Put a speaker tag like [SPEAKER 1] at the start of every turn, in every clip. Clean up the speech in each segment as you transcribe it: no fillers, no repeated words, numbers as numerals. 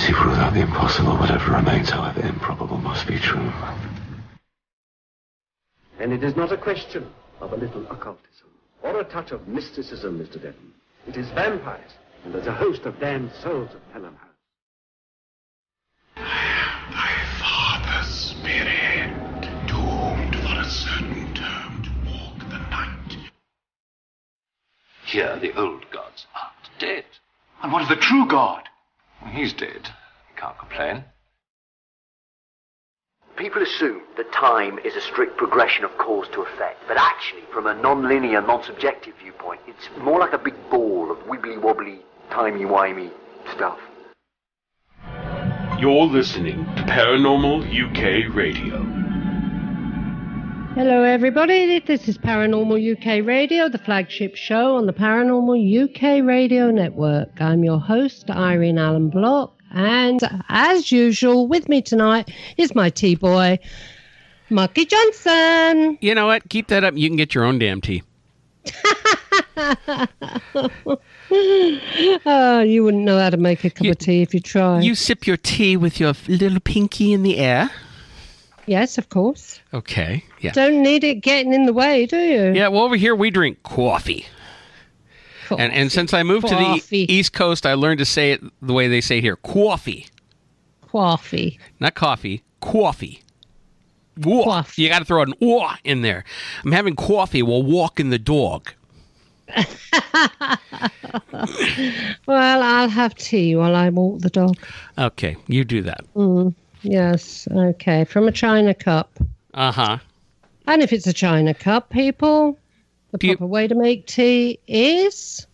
[SPEAKER 1] Once you've ruled out the impossible, whatever remains, however improbable, must be true.
[SPEAKER 2] And it is not a question of a little occultism or a touch of mysticism, Mr. Denton. It is vampires, and there's a host of damned souls at Pelham House.
[SPEAKER 3] Thy father's spirit, doomed for a certain term to walk the night.
[SPEAKER 1] Here, the old gods aren't dead.
[SPEAKER 3] And what of the true God?
[SPEAKER 1] He's dead. He can't complain.
[SPEAKER 4] People assume that time is a strict progression of cause to effect, but actually, from a non-linear, non-subjective viewpoint, it's more like a big ball of wibbly-wobbly, timey-wimey stuff.
[SPEAKER 5] You're listening to Paranormal UK Radio.
[SPEAKER 6] Hello everybody, this is Paranormal UK Radio, the flagship show on the Paranormal UK Radio Network. I'm your host, Irene Allen Block, and as usual, with me tonight is my tea boy, Marky Johnson.
[SPEAKER 7] You know what? Keep that up. You can get your own damn tea.
[SPEAKER 6] Oh, you wouldn't know how to make a cup of tea if you tried.
[SPEAKER 7] You sip your tea with your little pinky in the air.
[SPEAKER 6] Yes, of course.
[SPEAKER 7] Okay, yeah.
[SPEAKER 6] Don't need it getting in the way, do you?
[SPEAKER 7] Yeah, well, over here we drink coffee. And since I moved to the East Coast, I learned to say it the way they say it here. Coffee.
[SPEAKER 6] Coffee.
[SPEAKER 7] Not coffee. Coffee. Coffee. You got to throw an "wah" in there. I'm having coffee while walking the dog.
[SPEAKER 6] Well, I'll have tea while I walk the dog.
[SPEAKER 7] Okay, you do that.
[SPEAKER 6] Yes, okay. From a china cup.
[SPEAKER 7] Uh-huh.
[SPEAKER 6] And if it's a china cup, people, the proper way to make tea is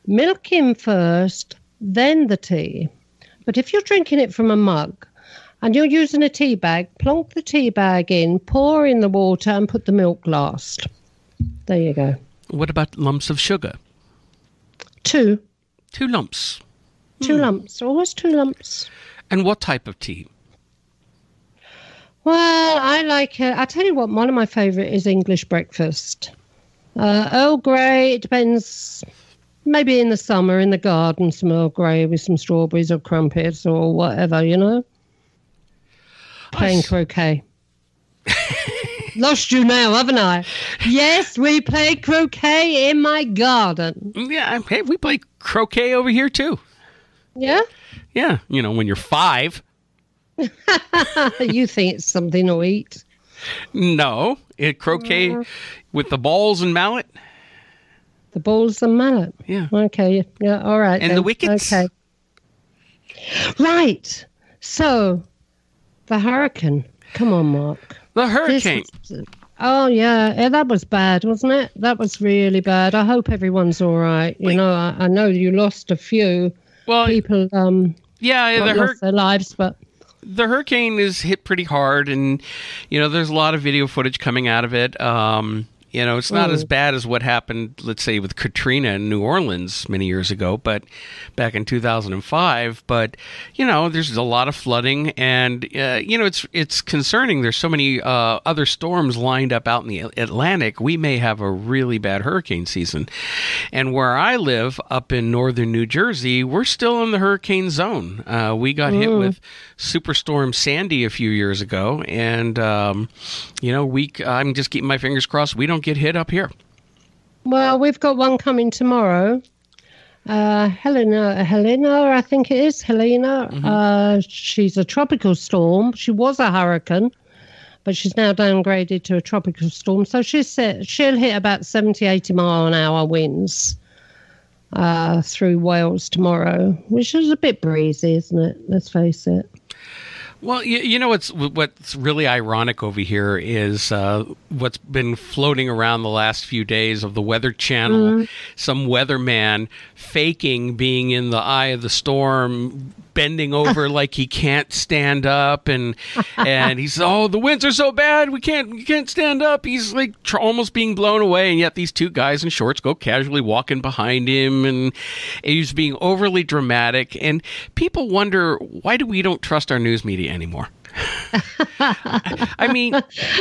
[SPEAKER 6] milk in first, then the tea. But if you're drinking it from a mug and you're using a tea bag, plonk the tea bag in, pour in the water and put the milk last. There you go.
[SPEAKER 7] What about lumps of sugar?
[SPEAKER 6] 2.
[SPEAKER 7] 2 lumps.
[SPEAKER 6] 2 lumps. Always 2 lumps.
[SPEAKER 7] And what type of tea?
[SPEAKER 6] Well, I like it. I'll tell you what, one of my favourite is English breakfast. Earl Grey, it depends. Maybe in the summer, in the garden, some Earl Grey with some strawberries or crumpets or whatever, you know? Playing croquet. Lost you now, haven't I? Yes, we play croquet in my garden.
[SPEAKER 7] Yeah, hey, we play croquet over here too.
[SPEAKER 6] Yeah?
[SPEAKER 7] Yeah, you know, when you're 5.
[SPEAKER 6] You think it's something to eat?
[SPEAKER 7] No, croquet with the balls and mallet.
[SPEAKER 6] The balls and mallet?
[SPEAKER 7] Yeah.
[SPEAKER 6] Okay, yeah, all right.
[SPEAKER 7] And
[SPEAKER 6] then.
[SPEAKER 7] the wickets?
[SPEAKER 6] Okay. Right. So, the hurricane. Come on, Mark.
[SPEAKER 7] The hurricane.
[SPEAKER 6] Oh, yeah, that was bad, wasn't it? That was really bad. I hope everyone's all right. You know, I know you lost a few people. Lost their lives, but
[SPEAKER 7] the hurricane is hit pretty hard, and you know, there's a lot of video footage coming out of it. You know, it's not as bad as what happened, let's say, with Katrina in New Orleans many years ago, but back in 2005. But, you know, there's a lot of flooding, and, you know, it's concerning. There's so many other storms lined up out in the Atlantic. We may have a really bad hurricane season. And where I live, up in northern New Jersey, we're still in the hurricane zone. We got hit with Superstorm Sandy a few years ago, and, you know, I'm just keeping my fingers crossed we don't get hit up here.
[SPEAKER 6] Well, we've got one coming tomorrow. Helena, I think it is Helena.
[SPEAKER 7] Mm-hmm.
[SPEAKER 6] She's a tropical storm. She was a hurricane, but she's now downgraded to a tropical storm. So she'll hit about 70, 80 mile an hour winds through Wales tomorrow, which is a bit breezy, isn't it? Let's face it.
[SPEAKER 7] Well, you know what's really ironic over here is what's been floating around the last few days of the Weather Channel. Some weatherman faking being in the eye of the storm, bending over like he can't stand up, and he says, "Oh, the winds are so bad, we can't stand up." He's like almost being blown away, and yet these 2 guys in shorts go casually walking behind him, and he's being overly dramatic. And people wonder, why we don't trust our news media anymore? I mean,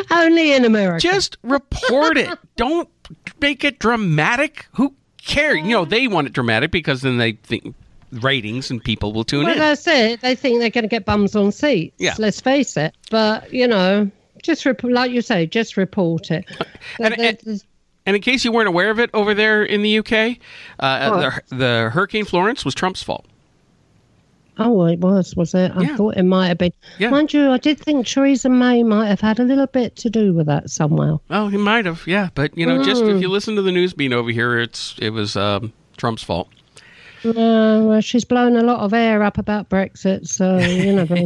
[SPEAKER 6] only in America.
[SPEAKER 7] Just report it. Don't make it dramatic. Who cares? You know, they want it dramatic because then they think ratings and people will tune
[SPEAKER 6] well,
[SPEAKER 7] in.
[SPEAKER 6] That's it. They think they're going to get bums on seats.
[SPEAKER 7] Yeah.
[SPEAKER 6] Let's face it. But, just like you say, just report it.
[SPEAKER 7] And in case you weren't aware of it over there in the UK, the Hurricane Florence was Trump's fault.
[SPEAKER 6] Oh, it was it? I thought it might have been.
[SPEAKER 7] Yeah.
[SPEAKER 6] Mind you, I did think Theresa May might have had a little bit to do with that somehow.
[SPEAKER 7] Oh, he might have, yeah. But, just if you listen to the news being over here, it was Trump's fault.
[SPEAKER 6] Well, she's blown a lot of air up about Brexit, so you never.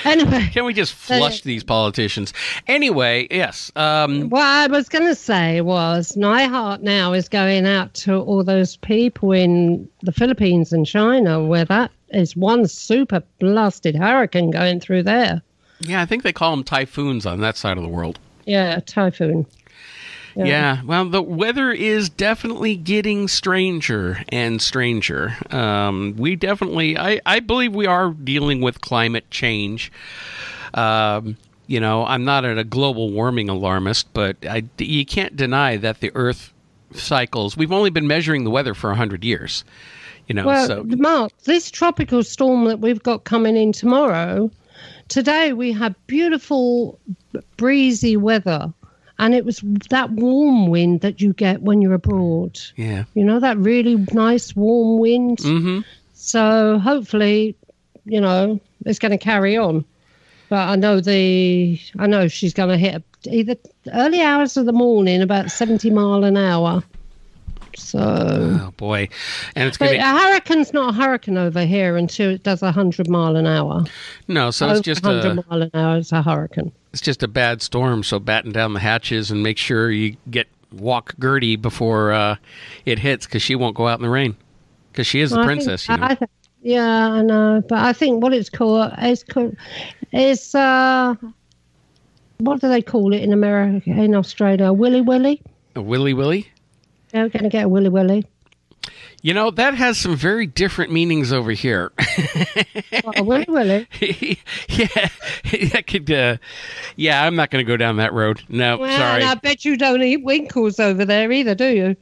[SPEAKER 6] Anyway,
[SPEAKER 7] can we just flush these politicians? Anyway, yes.
[SPEAKER 6] What I was going to say was, my heart now is going out to all those people in the Philippines and China, where that is one super blasted hurricane going through there.
[SPEAKER 7] Yeah, I think they call them typhoons on that side of the world.
[SPEAKER 6] Yeah, typhoon.
[SPEAKER 7] Yeah, well, the weather is definitely getting stranger and stranger. We definitely, I believe we are dealing with climate change. I'm not a global warming alarmist, but you can't deny that the Earth cycles. We've only been measuring the weather for 100 years.
[SPEAKER 6] Mark, this tropical storm that we've got coming in tomorrow, today we had beautiful breezy weather. And it was that warm wind that you get when you're abroad.
[SPEAKER 7] Yeah.
[SPEAKER 6] That really nice warm wind. Mm-hmm. So hopefully, it's going to carry on. But I know she's going to hit either early hours of the morning, about 70 mile an hour. So.
[SPEAKER 7] Oh boy, and it's going to.
[SPEAKER 6] A hurricane's not a hurricane over here until it does 100 mile an hour.
[SPEAKER 7] No, so it's just
[SPEAKER 6] 100 mile an hour. It's a hurricane.
[SPEAKER 7] It's just a bad storm, so batten down the hatches and make sure you walk Gertie before it hits, because she won't go out in the rain, because she is the princess,
[SPEAKER 6] Yeah, I know, but I think what it's called is what do they call it in America, in Australia? Willy Willy?
[SPEAKER 7] A Willy Willy?
[SPEAKER 6] Yeah, we're going to get a Willy Willy.
[SPEAKER 7] That has some very different meanings over here.
[SPEAKER 6] What, a Willy Willy?
[SPEAKER 7] Yeah, that could. I'm not going to go down that road. No, sorry.
[SPEAKER 6] I bet you don't eat winkles over there either, do you?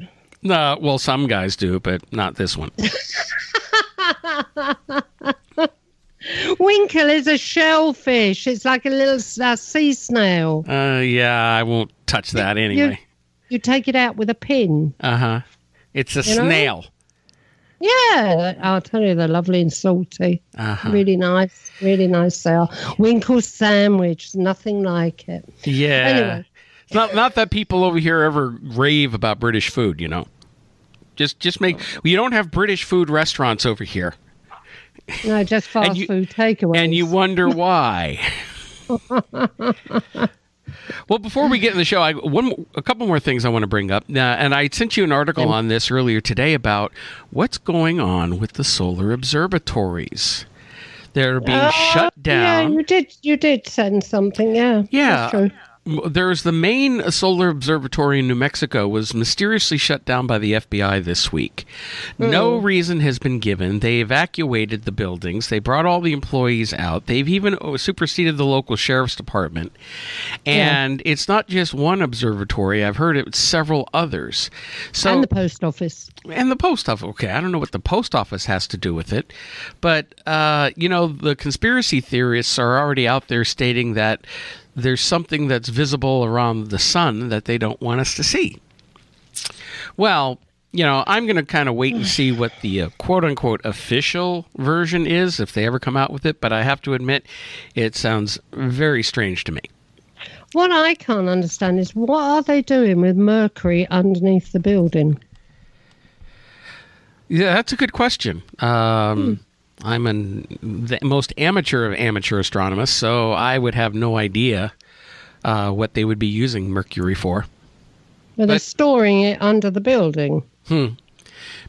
[SPEAKER 7] No, well, some guys do, but not this one.
[SPEAKER 6] Winkle is a shellfish. It's like a little sea snail.
[SPEAKER 7] I won't touch that anyway.
[SPEAKER 6] You take it out with a pin.
[SPEAKER 7] Uh-huh. It's a snail.
[SPEAKER 6] Yeah, I'll tell you, they're lovely and salty.
[SPEAKER 7] Uh-huh.
[SPEAKER 6] Really nice sale. Winkle sandwich, nothing like it.
[SPEAKER 7] Yeah.
[SPEAKER 6] Anyway.
[SPEAKER 7] It's not that people over here ever rave about British food, Just make... you don't have British food restaurants over here.
[SPEAKER 6] No, just fast food takeaways.
[SPEAKER 7] And you wonder why. Well, before we get in the show, a couple more things I want to bring up. And I sent you an article on this earlier today about what's going on with the solar observatories. They're being shut down.
[SPEAKER 6] Yeah, you did send something, yeah.
[SPEAKER 7] Yeah.
[SPEAKER 6] That's true.
[SPEAKER 7] There's the main solar observatory in New Mexico was mysteriously shut down by the FBI this week. No reason has been given. They evacuated the buildings. They brought all the employees out. They've even superseded the local sheriff's department. And it's not just one observatory. I've heard it's several others.
[SPEAKER 6] And the post office.
[SPEAKER 7] And the post office. Okay, I don't know what the post office has to do with it. But, the conspiracy theorists are already out there stating that there's something that's visible around the sun that they don't want us to see. Well, I'm going to kind of wait and see what the quote-unquote official version is, if they ever come out with it, but I have to admit, it sounds very strange to me.
[SPEAKER 6] What I can't understand is, what are they doing with mercury underneath the building?
[SPEAKER 7] Yeah, that's a good question. I'm the most amateur of amateur astronomers, so I would have no idea what they would be using mercury for.
[SPEAKER 6] Well, they're storing it under the building.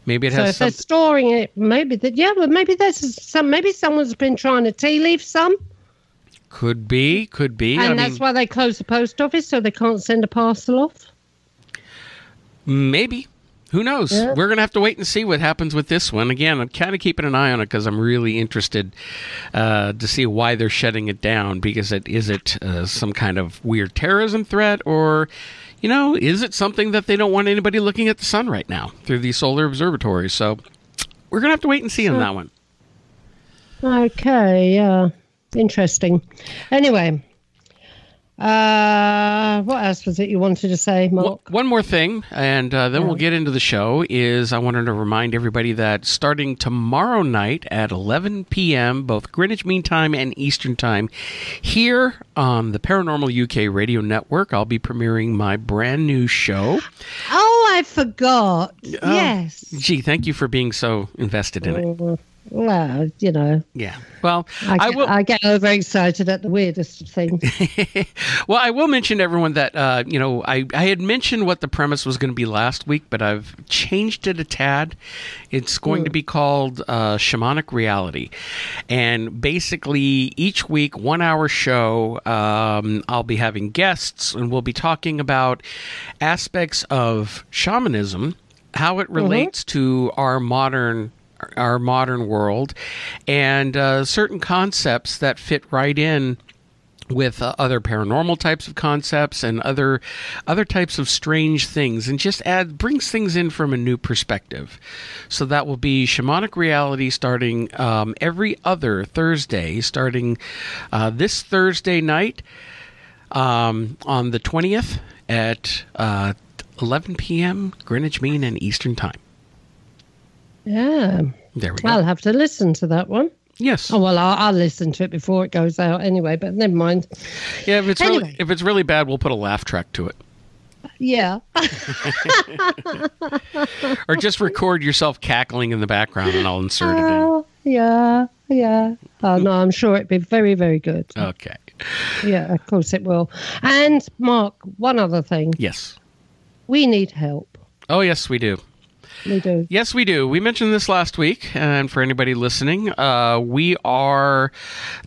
[SPEAKER 7] Maybe it has.
[SPEAKER 6] So if they're storing it, maybe maybe someone's been trying to tea leaf some.
[SPEAKER 7] Could be.
[SPEAKER 6] And that's why they closed the post office, so they can't send a parcel off.
[SPEAKER 7] Maybe. Who knows? Yeah. We're going to have to wait and see what happens with this one. Again, I'm kind of keeping an eye on it because I'm really interested to see why they're shutting it down. Because is it some kind of weird terrorism threat, or, is it something that they don't want anybody looking at the sun right now through these solar observatories? So we're going to have to wait and see on that one.
[SPEAKER 6] Okay, yeah. Interesting. Anyway, what else was it you wanted to say, Mark?
[SPEAKER 7] One more thing, and then we'll get into the show, is I wanted to remind everybody that starting tomorrow night at 11 p.m., both Greenwich Mean Time and Eastern Time, here on the Paranormal UK Radio Network, I'll be premiering my brand new show.
[SPEAKER 6] Oh, I forgot. Yes.
[SPEAKER 7] Gee, thank you for being so invested in it.
[SPEAKER 6] Well, you know.
[SPEAKER 7] Yeah. Well,
[SPEAKER 6] I get overexcited at the weirdest thing.
[SPEAKER 7] Well, I will mention to everyone that, I had mentioned what the premise was going to be last week, but I've changed it a tad. It's going to be called Shamanic Reality. And basically, each week, 1 hour show, I'll be having guests, and we'll be talking about aspects of shamanism, how it relates to our modern world, and certain concepts that fit right in with other paranormal types of concepts and other types of strange things, and just brings things in from a new perspective. So that will be Shamanic Reality starting every other Thursday, starting this Thursday night on the 20th at 11 p.m. Greenwich Mean and Eastern Time.
[SPEAKER 6] Yeah.
[SPEAKER 7] There we go.
[SPEAKER 6] I'll have to listen to that one.
[SPEAKER 7] Yes.
[SPEAKER 6] Oh, well, I'll listen to it before it goes out anyway, but never mind.
[SPEAKER 7] Yeah, if it's really bad, we'll put a laugh track to it.
[SPEAKER 6] Yeah.
[SPEAKER 7] Or just record yourself cackling in the background and I'll insert it in.
[SPEAKER 6] Yeah. Oh, no, I'm sure it'd be very, very good.
[SPEAKER 7] Okay.
[SPEAKER 6] Yeah, of course it will. And, Mark, one other thing.
[SPEAKER 7] Yes.
[SPEAKER 6] We need help.
[SPEAKER 7] Oh, yes, we do.
[SPEAKER 6] We do.
[SPEAKER 7] Yes, we do. We mentioned this last week, and for anybody listening, we are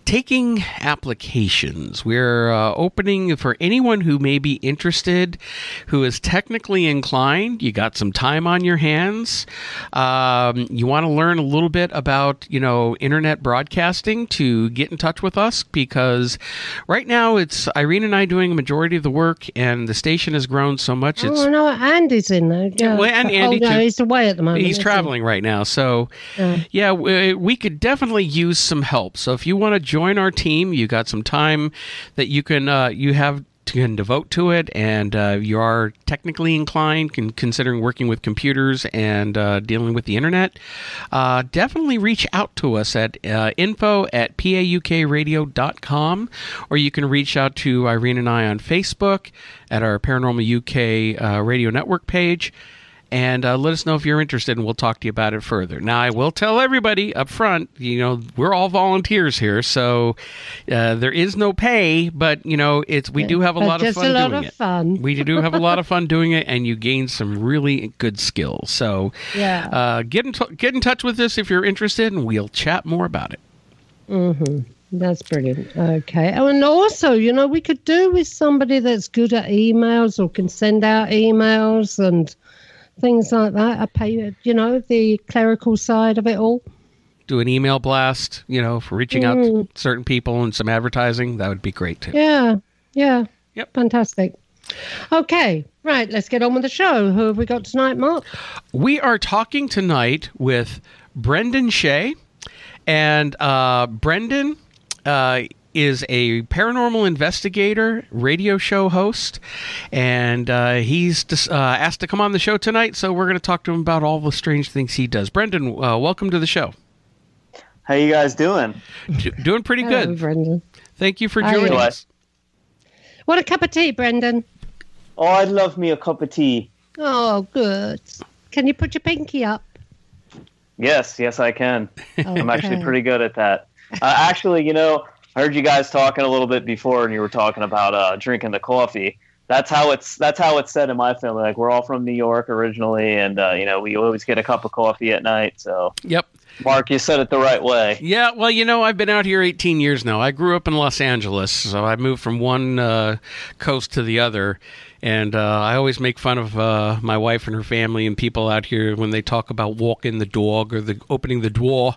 [SPEAKER 7] taking applications. We're opening for anyone who may be interested, who is technically inclined. You got some time on your hands. You want to learn a little bit about, internet broadcasting, to get in touch with us, because right now it's Irene and I doing a majority of the work, and the station has grown so much.
[SPEAKER 6] No, Andy's in there. Yeah.
[SPEAKER 7] Well, and Andy too.
[SPEAKER 6] He's away at the moment.
[SPEAKER 7] He's traveling right now. So, we could definitely use some help. So if you want to join our team, you got some time that you can devote to it, and you are technically inclined, considering working with computers and dealing with the internet, definitely reach out to us at info@paukradio.com, or you can reach out to Irene and I on Facebook at our Paranormal UK Radio Network page, and let us know if you're interested, and we'll talk to you about it further. Now, I will tell everybody up front, we're all volunteers here, so there is no pay, but, we do have a lot of fun doing it. We do have a lot of fun doing it, and you gain some really good skills. So get in touch with us if you're interested, and we'll chat more about it.
[SPEAKER 6] Mm-hmm. That's brilliant. Okay. And also, we could do with somebody that's good at emails or can send out emails and things like that. I pay, the clerical side of it all.
[SPEAKER 7] Do an email blast, for reaching out to certain people, and some advertising. That would be great too.
[SPEAKER 6] Yeah. Yep.
[SPEAKER 7] Fantastic.
[SPEAKER 6] Okay. Right. Let's get on with the show. Who have we got tonight, Mark?
[SPEAKER 7] We are talking tonight with Brendan Shay, and Brendan is a paranormal investigator, radio show host, and he's asked to come on the show tonight, so we're going to talk to him about all the strange things he does. Brendan, welcome to the show.
[SPEAKER 8] How you guys doing?
[SPEAKER 7] Doing pretty
[SPEAKER 6] Hello,
[SPEAKER 7] good.
[SPEAKER 6] Brendan.
[SPEAKER 7] Thank you for joining us.
[SPEAKER 6] Want a cup of tea, Brendan?
[SPEAKER 8] Oh, I'd love me a cup of tea.
[SPEAKER 6] Oh, good. Can you put your pinky up?
[SPEAKER 8] Yes, I can.
[SPEAKER 6] Okay.
[SPEAKER 8] I'm actually pretty good at that. Actually, I heard you guys talking a little bit before, and you were talking about drinking the coffee. That's how it's said in my family. Like, we're all from New York originally, and we always get a cup of coffee at night. So,
[SPEAKER 7] yep.
[SPEAKER 8] Mark, you said it the right way.
[SPEAKER 7] Yeah, well, I've been out here 18 years now. I grew up in Los Angeles, so I moved from one coast to the other. And I always make fun of my wife and her family and people out here when they talk about walking the dog or opening the door.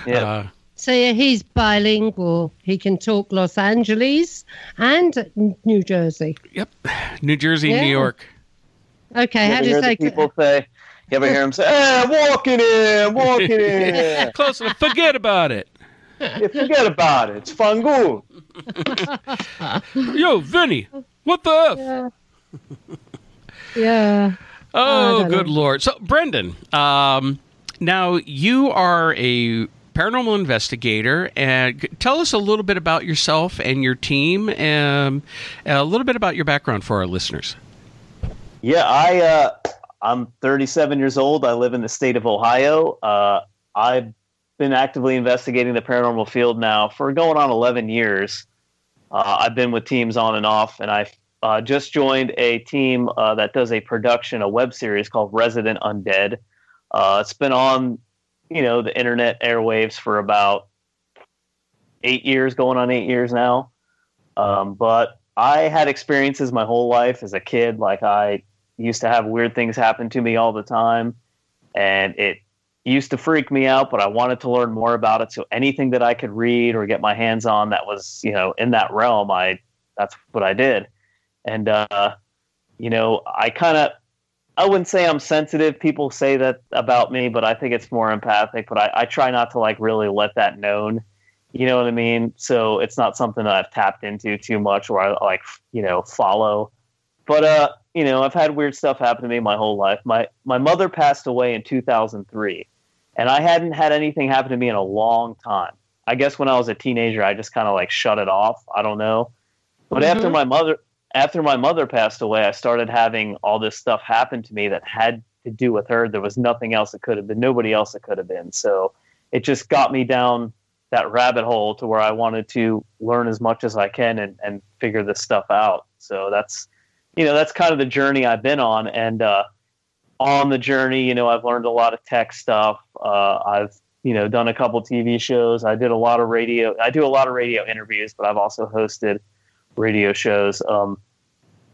[SPEAKER 8] Yeah.
[SPEAKER 6] So he's bilingual. He can talk Los Angeles and New Jersey.
[SPEAKER 7] Yep. New Jersey, New York.
[SPEAKER 6] Okay, how do you say...
[SPEAKER 8] People say, You ever hear him say, "Hey, I'm walking in."
[SPEAKER 7] Close enough. Forget about it.
[SPEAKER 8] Yeah, forget about it. It's fungoon.
[SPEAKER 7] Yo, Vinny, what the F?
[SPEAKER 6] Yeah.
[SPEAKER 7] Oh, good Lord. So, Brendan, now you are a paranormal investigator, and tell us a little bit about yourself and your team, and a little bit about your background for our listeners.
[SPEAKER 8] Yeah, I'm 37 years old. I live in the state of Ohio. I've been actively investigating the paranormal field now for going on 11 years. I've been with teams on and off, and I just joined a team that does a web series called Resident Undead. It's been on, the internet airwaves for about 8 years, going on 8 years now. But I had experiences my whole life as a kid. Like, I used to have weird things happen to me all the time, and it used to freak me out, but I wanted to learn more about it. So anything that I could read or get my hands on that was, in that realm, that's what I did. And, I wouldn't say I'm sensitive. People say that about me, but I think it's more empathic, but I try not to really let that known, you know what I mean? So it's not something that I've tapped into too much or I follow, but, I've had weird stuff happen to me my whole life. My mother passed away in 2003, and I hadn't had anything happen to me in a long time. I guess when I was a teenager, I just kind of shut it off. I don't know. But after my mother passed away, I started having all this stuff happen to me that had to do with her. There was nothing else it could have been, nobody else it could have been. So it just got me down that rabbit hole to where I wanted to learn as much as I can and figure this stuff out. So that's kind of the journey I've been on. And on the journey, I've learned a lot of tech stuff. I've, done a couple TV shows. I do a lot of radio interviews, but I've also hosted radio shows.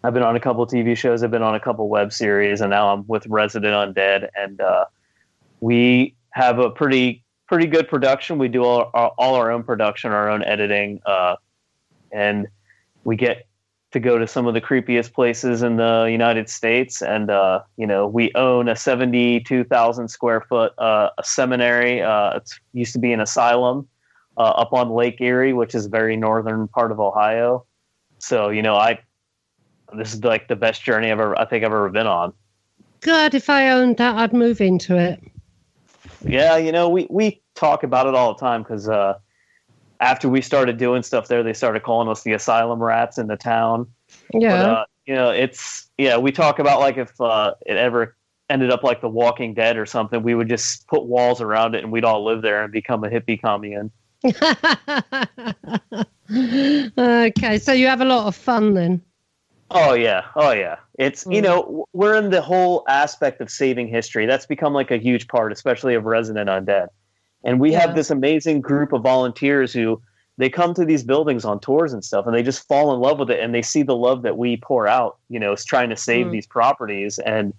[SPEAKER 8] I've been on a couple TV shows. I've been on a couple web series, and now I'm with Resident Undead. And we have a pretty good production. We do all our own production, our own editing, and we get to go to some of the creepiest places in the United States. And, we own a 72,000 square foot a seminary. It used to be an asylum up on Lake Erie, which is a very northern part of Ohio. So, this is the best journey I think I've ever been on.
[SPEAKER 6] God, if I owned that, I'd move into it.
[SPEAKER 8] Yeah, we talk about it all the time because after we started doing stuff there, they started calling us the asylum rats in the town.
[SPEAKER 6] Yeah.
[SPEAKER 8] But, we talk about if it ever ended up like The Walking Dead or something, we would just put walls around it and we'd all live there and become a hippie commune.
[SPEAKER 6] Okay, so you have a lot of fun then.
[SPEAKER 8] Oh yeah. It's we're in the whole aspect of saving history. That's become a huge part, especially of Resident Undead. And we have this amazing group of volunteers who they come to these buildings on tours and stuff, and they just fall in love with it, and they see the love that we pour out, is trying to save these properties. And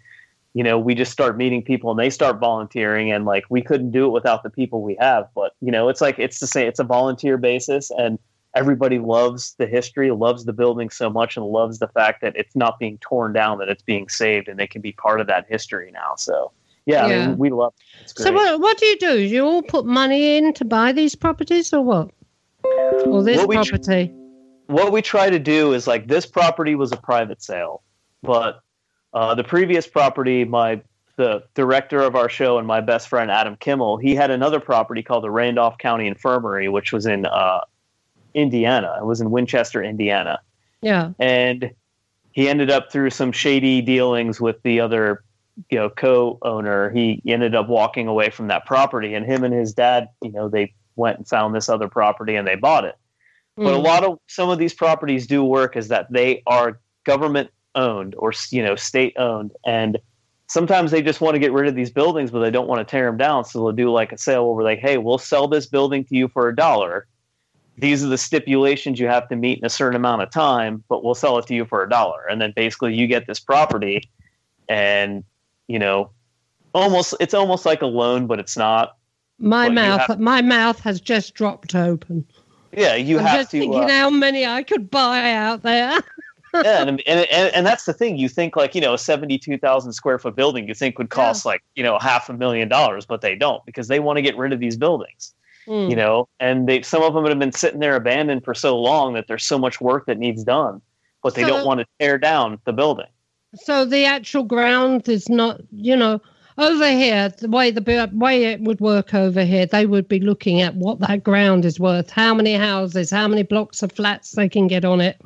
[SPEAKER 8] we just start meeting people and they start volunteering, and we couldn't do it without the people we have. But it's the same. It's a volunteer basis, and everybody loves the history, loves the building so much, and loves the fact that it's not being torn down, that it's being saved, and they can be part of that history now. So I mean, we love it. It's great.
[SPEAKER 6] So what do? You all put money in to buy these properties, or what? Or this property?
[SPEAKER 8] What we try to do is this property was a private sale, but the previous property, the director of our show and my best friend Adam Kimmel, he had another property called the Randolph County Infirmary, which was in Indiana. It was in Winchester, Indiana.
[SPEAKER 6] Yeah. And
[SPEAKER 8] he ended up through some shady dealings with the other, co-owner. He ended up walking away from that property, and him and his dad, they went and found this other property and they bought it. But some of these properties do work is that they are government owned or, state owned. And sometimes they just want to get rid of these buildings, but they don't want to tear them down. So they'll do a sale where hey, we'll sell this building to you for $1. These are the stipulations you have to meet in a certain amount of time, but we'll sell it to you for $1. And then basically you get this property, and, it's almost like a loan, but it's not.
[SPEAKER 6] My mouth has just dropped open.
[SPEAKER 8] Yeah, I'm
[SPEAKER 6] just thinking how many I could buy out there.
[SPEAKER 8] Yeah, and that's the thing. You think like, a 72,000 square foot building you think would cost like, $500,000, but they don't, because they want to get rid of these buildings, and some of them have been sitting there abandoned for so long that there's so much work that needs done, but they don't want to tear down the building.
[SPEAKER 6] So the actual ground is not, over here, the way it would work over here, they would be looking at what that ground is worth, how many houses, how many blocks of flats they can get on it.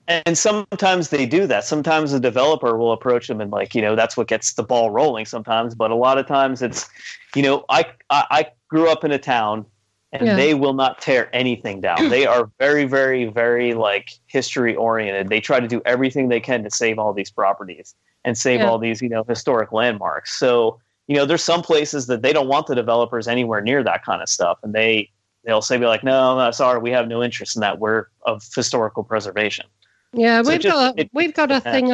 [SPEAKER 8] And sometimes they do that. Sometimes the developer will approach them and that's what gets the ball rolling sometimes. But a lot of times it's, I grew up in a town and they will not tear anything down. They are very, very, very history oriented. They try to do everything they can to save all these properties and save all these, historic landmarks. So, there's some places that they don't want the developers anywhere near that kind of stuff. And they'll say, no, sorry, we have no interest in that. We're of historical preservation.
[SPEAKER 6] Yeah, we've got a thing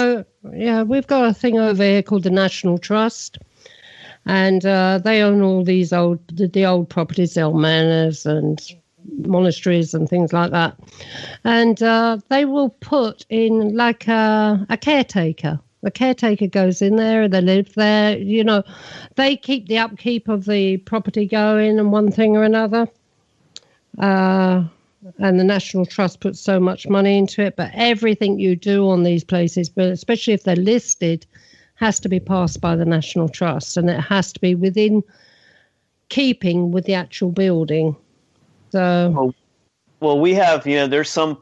[SPEAKER 6] over here called the National Trust, and they own all these the old properties, the old manors and monasteries and things like that, and they will put in like a caretaker. The caretaker goes in there, they live there. They keep the upkeep of the property going and one thing or another. And the National Trust puts so much money into it, but everything you do on these places, but especially if they're listed, has to be passed by the National Trust, and it has to be within keeping with the actual building. So,
[SPEAKER 8] well, we have, there's some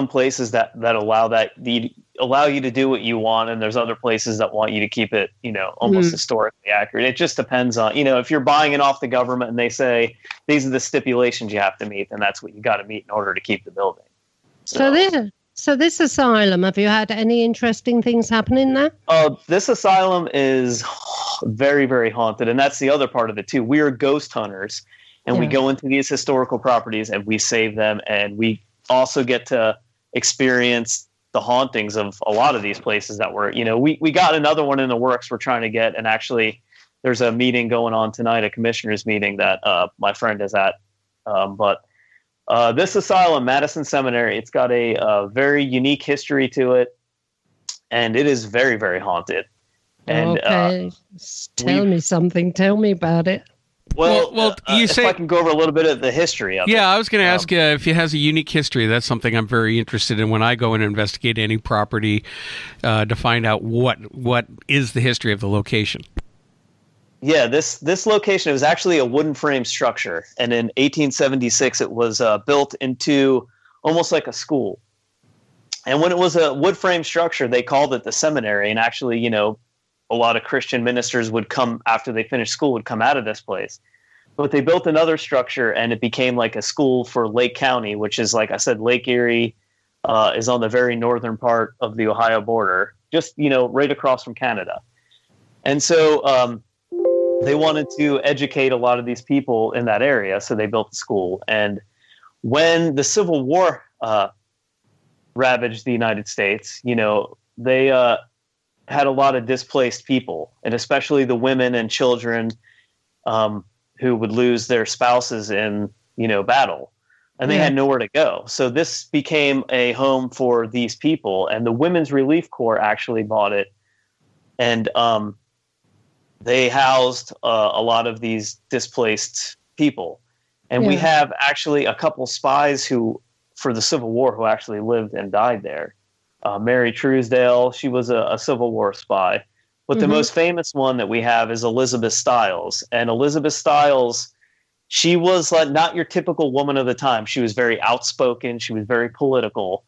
[SPEAKER 8] places that allow you to do what you want, and there's other places that want you to keep it, almost historically accurate. It just depends on, if you're buying it off the government and they say these are the stipulations you have to meet, then that's what you got to meet in order to keep the building.
[SPEAKER 6] So this asylum, have you had any interesting things happening there?
[SPEAKER 8] This asylum is very, very haunted, and that's the other part of it too. We are ghost hunters, and we go into these historical properties and we save them, and we also get to experience the hauntings of a lot of these places that were, we got another one in the works we're trying to get. And actually there's a meeting going on tonight, a commissioner's meeting that my friend is at. But this asylum, Madison Seminary, it's got a very unique history to it. And it is very, very haunted. And
[SPEAKER 6] okay. Tell me something. Tell me about it.
[SPEAKER 8] Well, you say, if I can go over a little bit of the history of it.
[SPEAKER 7] Yeah, I was going to ask if it has a unique history. That's something I'm very interested in when I go and investigate any property to find out what is the history of the location.
[SPEAKER 8] Yeah, this location, it was actually a wooden frame structure, and in 1876 it was built into almost like a school. And when it was a wood frame structure, they called it the seminary, and actually, a lot of Christian ministers would come after they finished school, would come out of this place. But they built another structure, and it became like a school for Lake County, which is, like I said, Lake Erie is on the very northern part of the Ohio border, just, right across from Canada. And so they wanted to educate a lot of these people in that area, so they built the school. And when the Civil War ravaged the United States, they had a lot of displaced people, and especially the women and children who would lose their spouses in, battle, and they had nowhere to go. So this became a home for these people, and the Women's Relief Corps actually bought it, and they housed a lot of these displaced people. And we have actually a couple spies for the Civil War who actually lived and died there. Mary Truesdale, she was a Civil War spy. But the most famous one that we have is Elizabeth Stiles. And Elizabeth Stiles, she was not your typical woman of the time. She was very outspoken. She was very political.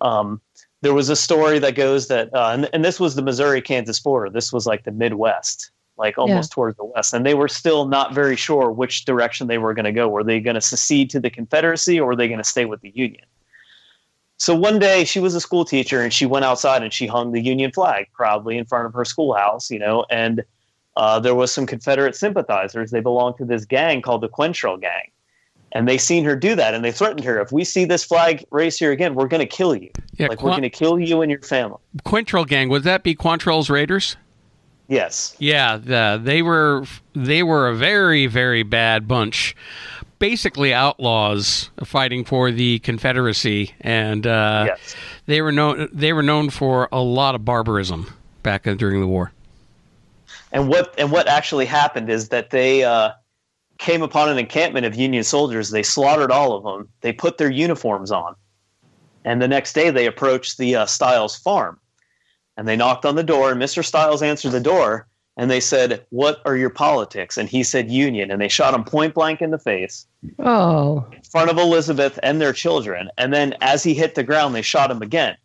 [SPEAKER 8] There was a story that goes that, and this was the Missouri-Kansas border. This was like the Midwest, almost towards the West. And they were still not very sure which direction they were going to go. Were they going to secede to the Confederacy, or were they going to stay with the Union? So one day she was a school teacher, and she went outside and she hung the Union flag proudly in front of her schoolhouse, and there was some Confederate sympathizers. They belonged to this gang called the Quantrell gang. And they seen her do that, and they threatened her, if we see this flag raised here again, we're going to kill you. Yeah, we're going to kill you and your family.
[SPEAKER 7] Quantrell gang, would that be Quantrell's Raiders?
[SPEAKER 8] Yes.
[SPEAKER 7] Yeah, they were a very, very bad bunch. basically outlaws fighting for the Confederacy, and
[SPEAKER 8] Yes.
[SPEAKER 7] they were known for a lot of barbarism back during the war.
[SPEAKER 8] And what actually happened is that they came upon an encampment of Union soldiers. They slaughtered all of them. They put their uniforms on, and the next day they approached the Stiles farm, and they knocked on the door. And Mr. Stiles answered the door, and they said, "What are your politics?" And he said, "Union." And they shot him point blank in the face.
[SPEAKER 6] Oh.
[SPEAKER 8] In front of Elizabeth and their children. And then as he hit the ground, they shot him again.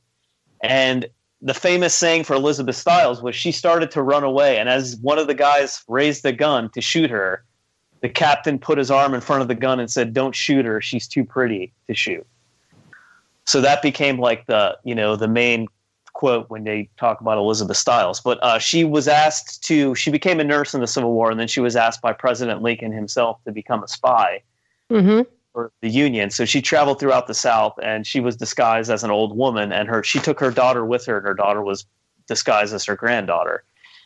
[SPEAKER 8] And the famous saying for Elizabeth Stiles was she started to run away. And as one of the guys raised the gun to shoot her, the captain put his arm in front of the gun and said, "Don't shoot her. She's too pretty to shoot." So that became like the main quote when they talk about Elizabeth Stiles. But she became a nurse in the Civil War, and then she was asked by President Lincoln himself to become a spy for the Union. So she traveled throughout the South, and she was disguised as an old woman, and she took her daughter with her, and her daughter was disguised as her granddaughter.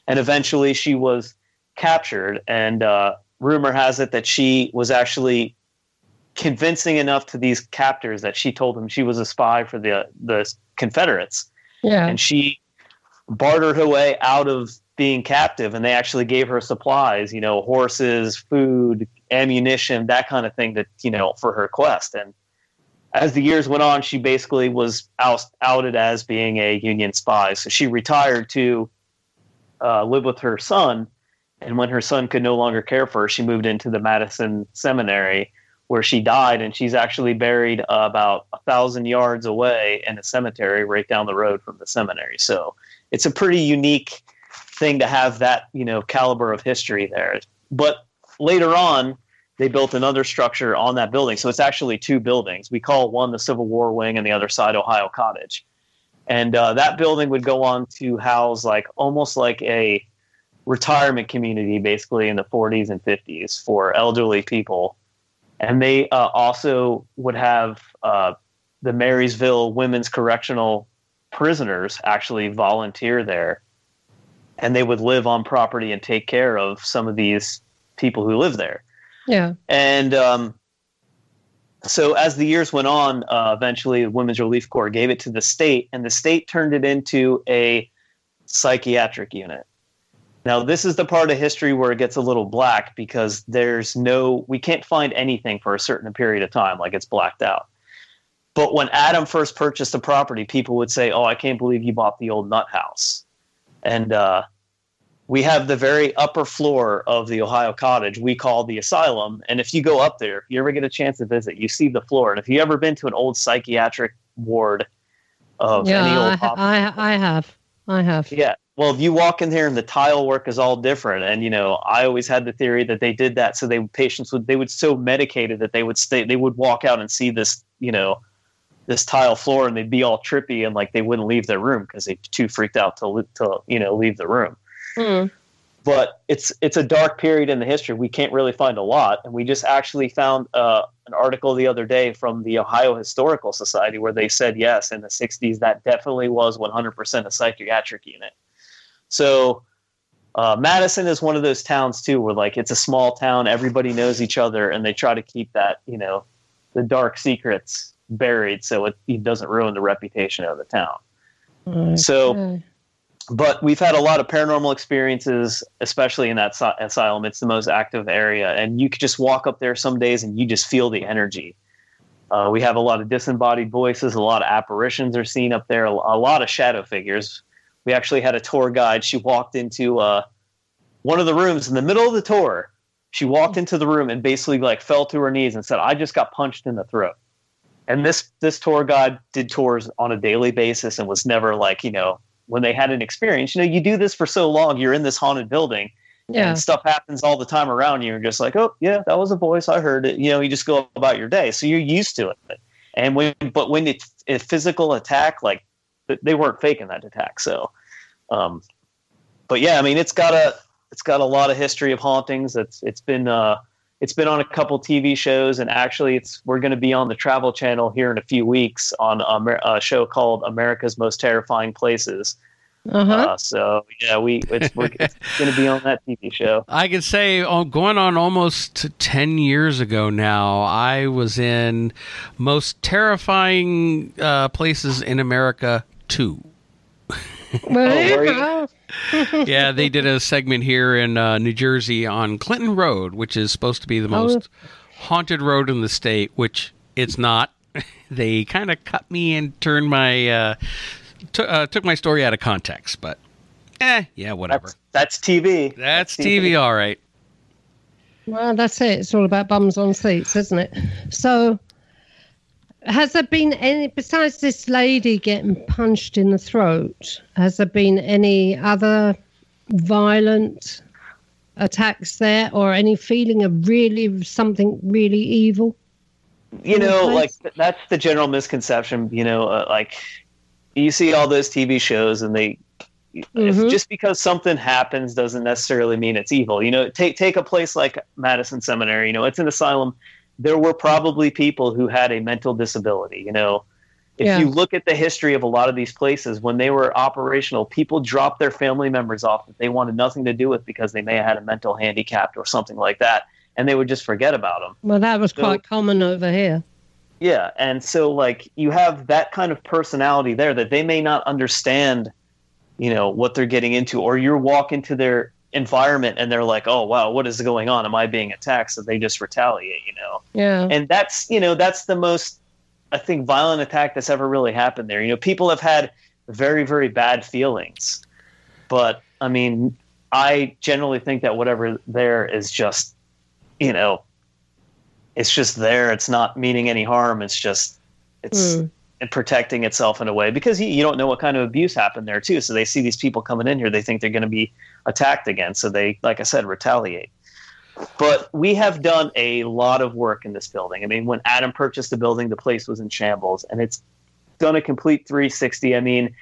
[SPEAKER 8] And eventually she was captured, and rumor has it that she was actually convincing enough to these captors that she told them she was a spy for the Confederates.
[SPEAKER 6] Yeah.
[SPEAKER 8] And she bartered her way out of being captive, and they actually gave her supplies, horses, food, ammunition, that kind of thing for her quest. And as the years went on, she basically was outed as being a Union spy. So she retired to live with her son. And when her son could no longer care for her, she moved into the Madison Seminary, where she died, and she's actually buried about 1,000 yards away in a cemetery right down the road from the seminary. So it's a pretty unique thing to have that, caliber of history there. But later on, they built another structure on that building. So it's actually two buildings. We call one the Civil War wing and the other side Ohio Cottage. And that building would go on to house almost like a retirement community, basically in the 40s and 50s for elderly people. And they also would have the Marysville Women's Correctional prisoners actually volunteer there. And they would live on property and take care of some of these people who live there.
[SPEAKER 6] Yeah.
[SPEAKER 8] And so as the years went on, eventually the Women's Relief Corps gave it to the state, and the state turned it into a psychiatric unit. Now, this is the part of history where it gets a little black, because we can't find anything for a certain period of time, like it's blacked out. But when Adam first purchased the property, people would say, "Oh, I can't believe you bought the old nut house." And we have the very upper floor of the Ohio Cottage we call the asylum. And if you go up there, if you ever get a chance to visit, you see the floor. And if you ever been to an old psychiatric ward of any old hospital,
[SPEAKER 6] I have.
[SPEAKER 8] Yeah. Well, if you walk in here and the tile work is all different, and I always had the theory that they did that so patients would so medicated that they would walk out and see this this tile floor, and they'd be all trippy and they wouldn't leave their room because they're too freaked out to leave the room.
[SPEAKER 6] Mm.
[SPEAKER 8] But it's a dark period in the history. We can't really find a lot, and we just actually found an article the other day from the Ohio Historical Society where they said yes, in the 60s that definitely was 100% a psychiatric unit. So Madison is one of those towns too, where it's a small town, everybody knows each other, and they try to keep that the dark secrets buried so it doesn't ruin the reputation of the town.
[SPEAKER 6] Okay.
[SPEAKER 8] So, but we've had a lot of paranormal experiences, especially in that asylum. It's the most active area, and you could just walk up there some days and you just feel the energy. We have a lot of disembodied voices, a lot of apparitions are seen up there, a lot of shadow figures. We actually had a tour guide. She walked into one of the rooms in the middle of the tour. She walked into the room and basically fell to her knees and said, "I just got punched in the throat." And this tour guide did tours on a daily basis and was never when they had an experience, you do this for so long, you're in this haunted building, and stuff happens all the time around you. You're just "Oh yeah, that was a voice. I heard it." You just go about your day. So you're used to it. And when it's a physical attack, they weren't faking that attack. So, but yeah, I mean, it's got a lot of history of hauntings. It's been on a couple TV shows, and actually we're going to be on the Travel Channel here in a few weeks on a show called America's Most Terrifying Places. So yeah, it's going to be on that TV show.
[SPEAKER 7] I can say, going on almost 10 years ago now, I was in Most Terrifying Places in America 2. Yeah, they did a segment here in New Jersey on Clinton Road, which is supposed to be the most haunted road in the state, which it's not. They kind of cut me and turned my took my story out of context, but yeah, whatever.
[SPEAKER 8] That's TV.
[SPEAKER 7] That's TV, all right.
[SPEAKER 6] Well, that's it. It's all about bums on seats, isn't it? So, has there been any, besides this lady getting punched in the throat, has there been any other violent attacks there, or any feeling of really something really evil?
[SPEAKER 8] You know, like, that's the general misconception, you know, like, you see all those TV shows and if just because something happens doesn't necessarily mean it's evil. You know, take a place like Madison Seminary, you know, it's an asylum. There were probably people who had a mental disability, you know. If you look at the history of a lot of these places, when they were operational, people dropped their family members off that they wanted nothing to do with because they may have had a mental handicap or something like that, and they would just forget about them.
[SPEAKER 6] Well, that was quite common over here.
[SPEAKER 8] Yeah, and so, like, you have that kind of personality there that they may not understand, you know, what they're getting into, or you walk into their environment and they're like, oh, wow, what is going on? Am I being attacked? So they just retaliate, you know?
[SPEAKER 6] Yeah.
[SPEAKER 8] And that's, you know, that's the most, I think, violent attack that's ever really happened there. You know, people have had very, very bad feelings. But, I mean, I generally think that whatever there is just, you know, it's just there. It's not meaning any harm. It's just, it's protecting itself in a way, because you don't know what kind of abuse happened there too. So they see these people coming in here, they think they're going to be attacked again. So they, like I said, retaliate. But we have done a lot of work in this building. I mean, when Adam purchased the building, the place was in shambles, and it's done a complete 360. I mean,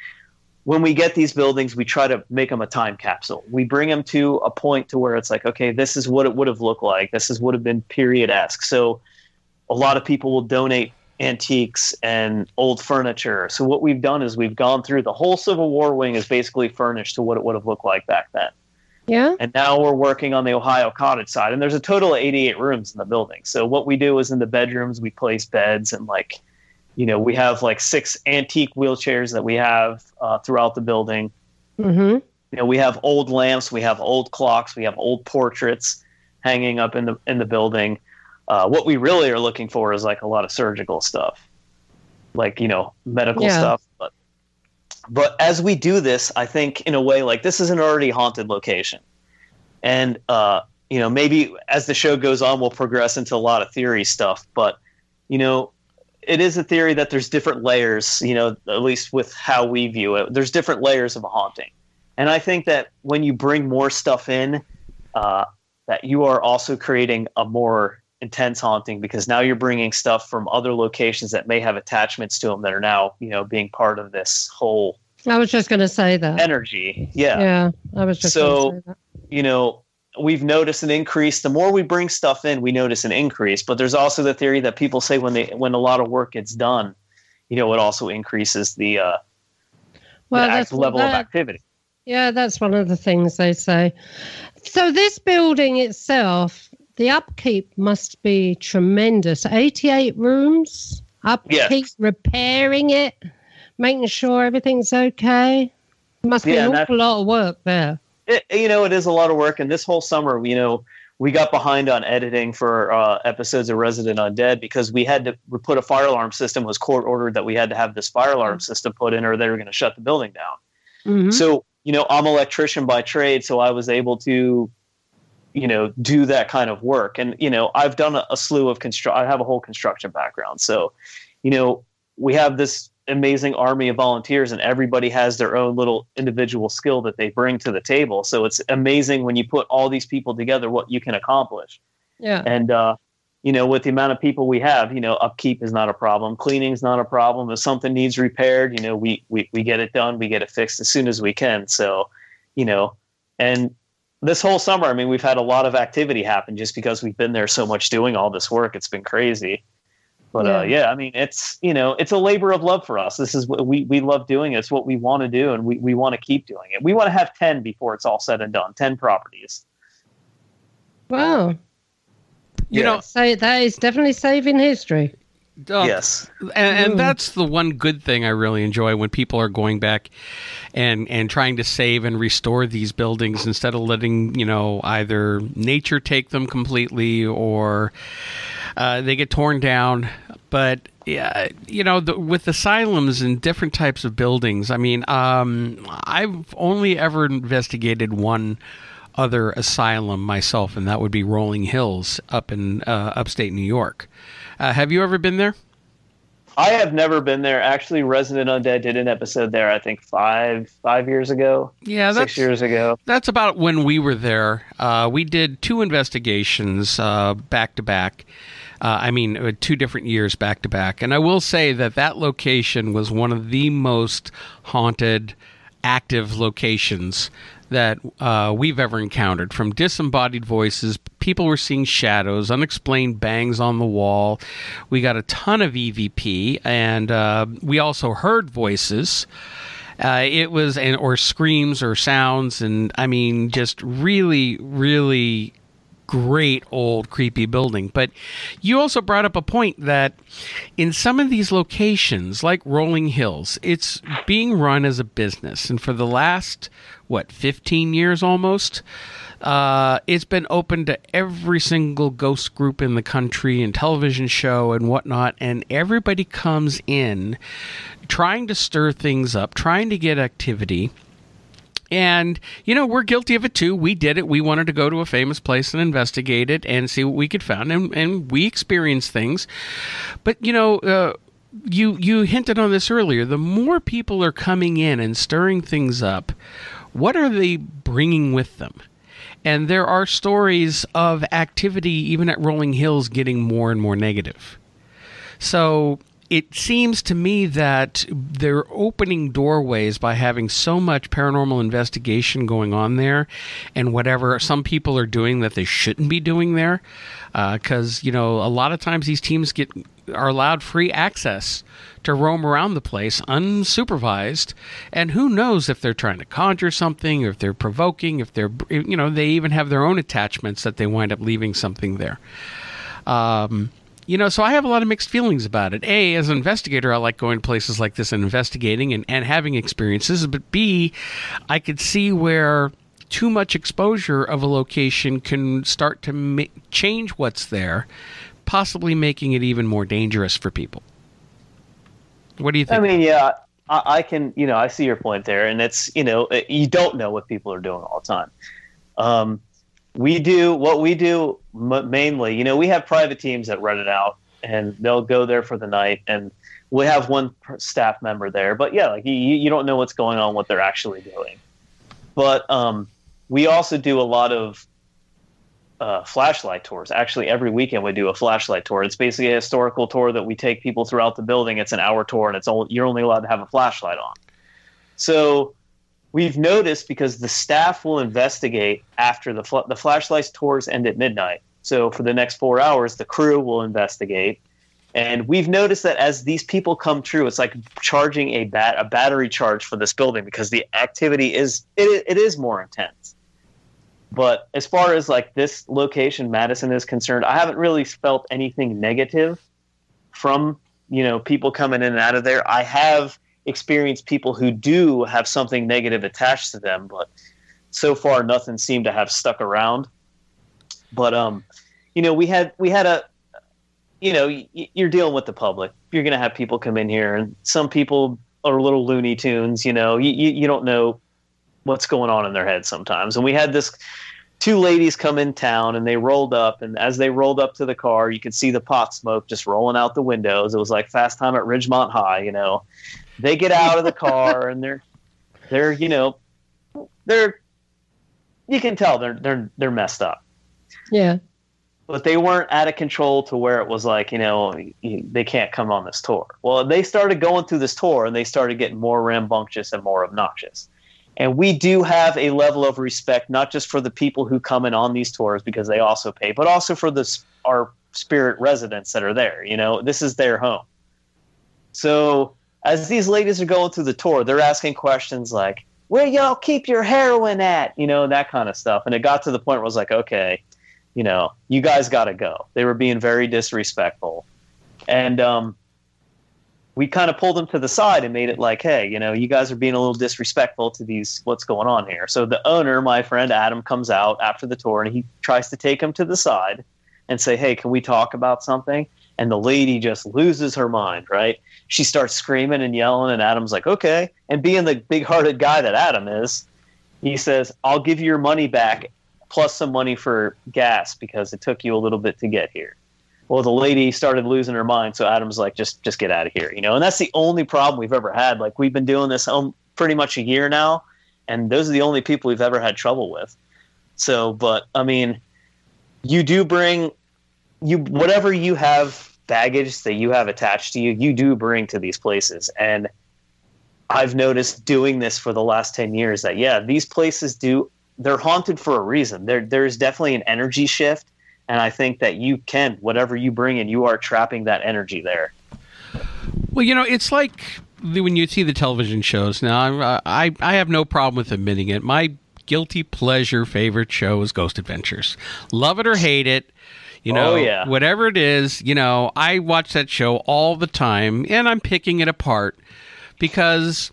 [SPEAKER 8] when we get these buildings, we try to make them a time capsule. We bring them to a point to where it's like, okay, this is what it would have looked like. This is would have been period-esque. So a lot of people will donate antiques and old furniture. So what we've done is we've gone through the whole Civil War wing is basically furnished to what it would have looked like back then.
[SPEAKER 6] Yeah.
[SPEAKER 8] And now we're working on the Ohio Cottage side, and there's a total of 88 rooms in the building. So what we do is in the bedrooms, we place beds, and, like, you know, we have like 6 antique wheelchairs that we have throughout the building.
[SPEAKER 6] Mm-hmm.
[SPEAKER 8] You know, we have old lamps, we have old clocks, we have old portraits hanging up in the building. What we really are looking for is like a lot of surgical stuff, like, you know, medical stuff. But as we do this, I think in a way, like, this is an already haunted location. And, you know, maybe as the show goes on, we'll progress into a lot of theory stuff. But, you know, it is a theory that there's different layers, you know, at least with how we view it. There's different layers of a haunting. And I think that when you bring more stuff in, that you are also creating a more intense haunting, because now you're bringing stuff from other locations that may have attachments to them that are now, you know, being part of this whole
[SPEAKER 6] I was just going to say that
[SPEAKER 8] energy. Yeah,
[SPEAKER 6] I was just going to say that.
[SPEAKER 8] You know, we've noticed an increase. The more we bring stuff in, we notice an increase. But there's also the theory that people say when a lot of work gets done, you know, it also increases the level of activity.
[SPEAKER 6] Yeah, that's one of the things they say. So this building itself, the upkeep must be tremendous. 88 rooms, upkeep, repairing it, making sure everything's okay. Must be an awful lot of work there.
[SPEAKER 8] You know, it is a lot of work. And this whole summer, you know, we got behind on editing for episodes of Resident Undead because we had to put a fire alarm system. It was court ordered that we had to have this fire alarm system put in or they were going to shut the building down. Mm-hmm. So, you know, I'm an electrician by trade, so I was able to, you know, do that kind of work. And, you know, I've done a slew of I have a whole construction background. So, you know, we have this amazing army of volunteers and everybody has their own little individual skill that they bring to the table. So it's amazing when you put all these people together, what you can accomplish.
[SPEAKER 6] Yeah.
[SPEAKER 8] And, you know, with the amount of people we have, you know, upkeep is not a problem. Cleaning is not a problem. If something needs repaired, you know, we get it done. We get it fixed as soon as we can. So, you know, and this whole summer, I mean, we've had a lot of activity happen just because we've been there so much doing all this work. It's been crazy. But yeah, I mean, it's a labor of love for us. This is what we love doing. It's what we want to do, and we want to keep doing it. We want to have 10 before it's all said and done. 10 properties.
[SPEAKER 6] Wow. You know, that is definitely saving history.
[SPEAKER 8] Yes.
[SPEAKER 7] And that's the one good thing I really enjoy, when people are going back and trying to save and restore these buildings instead of letting, either nature take them completely or they get torn down. But, yeah, with asylums and different types of buildings, I mean, I've only ever investigated one other asylum myself, and that would be Rolling Hills up in upstate New York. Have you ever been there?
[SPEAKER 8] I have never been there. Actually, Resident Undead did an episode there, I think 5 years ago. Yeah, 6 years ago.
[SPEAKER 7] That's about when we were there. We did 2 investigations back to back. 2 different years back to back. And I will say that location was one of the most haunted, active locations that we've ever encountered. From disembodied voices, people were seeing shadows, unexplained bangs on the wall. We got a ton of EVP, and we also heard voices. Or screams or sounds, and I mean, just really, really great old creepy building. But you also brought up a point that in some of these locations, like Rolling Hills, it's being run as a business, and for the last 15 years almost, it's been open to every single ghost group in the country and television show and whatnot, and everybody comes in trying to stir things up, trying to get activity. And, we're guilty of it too. We did it. We wanted to go to a famous place and investigate it and see what we could find. And we experienced things. But, you hinted on this earlier. The more people are coming in and stirring things up, what are they bringing with them? And there are stories of activity, even at Rolling Hills, getting more and more negative. So it seems to me that they're opening doorways by having so much paranormal investigation going on there, and whatever some people are doing that they shouldn't be doing there, because a lot of times these teams are allowed free access to roam around the place unsupervised, and who knows if they're trying to conjure something, or if they're provoking, if they're they even have their own attachments that they wind up leaving something there. So I have a lot of mixed feelings about it. A, as an investigator, I like going to places like this and investigating and having experiences. But B, I could see where too much exposure of a location can start to change what's there, possibly making it even more dangerous for people. What do you think?
[SPEAKER 8] I mean, yeah, I can, I see your point there. And it's, you don't know what people are doing all the time. We do mainly, we have private teams that run it out, and they'll go there for the night, and we have one staff member there. But yeah, like you don't know what's going on, what they're actually doing. But we also do a lot of flashlight tours. Actually, every weekend we do a flashlight tour. It's basically a historical tour that we take people throughout the building. It's an hour tour, and you're only allowed to have a flashlight on. So we've noticed, because the staff will investigate after the flashlight tours end at midnight. So for the next 4 hours, the crew will investigate. And we've noticed that as these people come through, it's like charging a battery charge for this building, because the activity is more intense. But as far as like this location, Madison, is concerned, I haven't really felt anything negative from, people coming in and out of there. I have experienced people who do have something negative attached to them, but so far nothing seemed to have stuck around. But we had a, you're dealing with the public. You're going to have people come in here, and some people are little Looney Tunes. You don't know what's going on in their head sometimes. And we had this 2 ladies come in town, and they rolled up, and as they rolled up to the car, you could see the pot smoke just rolling out the windows. It was like Fast Time at Ridgemont High. They get out of the car, and they're you can tell they're messed up.
[SPEAKER 6] Yeah.
[SPEAKER 8] But they weren't out of control to where it was like, they can't come on this tour. Well, they started going through this tour, and they started getting more rambunctious and more obnoxious. And we do have a level of respect, not just for the people who come in on these tours, because they also pay, but also for our spirit residents that are there. You know, this is their home. So as these ladies are going through the tour, they're asking questions like, where y'all keep your heroin at? You know, that kind of stuff. And it got to the point where I was like, okay, you know, you guys got to go. They were being very disrespectful. And we kind of pulled them to the side and made it like, hey, you know, you guys are being a little disrespectful to these, what's going on here. So the owner, my friend Adam, comes out after the tour and he tries to take him to the side and say, hey, can we talk about something? And the lady just loses her mind, right? She starts screaming and yelling, and Adam's like, okay. And being the big-hearted guy that Adam is, he says, I'll give you your money back plus some money for gas because it took you a little bit to get here. Well, the lady started losing her mind, so Adam's like, just get out of here, you know? And that's the only problem we've ever had. Like, we've been doing this pretty much a year now, and those are the only people we've ever had trouble with. So, but, I mean, you do bring whatever you have baggage that you have attached to you, you do bring to these places. And I've noticed doing this for the last 10 years that, yeah, these places they're haunted for a reason. There's definitely an energy shift. And I think that you can, whatever you bring in, you are trapping that energy there.
[SPEAKER 7] Well, you know, it's like when you see the television shows now, I have no problem with admitting it. My guilty pleasure favorite show is Ghost Adventures. Love it or hate it. You know, whatever it is, you know, I watch that show all the time, and I'm picking it apart because,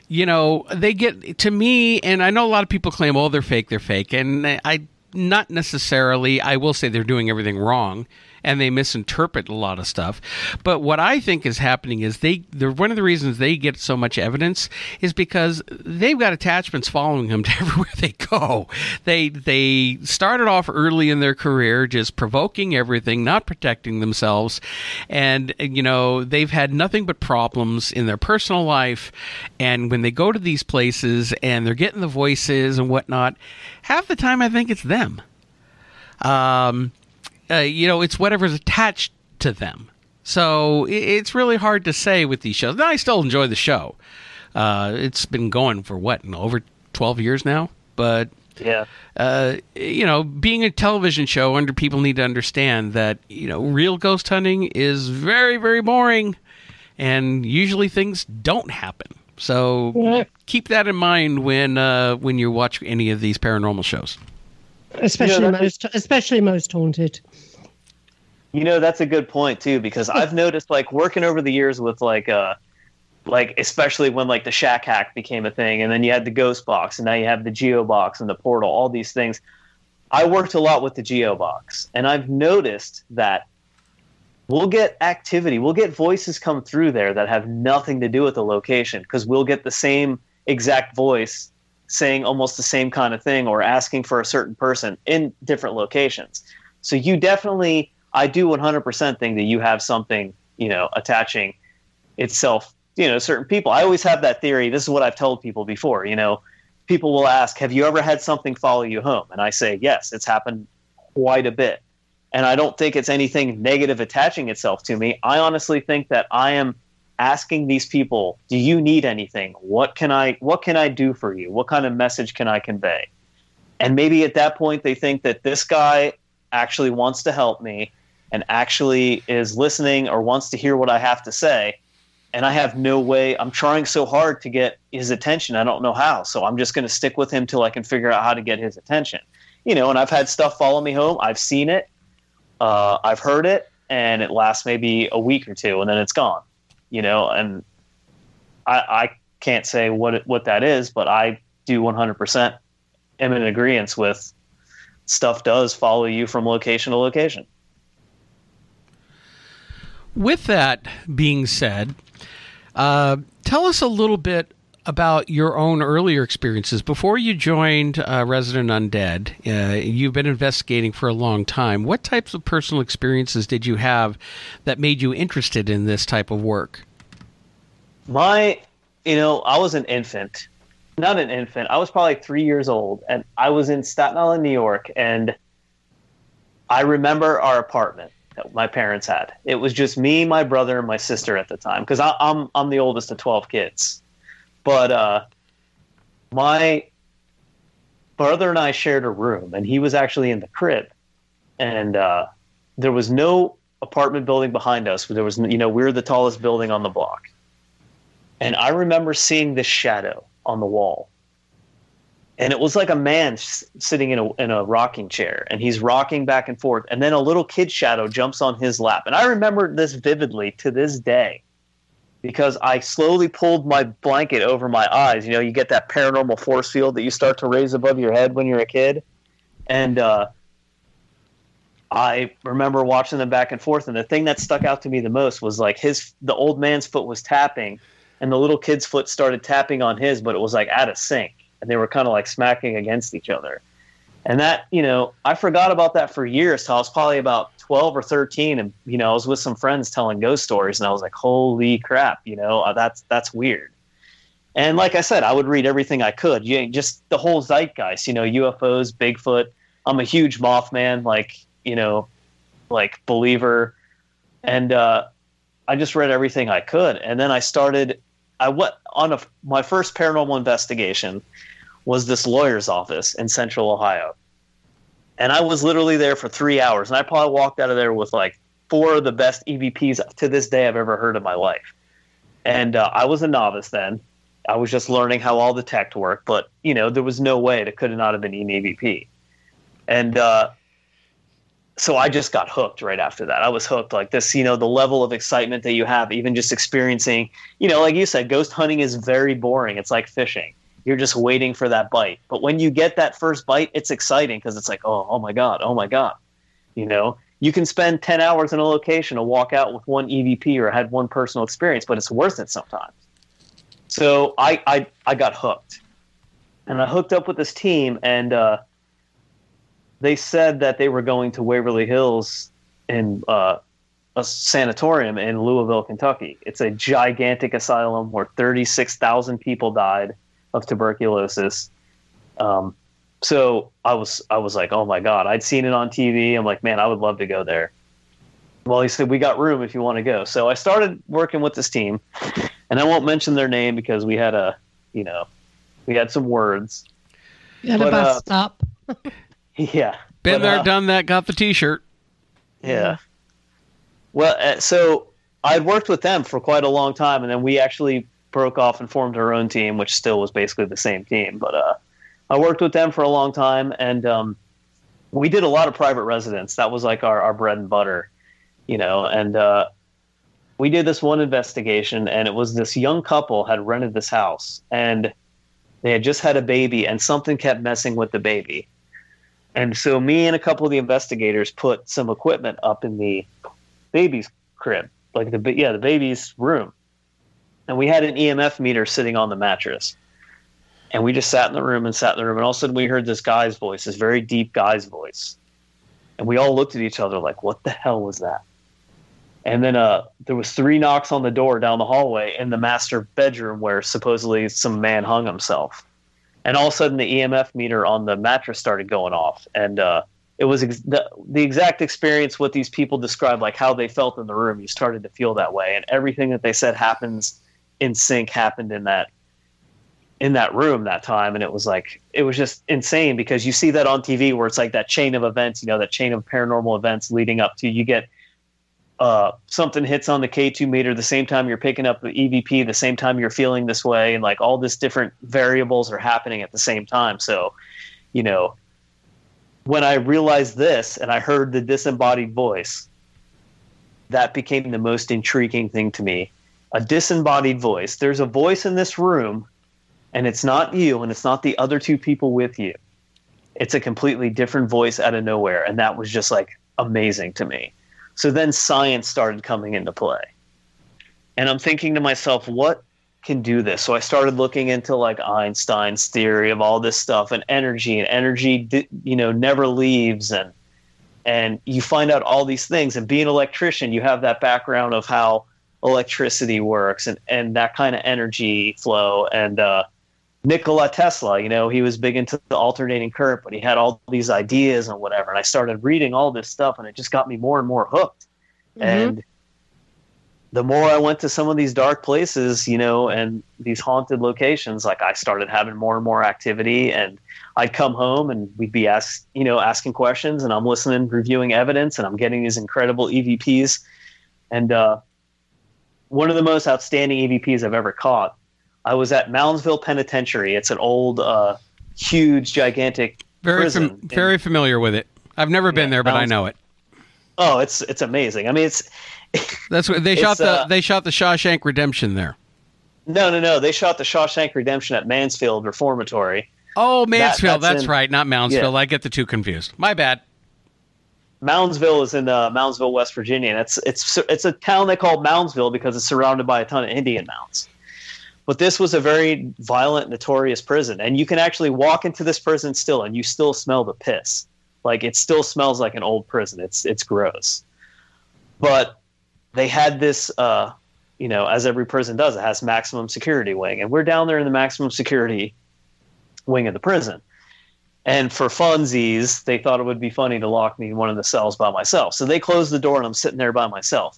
[SPEAKER 7] you know, they get to me, and I know a lot of people claim, oh, they're fake, and I not necessarily. I will say they're doing everything wrong, and they misinterpret a lot of stuff. But what I think is happening is they're one of the reasons they get so much evidence is because they've got attachments following them to everywhere they go. They started off early in their career just provoking everything, not protecting themselves, and you know they've had nothing but problems in their personal life. And when they go to these places and they're getting the voices and whatnot, half the time I think it's them. You know, it's whatever's attached to them. So it's really hard to say with these shows. Now, I still enjoy the show. It's been going for, over 12 years now? But,
[SPEAKER 8] yeah,
[SPEAKER 7] you know, being a television show, people need to understand that, you know, real ghost hunting is very, very boring. And usually things don't happen. So keep that in mind when you watch any of these paranormal shows.
[SPEAKER 6] Especially most haunted.
[SPEAKER 8] You know, that's a good point too, because I've noticed, like, working over the years with like especially when like the Shack Hack became a thing, and then you had the Ghost Box, and now you have the Geo Box and the Portal, all these things. I worked a lot with the Geo Box, and I've noticed that we'll get activity, we'll get voices come through there that have nothing to do with the location, because we'll get the same exact voice saying almost the same kind of thing or asking for a certain person in different locations. So you definitely, I do 100% think that you have something, you know, attaching itself, you know, certain people. I always have that theory. This is what I've told people before, you know, people will ask, have you ever had something follow you home? And I say, yes, it's happened quite a bit. And I don't think it's anything negative attaching itself to me. I honestly think that I am asking these people, do you need anything? What can I do for you? What kind of message can I convey? And maybe at that point they think that this guy actually wants to help me and actually is listening or wants to hear what I have to say. And I have no way. I'm trying so hard to get his attention. I don't know how. So I'm just going to stick with him till I can figure out how to get his attention. You know, and I've had stuff follow me home. I've seen it. I've heard it, and it lasts maybe a week or two, and then it's gone. You know, and I can't say what that is, but I do 100% am in agreement with stuff does follow you from location to location.
[SPEAKER 7] With that being said, tell us a little bit about your own earlier experiences. Before you joined Resident Undead, you've been investigating for a long time. What types of personal experiences did you have that made you interested in this type of work? I was an infant. Not an infant. I was probably 3 years old, and I was in Staten Island, New York, and I remember our apartment that my parents had. It was just me, my brother, and my sister at the time, because I'm the oldest of 12 kids. But my brother and I shared a room, and he was actually in the crib. And
[SPEAKER 8] there was no apartment building behind us. There was, we were the tallest building on the block. And I remember seeing this shadow on the wall. And it was like a man sitting in a rocking chair, and he's rocking back and forth. And then a little kid shadow jumps on his lap. And I remember this vividly to this day, because I slowly pulled my blanket over my eyes. You get that paranormal force field that you start to raise above your head when you're a kid. And I remember watching them back and forth. And the thing that stuck out to me the most was like the old man's foot was tapping, and the little kid's foot started tapping on his, but it was like out of sync. And they were kind of like smacking against each other. And that, I forgot about that for years. So I was probably about 12 or 13. And, I was with some friends telling ghost stories. And I was like, holy crap, that's weird. And like I said, I would read everything I could. Just the whole zeitgeist, UFOs, Bigfoot. I'm a huge Mothman, believer. And I just read everything I could. And then I went on my first paranormal investigation was this lawyer's office in Central Ohio. And I was literally there for 3 hours. And I probably walked out of there with like 4 of the best EVPs to this day I've ever heard in my life. And I was a novice then. I was just learning how all the tech worked. But, there was no way it could not have been an EVP. And so I just got hooked right after that. I was hooked like this, the level of excitement that you have, even just experiencing, like you said, ghost hunting is very boring. It's like fishing. You're just waiting for that bite. But when you get that first bite, it's exciting because it's like, oh my God. You can spend 10 hours in a location and walk out with one EVP or had one personal experience, but it's worth it sometimes. So I got hooked. And I hooked up with this team, and they said that they were going to Waverly Hills in a sanatorium in Louisville, Kentucky. It's a gigantic asylum where 36,000 people died of tuberculosis. So I was like, oh my God, I'd seen it on TV. I'm like, man, I would love to go there. Well, he said, we got room if you want to go. So I started working with this team, and I won't mention their name because we had we had some words.
[SPEAKER 6] You had a bus stop.
[SPEAKER 8] Yeah.
[SPEAKER 7] Been there, done that, got the t-shirt.
[SPEAKER 8] Yeah. Well, so I'd worked with them for quite a long time, and then we actually broke off and formed our own team, which still was basically the same team. But I worked with them for a long time, and we did a lot of private residence. That was like our bread and butter, and we did this one investigation, and it was this young couple had rented this house, and they had just had a baby, and something kept messing with the baby. And so me and a couple of the investigators put some equipment up in the baby's crib, like the baby's room. And we had an EMF meter sitting on the mattress. And we just sat in the room, and all of a sudden we heard this guy's voice, this very deep guy's voice. And we all looked at each other like, what the hell was that? And then there was 3 knocks on the door down the hallway in the master bedroom where supposedly some man hung himself. And all of a sudden the EMF meter on the mattress started going off. And it was the exact experience what these people described, like how they felt in the room. You started to feel that way. And everything that they said happens in sync happened in that room that time. And it was just insane because you see that on TV where it's like that chain of events, that chain of paranormal events leading up to, you get something hits on the K2 meter the same time you're picking up the EVP, the same time you're feeling this way, and like all this different variables are happening at the same time. So, when I realized this and I heard the disembodied voice, that became the most intriguing thing to me. A disembodied voice. There's a voice in this room, and it's not you, and it's not the other 2 people with you. It's a completely different voice out of nowhere, and that was just like amazing to me. So then science started coming into play. And I'm thinking to myself, what can do this? So I started looking into like Einstein's theory of all this stuff and energy never leaves. And you find out all these things. And being an electrician, you have that background of how electricity works and that kind of energy flow. And Nikola Tesla, he was big into the alternating current, but he had all these ideas and whatever. And I started reading all this stuff, and it just got me more and more hooked. Mm-hmm. And the more I went to some of these dark places, and these haunted locations, like I started having more and more activity, and I'd come home and we'd be asking questions, and I'm listening, reviewing evidence, and I'm getting these incredible EVPs. And one of the most outstanding EVPs I've ever caught, I was at Moundsville Penitentiary. It's an old, huge, gigantic prison.
[SPEAKER 7] Very familiar with it. I've never been there, but I know it.
[SPEAKER 8] Oh, it's amazing. I mean,
[SPEAKER 7] that's what they shot they shot the Shawshank Redemption there.
[SPEAKER 8] No. They shot the Shawshank Redemption at Mansfield Reformatory.
[SPEAKER 7] Oh, Mansfield. That's right, not Moundsville. Yeah. I get the two confused. My bad.
[SPEAKER 8] Moundsville is in Moundsville, West Virginia, and it's a town they call Moundsville because it's surrounded by a ton of Indian mounds. But this was a very violent, notorious prison, and you can actually walk into this prison still, and you still smell the piss. Like, it still smells like an old prison. It's gross. But they had this, as every prison does, it has maximum security wing. And we're down there in the maximum security wing of the prison. And for funsies, they thought it would be funny to lock me in one of the cells by myself. So they closed the door, and I'm sitting there by myself.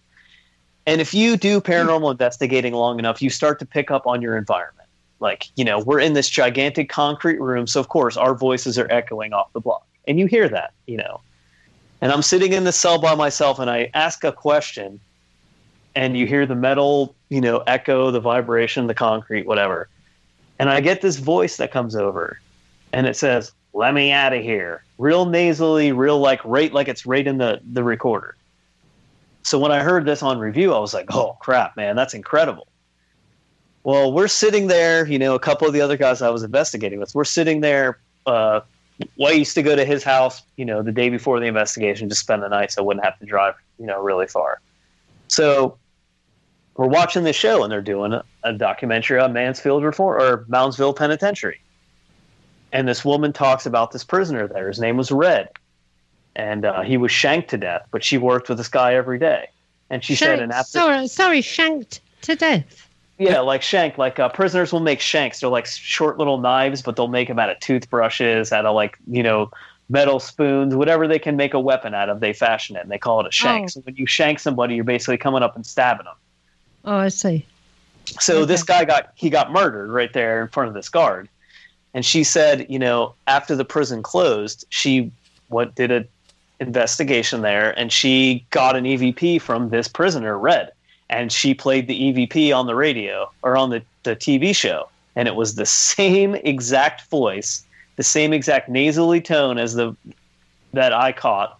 [SPEAKER 8] And if you do paranormal investigating long enough, you start to pick up on your environment. Like, we're in this gigantic concrete room, so of course our voices are echoing off the block. And you hear that, And I'm sitting in the cell by myself, and I ask a question, and you hear the metal, echo, the vibration, the concrete, whatever. And I get this voice that comes over, and it says, "Let me out of here." Real nasally, real like it's right in the recorder. So when I heard this on review, I was like, oh, crap, man, that's incredible. Well, we're sitting there, a couple of the other guys I was investigating with, we're sitting there. I used to go to his house, the day before the investigation to spend the night so I wouldn't have to drive, really far. So we're watching this show, and they're doing a documentary on Moundsville Penitentiary. And this woman talks about this prisoner there. His name was Red. And he was shanked to death, but she worked with this guy every day. And she said, and after...
[SPEAKER 6] Sorry, shanked to death.
[SPEAKER 8] Yeah, like shank. Like prisoners will make shanks. They're like short little knives, but they'll make them out of toothbrushes, out of metal spoons, whatever they can make a weapon out of. They fashion it, and they call it a shank. Oh. So when you shank somebody, you're basically coming up and stabbing them.
[SPEAKER 6] Oh, I see.
[SPEAKER 8] So this guy got murdered right there in front of this guard, and she said, after the prison closed, she did an investigation there, and she got an EVP from this prisoner, Red. And she played the EVP on the radio or on the TV show. And it was the same exact voice, the same exact nasally tone as that I caught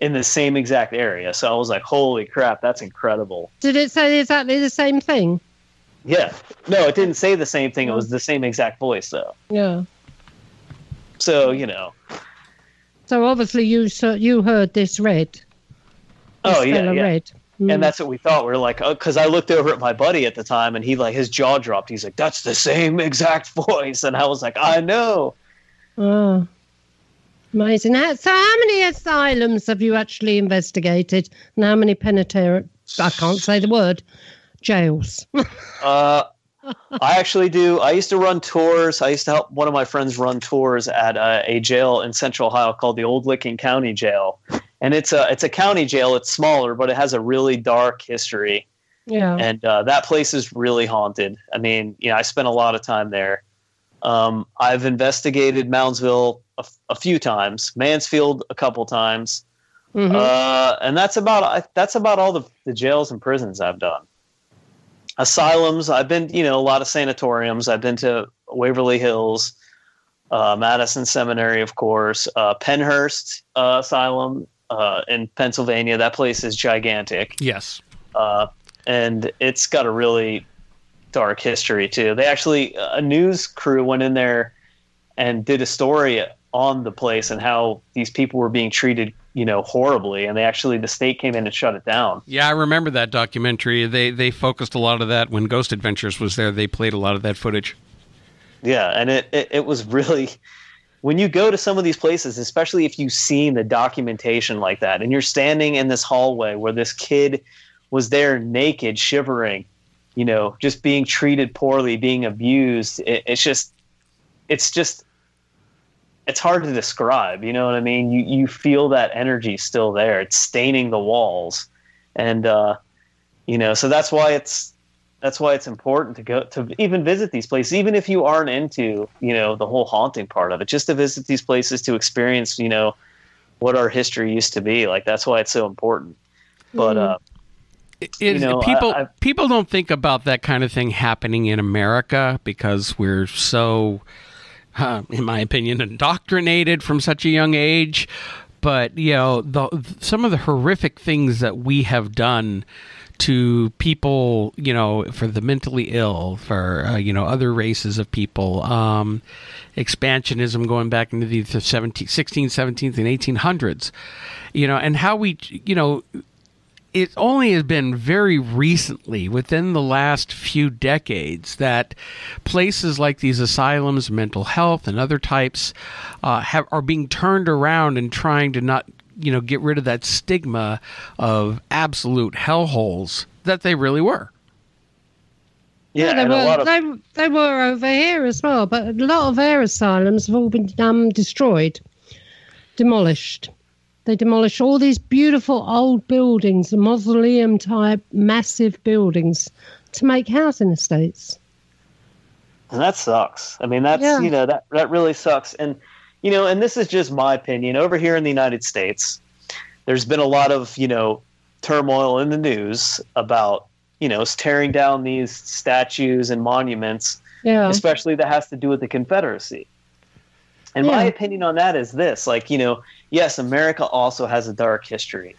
[SPEAKER 8] in the same exact area. So I was like, holy crap, that's incredible.
[SPEAKER 6] Did it say exactly the same thing?
[SPEAKER 8] Yeah. No, it didn't say the same thing. It was the same exact voice, though.
[SPEAKER 6] Yeah.
[SPEAKER 8] So,
[SPEAKER 6] So obviously you heard this Red.
[SPEAKER 8] Oh, yeah.
[SPEAKER 6] Red.
[SPEAKER 8] And that's what we thought. We were like, because I looked over at my buddy at the time, and his jaw dropped. He's like, "That's the same exact voice," and I was like, "I know."
[SPEAKER 6] Oh, amazing! So, how many asylums have you actually investigated, and how many penitentiary? I can't say the word. Jails.
[SPEAKER 8] I actually do. I used to run tours. I used to help one of my friends run tours at a jail in Central Ohio called the Old Licking County Jail. And it's a county jail. It's smaller, but it has a really dark history. Yeah. And that place is really haunted. I mean, I spent a lot of time there. I've investigated Moundsville a few times, Mansfield a couple times. Mm-hmm. And that's about all the jails and prisons I've done. Asylums, I've been, a lot of sanatoriums. I've been to Waverly Hills, Madison Seminary, of course, Pennhurst Asylum. In Pennsylvania. That place is gigantic.
[SPEAKER 7] Yes.
[SPEAKER 8] And it's got a really dark history too. They actually, a news crew went in there and did a story on the place and how these people were being treated, horribly. And the state came in and shut it down.
[SPEAKER 7] Yeah, I remember that documentary. They focused a lot of that when Ghost Adventures was there. They played a lot of that footage.
[SPEAKER 8] Yeah. And it was really, when you go to some of these places, especially if you've seen the documentation like that, and you're standing in this hallway where this kid was there naked, shivering, just being treated poorly, being abused. It's hard to describe. You know what I mean? You feel that energy still there. It's staining the walls. And So that's why it's important to go to even visit these places, even if you aren't into, the whole haunting part of it, just to visit these places to experience, what our history used to be. Like, that's why it's so important. But,
[SPEAKER 7] people don't think about that kind of thing happening in America because we're so, in my opinion, indoctrinated from such a young age. But, some of the horrific things that we have done to people, for the mentally ill, for, other races of people, expansionism going back into the 16th, 17th, and 1800s, and how we, it only has been very recently, within the last few decades, that places like these asylums, mental health, and other types are being turned around and trying to not, get rid of that stigma of absolute hellholes that they really were.
[SPEAKER 8] Yeah,
[SPEAKER 6] they were over here as well, but a lot of air asylums have all been destroyed, demolished. They demolished all these beautiful old buildings, mausoleum-type massive buildings, to make housing estates.
[SPEAKER 8] And that sucks. I mean, that's that really sucks. And and this is just my opinion. Over here in the United States, there's been a lot of turmoil in the news about tearing down these statues and monuments, especially that has to do with the Confederacy. And my opinion on that is this: like, yes, America also has a dark history.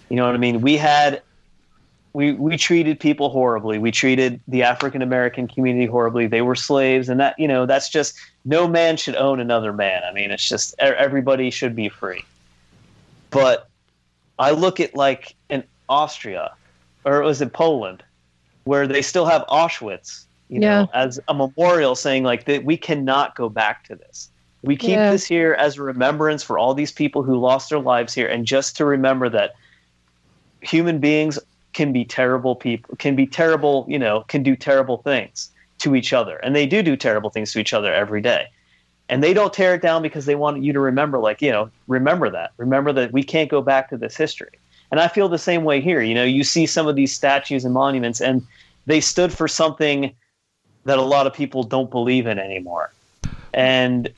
[SPEAKER 8] You know what I mean? We treated people horribly. We treated the African American community horribly. They were slaves, and that that's just, no man should own another man. I mean, it's just everybody should be free. But I look at, like, in Austria, or was it Poland, where they still have Auschwitz, as a memorial, saying like that we cannot go back to this. We keep this here as a remembrance for all these people who lost their lives here, and just to remember that human beings can be terrible people, can be terrible, can do terrible things to each other. And they do terrible things to each other every day. And they don't tear it down because they want you to remember, remember that we can't go back to this history. And I feel the same way here. You see some of these statues and monuments, and they stood for something that a lot of people don't believe in anymore. And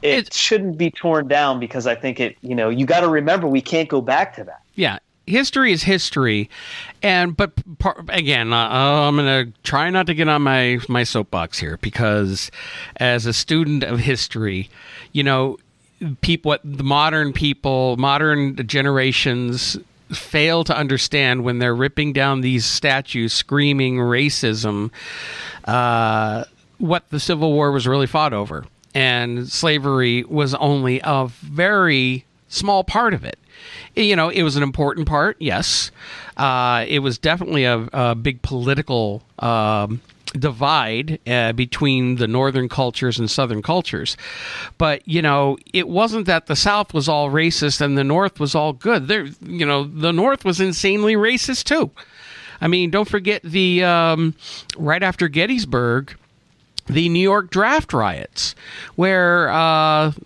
[SPEAKER 8] it shouldn't be torn down, because I think you got to remember we can't go back to that.
[SPEAKER 7] Yeah. History is history, but again, I'm going to try not to get on my soapbox here, because as a student of history, what the modern generations fail to understand when they're ripping down these statues, screaming racism, what the Civil War was really fought over, and slavery was only a very small part of it. It was an important part, yes. It was definitely a big political divide between the northern cultures and southern cultures. But, it wasn't that the South was all racist and the North was all good. The North was insanely racist, too. I mean, don't forget the right after Gettysburg, the New York draft riots, where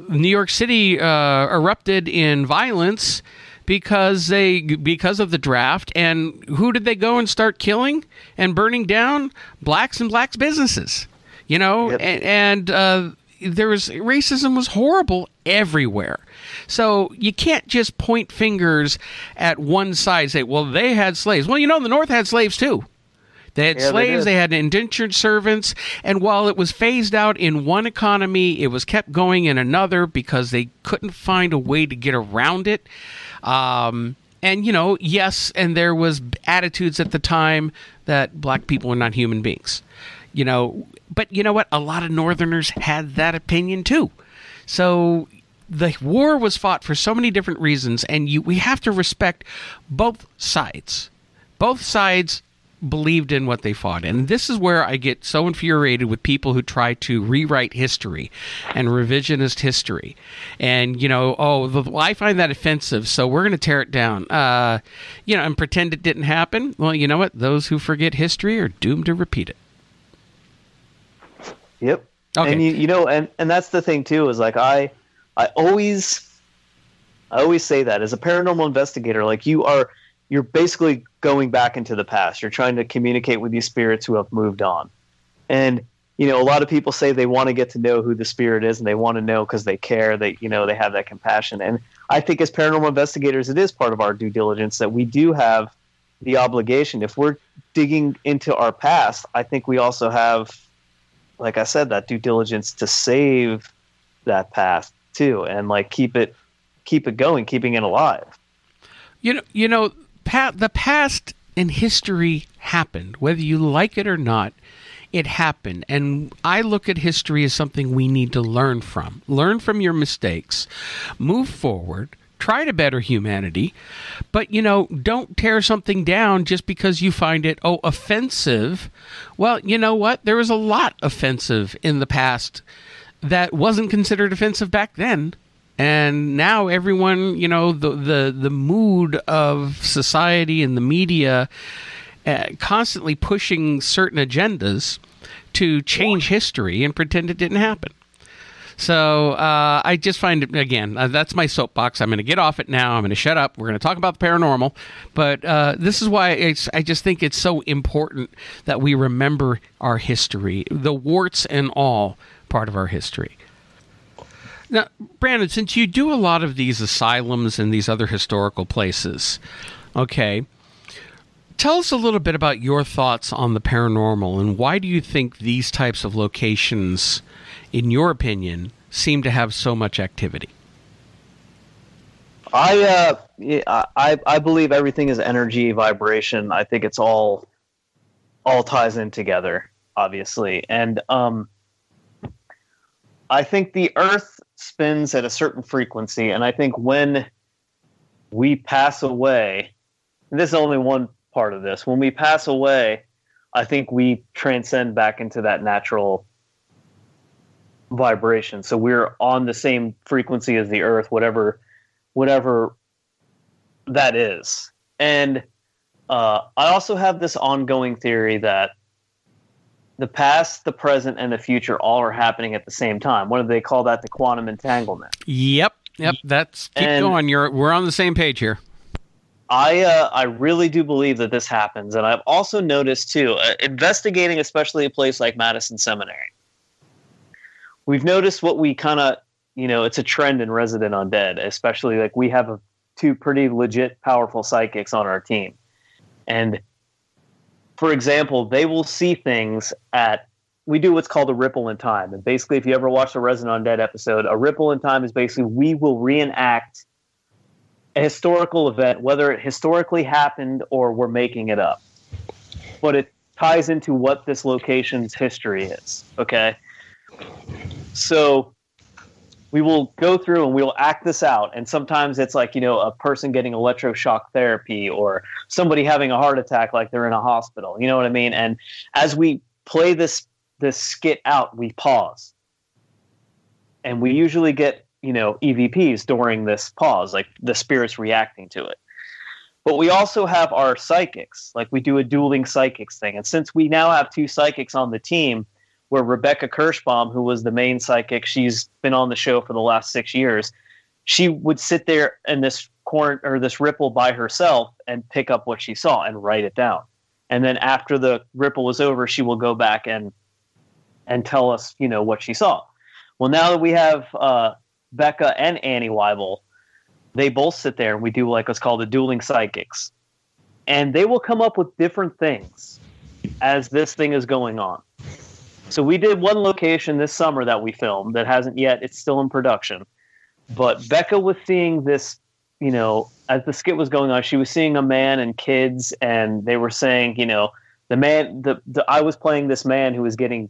[SPEAKER 7] New York City erupted in violence because of the draft. And who did they go and start killing and burning down? Blacks and blacks businesses. And there was racism was horrible everywhere. So you can't just point fingers at one side and say, well, they had slaves. Well, the North had slaves too. They had slaves, they had indentured servants, and while it was phased out in one economy, it was kept going in another because they couldn't find a way to get around it. And, yes, and there was attitudes at the time that black people were not human beings. But you know what? A lot of Northerners had that opinion too. So the war was fought for so many different reasons, and we have to respect both sides. Both sides believed in what they fought. And this is where I get so infuriated with people who try to rewrite history and revisionist history. And, I find that offensive, so we're going to tear it down, and pretend it didn't happen. Well, you know what? Those who forget history are doomed to repeat it.
[SPEAKER 8] Yep.
[SPEAKER 7] Okay.
[SPEAKER 8] And and that's the thing too, is like I always say that as a paranormal investigator, like you are you're basically going back into the past. You're trying to communicate with these spirits who have moved on. And, you know, a lot of people say they want to get to know who the spirit is, and they want to know because they care, they have that compassion. And I think as paranormal investigators, it is part of our due diligence that we do have the obligation. If we're digging into our past, I think we also have, like I said, that due diligence to save that past too, and like keep it going, keeping it alive.
[SPEAKER 7] The past in history happened, whether you like it or not. It happened, and I look at history as something we need to learn from. Learn from your mistakes, move forward, try to better humanity, but, you know, don't tear something down just because you find it, offensive. Well, you know what? There was a lot offensive in the past that wasn't considered offensive back then. And now everyone, you know, the mood of society and the media constantly pushing certain agendas to change history and pretend it didn't happen. So I just find it, again, that's my soapbox. I'm going to get off it now. I'm going to shut up. We're going to talk about the paranormal. But this is why I just think it's so important that we remember our history, the warts and all part of our history. Now, Brandon, since you do a lot of these asylums and these other historical places, okay, tell us a little bit about your thoughts on the paranormal, and why do you think these types of locations, in your opinion, seem to have so much activity?
[SPEAKER 8] I believe everything is energy, vibration. I think it's all ties in together, obviously. And I think the Earth spins at a certain frequency, and I think when we pass away, and this is only one part of this, when we pass away, I think we transcend back into that natural vibration. So we're on the same frequency as the Earth, whatever that is. And I also have this ongoing theory that the past, the present, and the future all are happening at the same time. What do they call that? The quantum entanglement.
[SPEAKER 7] Yep. That's keep going. We're on the same page here.
[SPEAKER 8] I really do believe that this happens, and I've also noticed too, investigating especially a place like Madison Seminary. We've noticed what we kind of, it's a trend in Resident Undead, especially like we have two pretty legit powerful psychics on our team, and for example, they will see things we do what's called a ripple in time. And basically, if you ever watch the Resident Undead episode, a ripple in time is basically we will reenact a historical event, whether it historically happened or we're making it up. But it ties into what this location's history is, okay? So we will go through and we'll act this out. And sometimes it's like, a person getting electroshock therapy or somebody having a heart attack like they're in a hospital. You know what I mean? And as we play this skit out, we pause. And we usually get, EVPs during this pause, like the spirits reacting to it. But we also have our psychics, like we do a dueling psychics thing. And since we now have two psychics on the team, where Rebecca Kirschbaum, who was the main psychic, she's been on the show for the last 6 years, she would sit there in this corner or this ripple by herself and pick up what she saw and write it down. And then after the ripple was over, she will go back and tell us, what she saw. Well, now that we have Becca and Annie Weibel, they both sit there and we do like what's called the dueling psychics. And they will come up with different things as this thing is going on. So we did one location this summer that we filmed that hasn't yet, it's still in production. But Becca was seeing this, as the skit was going on, she was seeing a man and kids, and they were saying, the man, I was playing this man who was getting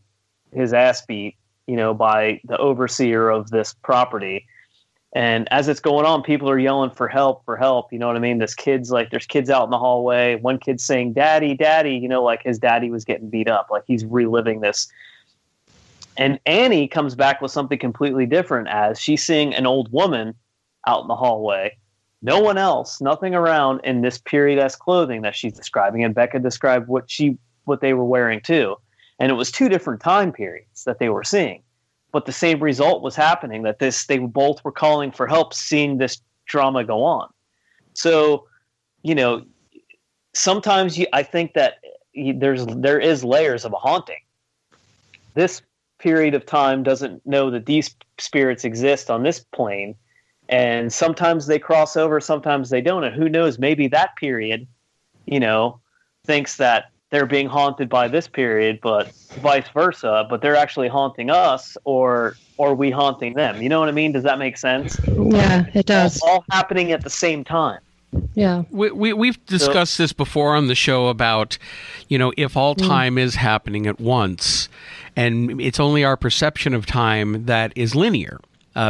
[SPEAKER 8] his ass beat, by the overseer of this property. And as it's going on, people are yelling for help, you know what I mean? There's kids out in the hallway. One kid's saying, "Daddy, Daddy," like his daddy was getting beat up, like he's reliving this. And Annie comes back with something completely different, as she's seeing an old woman out in the hallway. No one else, nothing around, in this period-esque clothing that she's describing. And Becca described what they were wearing too. And it was two different time periods that they were seeing. But the same result was happening, that they both were calling for help, seeing this drama go on. So, sometimes I think that there is layers of a haunting. This period of time doesn't know that these spirits exist on this plane, and sometimes they cross over, sometimes they don't. And who knows? Maybe that period, thinks that they're being haunted by this period, but vice versa. But they're actually haunting us, or we haunting them. You know what I mean? Does that make sense?
[SPEAKER 6] Yeah, it does.
[SPEAKER 8] All happening at the same time.
[SPEAKER 6] Yeah.
[SPEAKER 7] We've discussed this before on the show about, if all time is happening at once, and it's only our perception of time that is linear,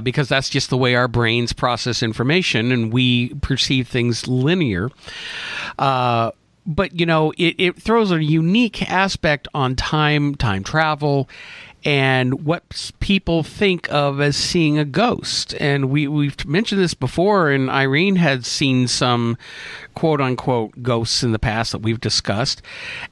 [SPEAKER 7] because that's just the way our brains process information, and we perceive things linear. But, it throws a unique aspect on time travel, and what people think of as seeing a ghost. And we've mentioned this before, and Irene had seen some quote-unquote ghosts in the past that we've discussed.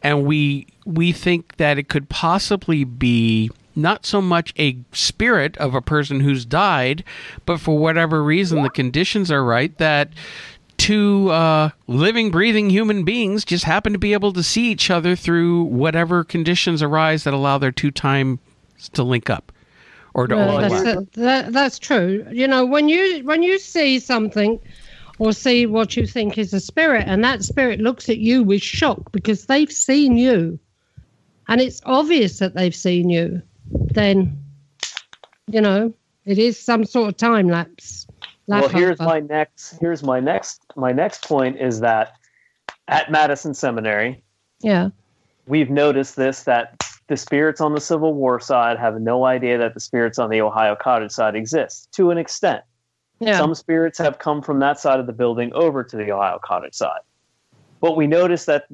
[SPEAKER 7] And we think that it could possibly be not so much a spirit of a person who's died, but for whatever reason the conditions are right, that two living, breathing human beings just happen to be able to see each other through whatever conditions arise that allow their two time to link up or to overlap.
[SPEAKER 6] That's true. When you see something or see what you think is a spirit, and that spirit looks at you with shock because they've seen you, and it's obvious that they've seen you, then it is some sort of time lapse.
[SPEAKER 8] Well, here's my next point is that at Madison Seminary, we've noticed this, that the spirits on the Civil War side have no idea that the spirits on the Ohio Cottage side exist, to an extent. Yeah. Some spirits have come from that side of the building over to the Ohio Cottage side. But we notice that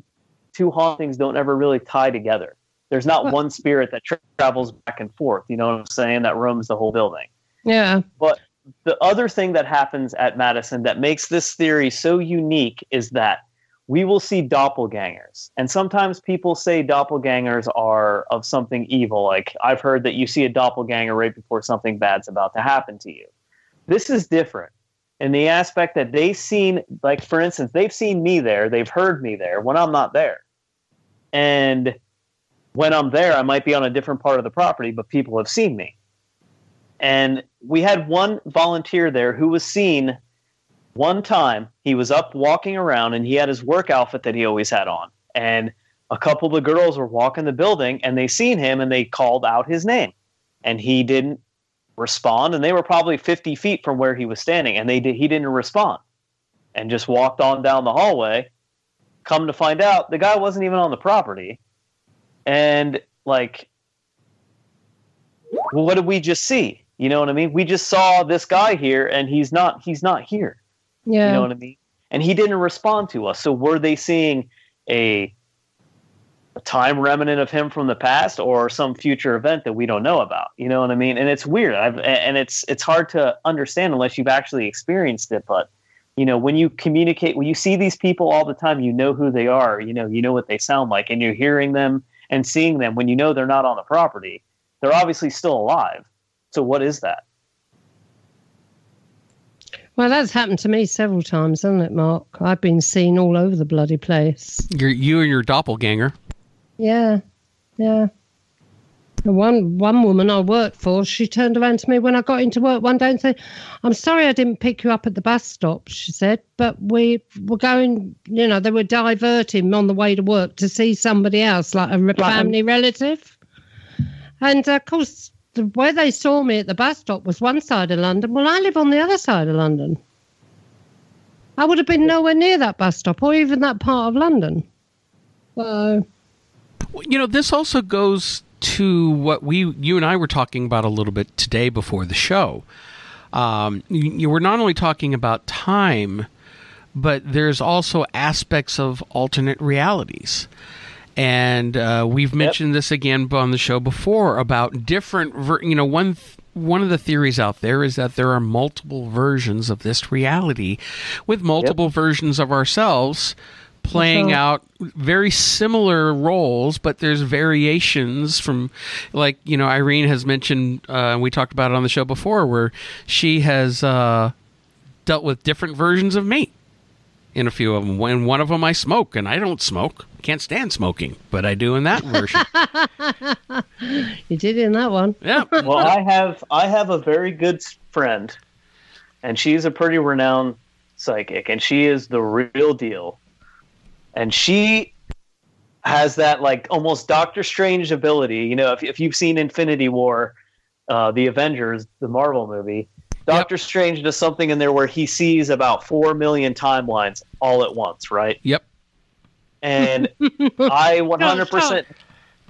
[SPEAKER 8] two hauntings don't ever really tie together. There's not one spirit that travels back and forth, you know what I'm saying, that roams the whole building.
[SPEAKER 6] Yeah.
[SPEAKER 8] But the other thing that happens at Madison that makes this theory so unique is that we will see doppelgangers. And sometimes people say doppelgangers are of something evil. Like, I've heard that you see a doppelganger right before something bad's about to happen to you. This is different in the aspect that they've seen, like, for instance, they've seen me there, they've heard me there when I'm not there. And when I'm there, I might be on a different part of the property, but people have seen me. And we had one volunteer there who was seen one time. He was up walking around, and he had his work outfit that he always had on. And a couple of the girls were walking the building, and they seen him, and they called out his name. And he didn't respond, and they were probably 50 feet from where he was standing, and he didn't respond and just walked on down the hallway. Come to find out, the guy wasn't even on the property. And, like, well, what did we just see? You know what I mean? We just saw this guy here, and he's not here. Yeah. You know what I mean? And he didn't respond to us. So were they seeing a time remnant of him from the past, or some future event that we don't know about? You know what I mean? And it's weird. It's hard to understand unless you've actually experienced it. But, when you communicate, when you see these people all the time, you know who they are. You know what they sound like, and you're hearing them and seeing them when they're not on the property. They're obviously still alive. So what is that?
[SPEAKER 6] Well, that's happened to me several times, hasn't it, Mark? I've been seen all over the bloody place.
[SPEAKER 7] You and your doppelganger.
[SPEAKER 6] Yeah. One woman I worked for, she turned around to me when I got into work one day and said, "I'm sorry I didn't pick you up at the bus stop," she said, "but we were going, they were diverting on the way to work to see somebody else, like a family relative." And, of course, where they saw me at the bus stop was one side of London. Well, I live on the other side of London. I would have been nowhere near that bus stop or even that part of London. So,
[SPEAKER 7] this also goes to what you and I were talking about a little bit today before the show. You were not only talking about time, but there's also aspects of alternate realities. And we've mentioned this again on the show before about different, one of the theories out there is that there are multiple versions of this reality with multiple versions of ourselves playing out very similar roles, but there's variations from, like, Irene has mentioned, we talked about it on the show before, where she has dealt with different versions of me. in a few of them. In one of them, I smoke, and I don't smoke. Can't stand smoking, but I do in that version.
[SPEAKER 6] You did in that one.
[SPEAKER 7] Yeah.
[SPEAKER 8] Well, I have a very good friend, and she's a pretty renowned psychic, and she is the real deal. And she has that like almost Doctor Strange ability. You know, if you've seen Infinity War, the Avengers, the Marvel movie, Doctor Strange does something in there where he sees about 4 million timelines all at once, right?
[SPEAKER 7] Yep.
[SPEAKER 8] And I 100%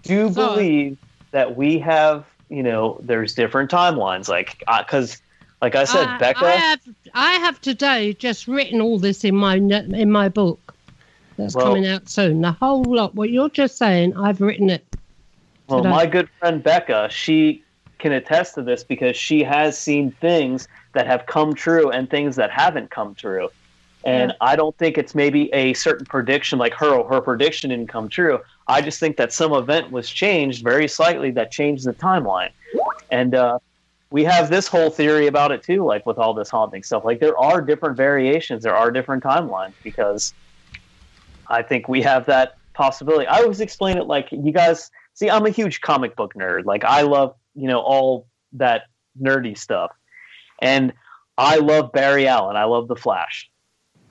[SPEAKER 8] do believe that we have, you know, there's different timelines. Like, because, like I said, Becca.
[SPEAKER 6] I have today just written all this in my book that's coming out soon. The whole lot. What you're just saying, I've written it.
[SPEAKER 8] Well, my good friend Becca, she can attest to this because she has seen things that have come true and things that haven't come true. And I don't think it's maybe a certain prediction like her prediction didn't come true. I just think that some event was changed very slightly that changed the timeline. And we have this whole theory about it too, like with all this haunting stuff. Like there are different variations, there are different timelines because I think we have that possibility. I always explain it like you guys see, I'm a huge comic book nerd. Like I love, you know, all that nerdy stuff. And I love Barry Allen. I love The Flash.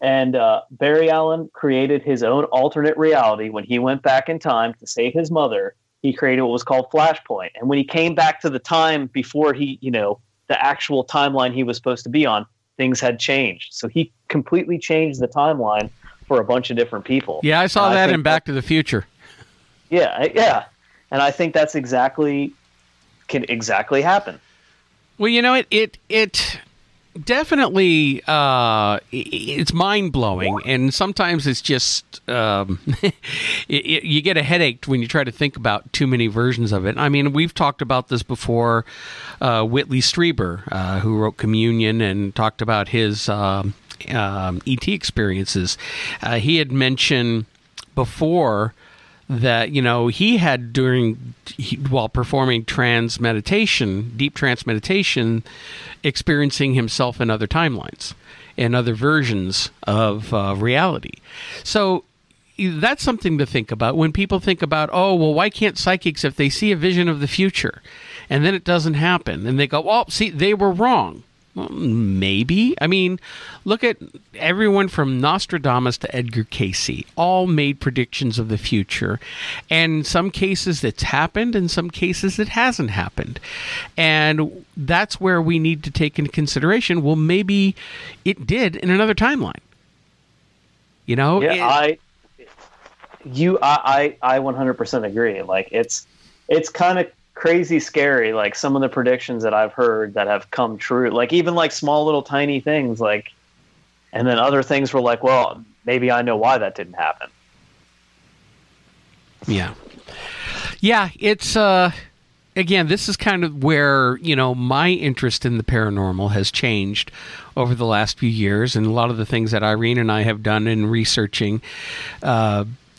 [SPEAKER 8] And Barry Allen created his own alternate reality when he went back in time to save his mother. He created what was called Flashpoint. And when he came back to the time before he, you know, the actual timeline he was supposed to be on, things had changed. So he completely changed the timeline for a bunch of different people.
[SPEAKER 7] Yeah, I saw that in Back to the Future.
[SPEAKER 8] Yeah. And I think that's can exactly happen.
[SPEAKER 7] Well, you know, it definitely it's mind-blowing, and sometimes it's just you get a headache when you try to think about too many versions of it. I mean, we've talked about this before. Whitley Strieber, who wrote Communion and talked about his ET experiences, he had mentioned before that, you know, he had while performing deep trance meditation, experiencing himself in other timelines and other versions of reality. So that's something to think about when people think about, oh, well, why can't psychics, if they see a vision of the future and then it doesn't happen, and they go, well, see, they were wrong. Well, maybe. I mean, look at everyone from Nostradamus to Edgar Cayce, all made predictions of the future. And in some cases it's happened, in some cases it hasn't happened. And that's where we need to take into consideration, well, maybe it did in another timeline. You know?
[SPEAKER 8] Yeah, I 100% agree. Like, it's kind of crazy scary, like some of the predictions that I've heard that have come true, like even like small little tiny things, like, and then other things were like, well, maybe I know why that didn't happen.
[SPEAKER 7] Yeah, it's again, this is kind of where, you know, my interest in the paranormal has changed over the last few years, and a lot of the things that Irene and I have done in researching,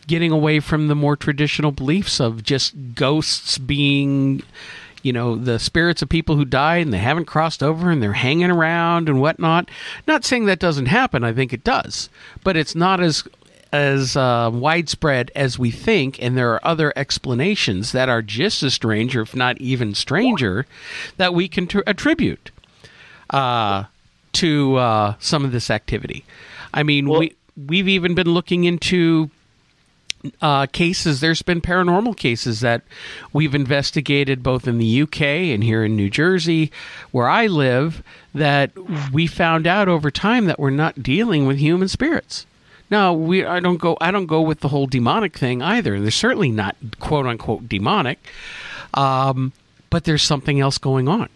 [SPEAKER 7] getting away from the more traditional beliefs of just ghosts being, you know, the spirits of people who died and they haven't crossed over and they're hanging around and whatnot. Not saying that doesn't happen. I think it does. But it's not as widespread as we think, and there are other explanations that are just as strange, or if not even stranger, that we can attribute to some of this activity. I mean, we've even been looking into cases. There's been paranormal cases that we've investigated both in the UK and here in New Jersey, where I live, that we found out over time that we're not dealing with human spirits. Now, I don't go with the whole demonic thing either. They're certainly not quote unquote demonic, but there's something else going on,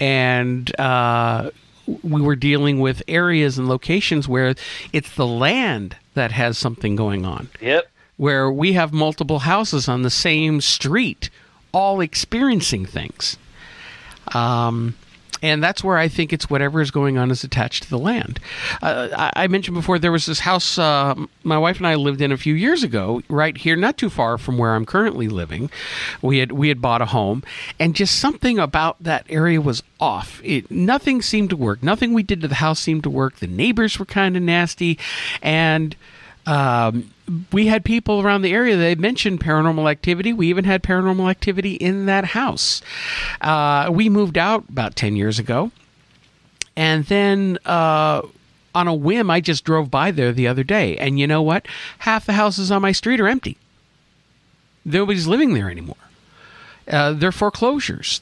[SPEAKER 7] and we were dealing with areas and locations where it's the land that has something going on.
[SPEAKER 8] Yep.
[SPEAKER 7] Where we have multiple houses on the same street, all experiencing things. And that's where I think it's whatever is going on is attached to the land. I mentioned before there was this house my wife and I lived in a few years ago, right here, not too far from where I'm currently living. We had bought a home, and just something about that area was off. Nothing seemed to work. Nothing we did to the house seemed to work. The neighbors were kind of nasty, and we had people around the area that mentioned paranormal activity. We even had paranormal activity in that house. We moved out about 10 years ago. And then on a whim, I just drove by there the other day. And you know what? Half the houses on my street are empty. Nobody's living there anymore. They're foreclosures.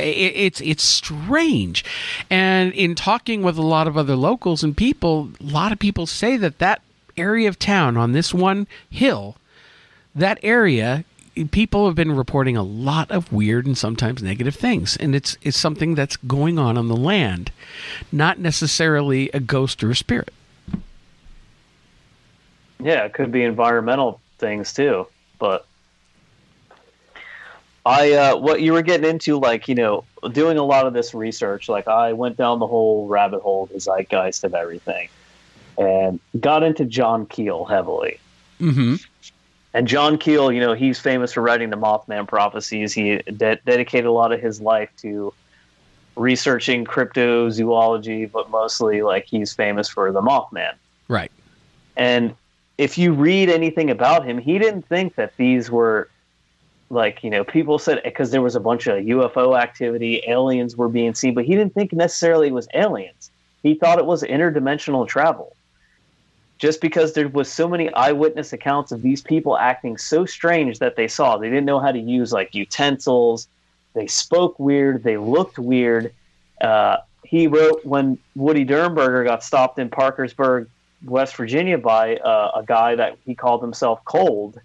[SPEAKER 7] It's strange. And in talking with a lot of other locals and people, a lot of people say that area of town on this one hill, that area, people have been reporting a lot of weird and sometimes negative things, and it's something that's going on the land, not necessarily a ghost or a spirit.
[SPEAKER 8] Yeah, it could be environmental things too, but what you were getting into, like, you know, doing a lot of this research, like I went down the whole rabbit hole, the zeitgeist of everything, and got into John Keel heavily. Mm-hmm. And John Keel, you know, he's famous for writing the Mothman prophecies. He dedicated a lot of his life to researching cryptozoology, but mostly, like, he's famous for the Mothman. Right. And if you read anything about him, he didn't think that these were, like, you know, people said because there was a bunch of UFO activity, aliens were being seen, but he didn't think necessarily it was aliens. He thought it was interdimensional travel. Just because there was so many eyewitness accounts of these people acting so strange that they saw. They didn't know how to use, like, utensils. They spoke weird. They looked weird. He wrote when Woody Dernberger got stopped in Parkersburg, West Virginia by a guy that he called himself Cold.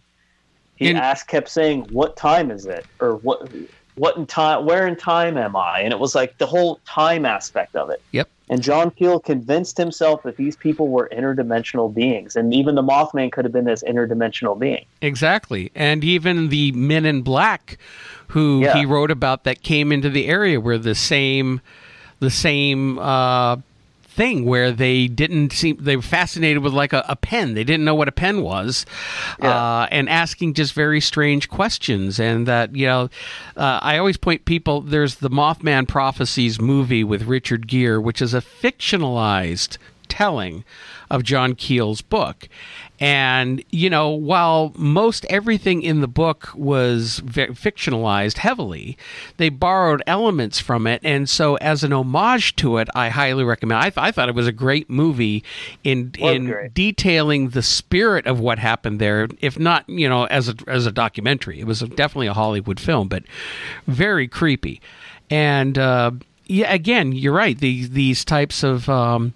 [SPEAKER 8] He kept saying, "What time is it?" Or what in time? Where in time am I? And it was like the whole time aspect of it. Yep. And John Keel convinced himself that these people were interdimensional beings, and even the Mothman could have been this interdimensional being.
[SPEAKER 7] Exactly, and even the Men in Black, who he wrote about, that came into the area, were the same thing, where they were fascinated with, like, a pen. They didn't know what a pen was, and asking just very strange questions. And that, you know, I always point people, there's the Mothman Prophecies movie with Richard Gere, which is a fictionalized telling of John Keel's book. And, you know, while most everything in the book was fictionalized heavily, they borrowed elements from it. And so as an homage to it, I highly recommend. I thought it was a great movie in detailing the spirit of what happened there, if not, you know, as a documentary. It was definitely a Hollywood film, but very creepy. And, again, you're right. These types of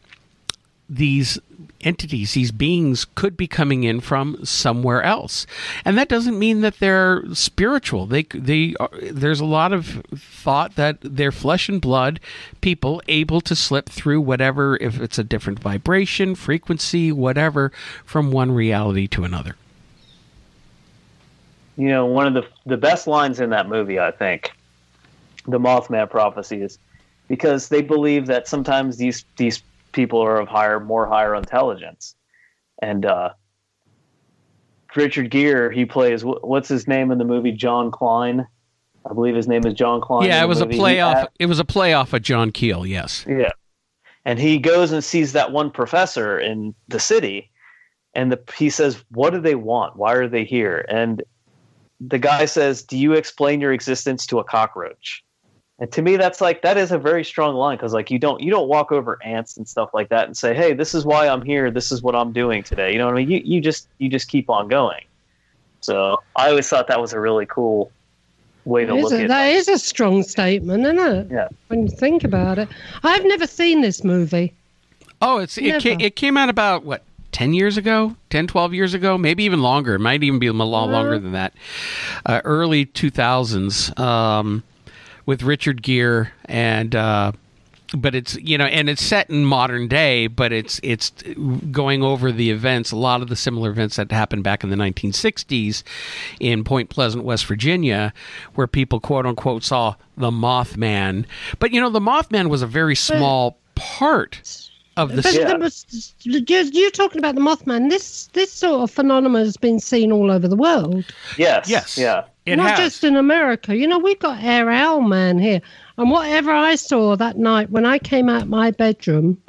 [SPEAKER 7] these entities, these beings, could be coming in from somewhere else, and that doesn't mean that they're spiritual. There's a lot of thought that they're flesh and blood people able to slip through whatever, if it's a different vibration, frequency, whatever, from one reality to another.
[SPEAKER 8] You know, one of the best lines in that movie, I think, the Mothman Prophecies, because they believe that sometimes these people are of more higher intelligence. And Richard Gere, he plays, what's his name in the movie? John Klein. I believe his name is John Klein.
[SPEAKER 7] Yeah, it was a playoff of John Keel, yes.
[SPEAKER 8] Yeah. And he goes and sees that one professor in the city, and he says, "What do they want? Why are they here?" And the guy says, "Do you explain your existence to a cockroach?" And to me, that is a very strong line, because, like, you don't walk over ants and stuff like that and say, "Hey, this is why I'm here. This is what I'm doing today." You know what I mean? You just keep on going. So I always thought that was a really cool way to look at it.
[SPEAKER 6] That is a strong statement, isn't it? Yeah. When you think about it, I've never seen this movie.
[SPEAKER 7] Oh, it came out about 10 years ago, 10, 12 years ago, maybe even longer. It might even be a lot longer than that. Early 2000s. With Richard Gere, and but it's, you know, and it's set in modern day, but it's going over the events, a lot of the similar events that happened back in the 1960s in Point Pleasant, West Virginia, where people quote unquote saw the Mothman. But you know, the Mothman was a very small part of the.
[SPEAKER 6] You're talking about the Mothman. This sort of phenomenon has been seen all over the world.
[SPEAKER 8] Yes. Yeah.
[SPEAKER 6] Not just in America. You know, we've got Air Owl Man here. And whatever I saw that night when I came out my bedroom,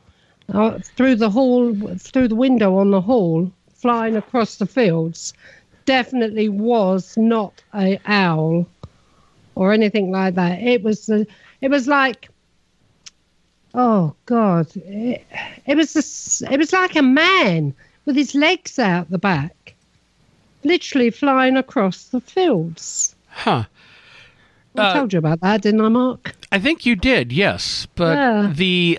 [SPEAKER 6] through the window on the hall, flying across the fields, definitely was not a owl or anything like that. It was like, oh God, it was like a man with his legs out the back, literally flying across the fields.
[SPEAKER 7] Huh.
[SPEAKER 6] I told you about that, didn't I, Mark?
[SPEAKER 7] I think you did, yes. But did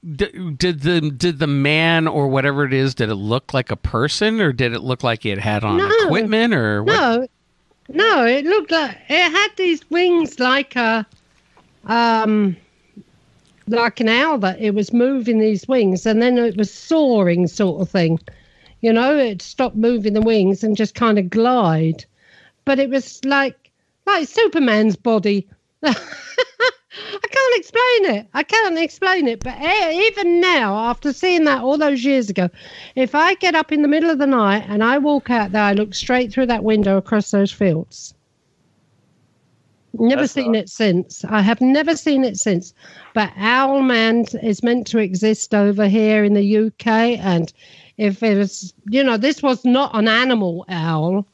[SPEAKER 7] the man or whatever it is, did it look like a person, or did it look like it had on equipment, or what?
[SPEAKER 6] No, it looked like it had these wings like an owl, that it was moving these wings, and then it was soaring sort of thing. You know, it stopped moving the wings and just kind of glide. But it was like Superman's body. I can't explain it. But even now, after seeing that all those years ago, if I get up in the middle of the night and I walk out there, I look straight through that window across those fields. Never seen it since. I have never seen it since. But Owlman is meant to exist over here in the UK. And if it was, you know, this was not an animal owl.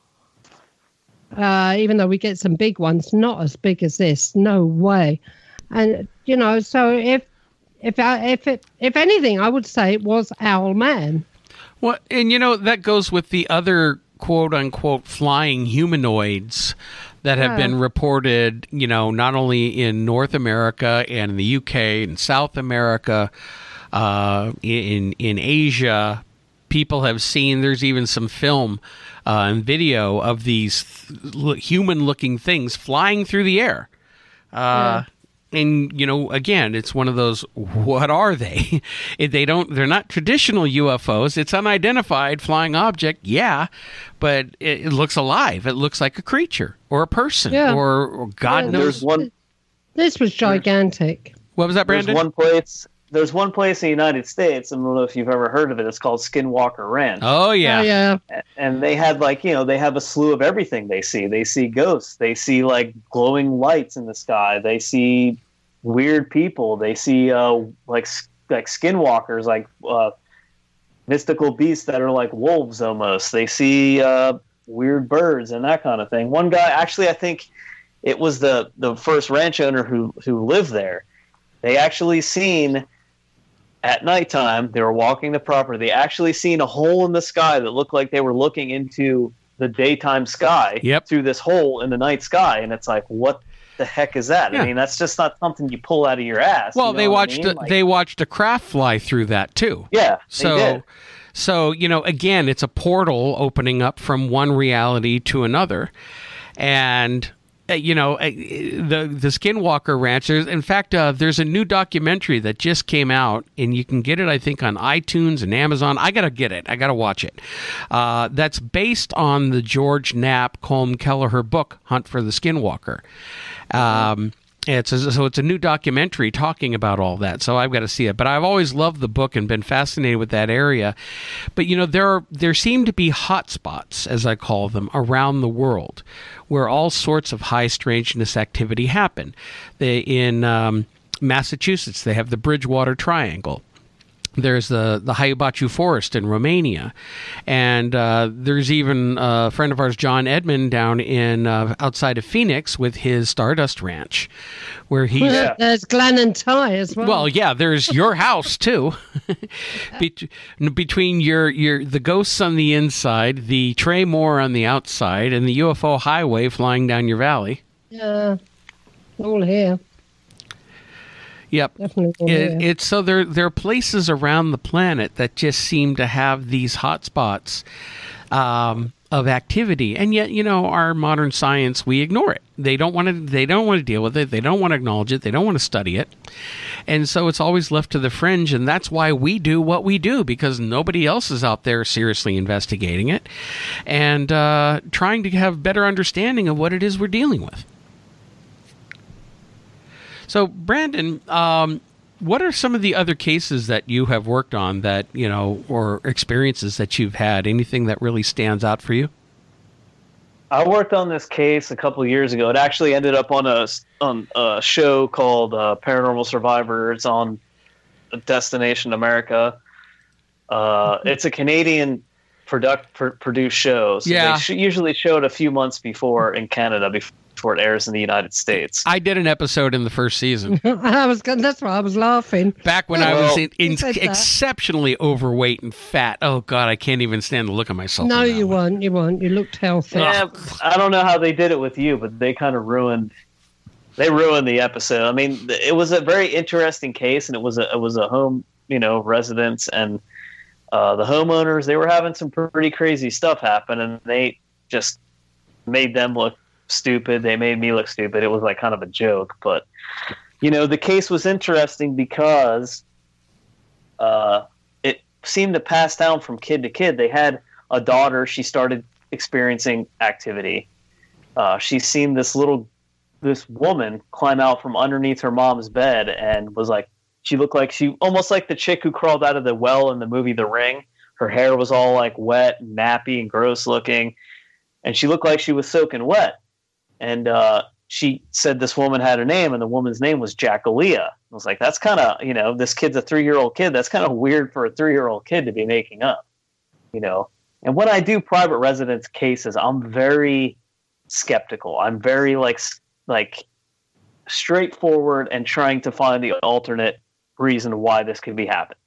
[SPEAKER 6] Even though we get some big ones, not as big as this, no way. And you know, so if anything, I would say it was Owl Man.
[SPEAKER 7] Well, and you know, that goes with the other quote unquote flying humanoids that have been reported. You know, not only in North America and in the UK and South America, in Asia, people have seen. There's even some film and video of these human-looking things flying through the air. And, you know, again, it's one of those, what are they? They're not traditional UFOs. It's unidentified flying object, yeah, but it looks alive. It looks like a creature or a person or God knows.
[SPEAKER 6] This was gigantic.
[SPEAKER 7] What was that, Brandon?
[SPEAKER 8] There's one place in the United States, I don't know if you've ever heard of it, it's called Skinwalker Ranch.
[SPEAKER 7] Oh, yeah.
[SPEAKER 8] And they had, like, you know, they have a slew of everything they see. They see ghosts. They see, like, glowing lights in the sky. They see weird people. They see, like skinwalkers, like mystical beasts that are like wolves almost. They see weird birds and that kind of thing. One guy, actually, I think it was the first ranch owner who lived there. They actually seen... At nighttime, they were walking the property. They actually seen a hole in the sky that looked like they were looking into the daytime sky through this hole in the night sky. And it's like, what the heck is that? I mean, that's just not something you pull out of your ass.
[SPEAKER 7] Well, they watched a craft fly through that too.
[SPEAKER 8] Yeah, they did.
[SPEAKER 7] So, you know, again, it's a portal opening up from one reality to another. And you know, the Skinwalker Ranch. In fact, there's a new documentary that just came out, and you can get it, I think, on iTunes and Amazon. I gotta get it. I gotta watch it. That's based on the George Knapp Colm Kelleher book, Hunt for the Skinwalker. It's a new documentary talking about all that, so I've got to see it. But I've always loved the book and been fascinated with that area. But you know, there seem to be hot spots, as I call them, around the world where all sorts of high strangeness activity happen. In Massachusetts, they have the Bridgewater Triangle. There's the Hayabachu Forest in Romania, and there's even a friend of ours, John Edmond, down in outside of Phoenix with his Stardust Ranch, where he's.
[SPEAKER 6] There's Glen and Ty as well.
[SPEAKER 7] Well, yeah, there's your house too. Between the ghosts on the inside, the Trey Moore on the outside, and the UFO highway flying down your valley.
[SPEAKER 6] Yeah, all here.
[SPEAKER 7] Yep. It's so there are places around the planet that just seem to have these hot spots of activity, and yet, you know, our modern science, we ignore it. They don't want to deal with it. They don't want to acknowledge it. They don't want to study it. And so it's always left to the fringe, and that's why we do what we do, because nobody else is out there seriously investigating it and trying to have better understanding of what it is we're dealing with. So, Brandon, what are some of the other cases that you have worked on that, or experiences that you've had? Anything that really stands out for you?
[SPEAKER 8] I worked on this case a couple of years ago. It actually ended up on a show called Paranormal Survivor. It's on Destination America. It's a Canadian produced show. So
[SPEAKER 7] yeah.
[SPEAKER 8] They usually show it a few months before in Canada before it airs in the United States.
[SPEAKER 7] I did an episode in the first season.
[SPEAKER 6] That's why I was laughing.
[SPEAKER 7] Back when I was exceptionally overweight and fat. Oh, God, I can't even stand to look at myself.
[SPEAKER 6] No, you weren't. You weren't. You looked healthy.
[SPEAKER 8] Yeah, I don't know how they did it with you, but they kind of ruined the episode. I mean, it was a very interesting case, and it was a home, residence, and the homeowners, they were having some pretty crazy stuff happen, and they just made them look stupid. They made me look stupid. It was like kind of a joke, but the case was interesting because it seemed to pass down from kid to kid. They had a daughter. She started experiencing activity. She seen this woman climb out from underneath her mom's bed, and was like, she looked like almost like the chick who crawled out of the well in the movie The Ring. Her hair was all like wet and nappy and gross looking, and she looked like she was soaking wet. And she said this woman had a name, and the woman's name was Jackalia. I was like, that's kind of, this kid's a 3-year-old kid. That's kind of weird for a 3-year-old kid to be making up, And when I do private residence cases, I'm very skeptical. I'm very like straightforward and trying to find the alternate reason why this could be happening.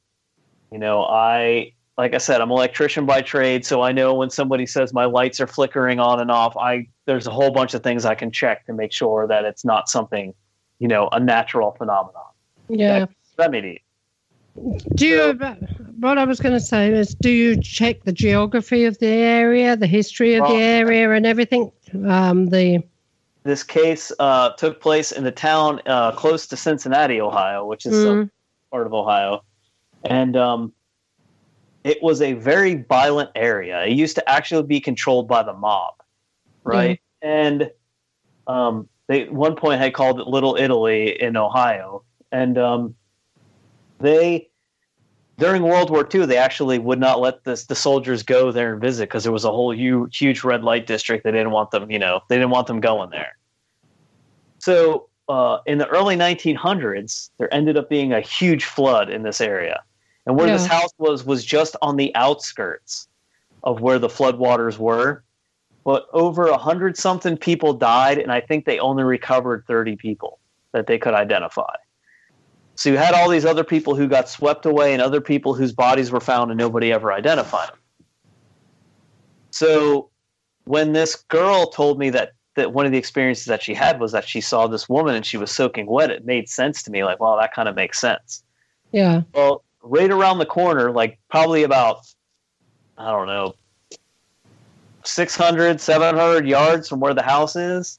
[SPEAKER 8] Like I said, I'm an electrician by trade, so I know when somebody says my lights are flickering on and off, there's a whole bunch of things I can check to make sure that it's not something, a natural phenomenon.
[SPEAKER 6] Yeah.
[SPEAKER 8] Remedy.
[SPEAKER 6] What I was going to say is, do you check the geography of the area, the history of the area, and everything?
[SPEAKER 8] This case took place in the town close to Cincinnati, Ohio, which is some part of Ohio, and it was a very violent area. It used to actually be controlled by the mob, right? And they at one point had called it Little Italy in Ohio. And they, during World War II, they actually would not let the soldiers go there and visit because there was a whole huge red light district. They didn't want them, they didn't want them going there. So in the early 1900s, there ended up being a huge flood in this area. And where this house was just on the outskirts of where the floodwaters were. But over 100-something people died, and I think they only recovered 30 people that they could identify. So you had all these other people who got swept away and other people whose bodies were found and nobody ever identified them. So when this girl told me that one of the experiences that she had was that she saw this woman and she was soaking wet, it made sense to me. Like, well, that kind of makes sense.
[SPEAKER 6] Yeah.
[SPEAKER 8] Well, right around the corner, like probably about, 600, 700 yards from where the house is,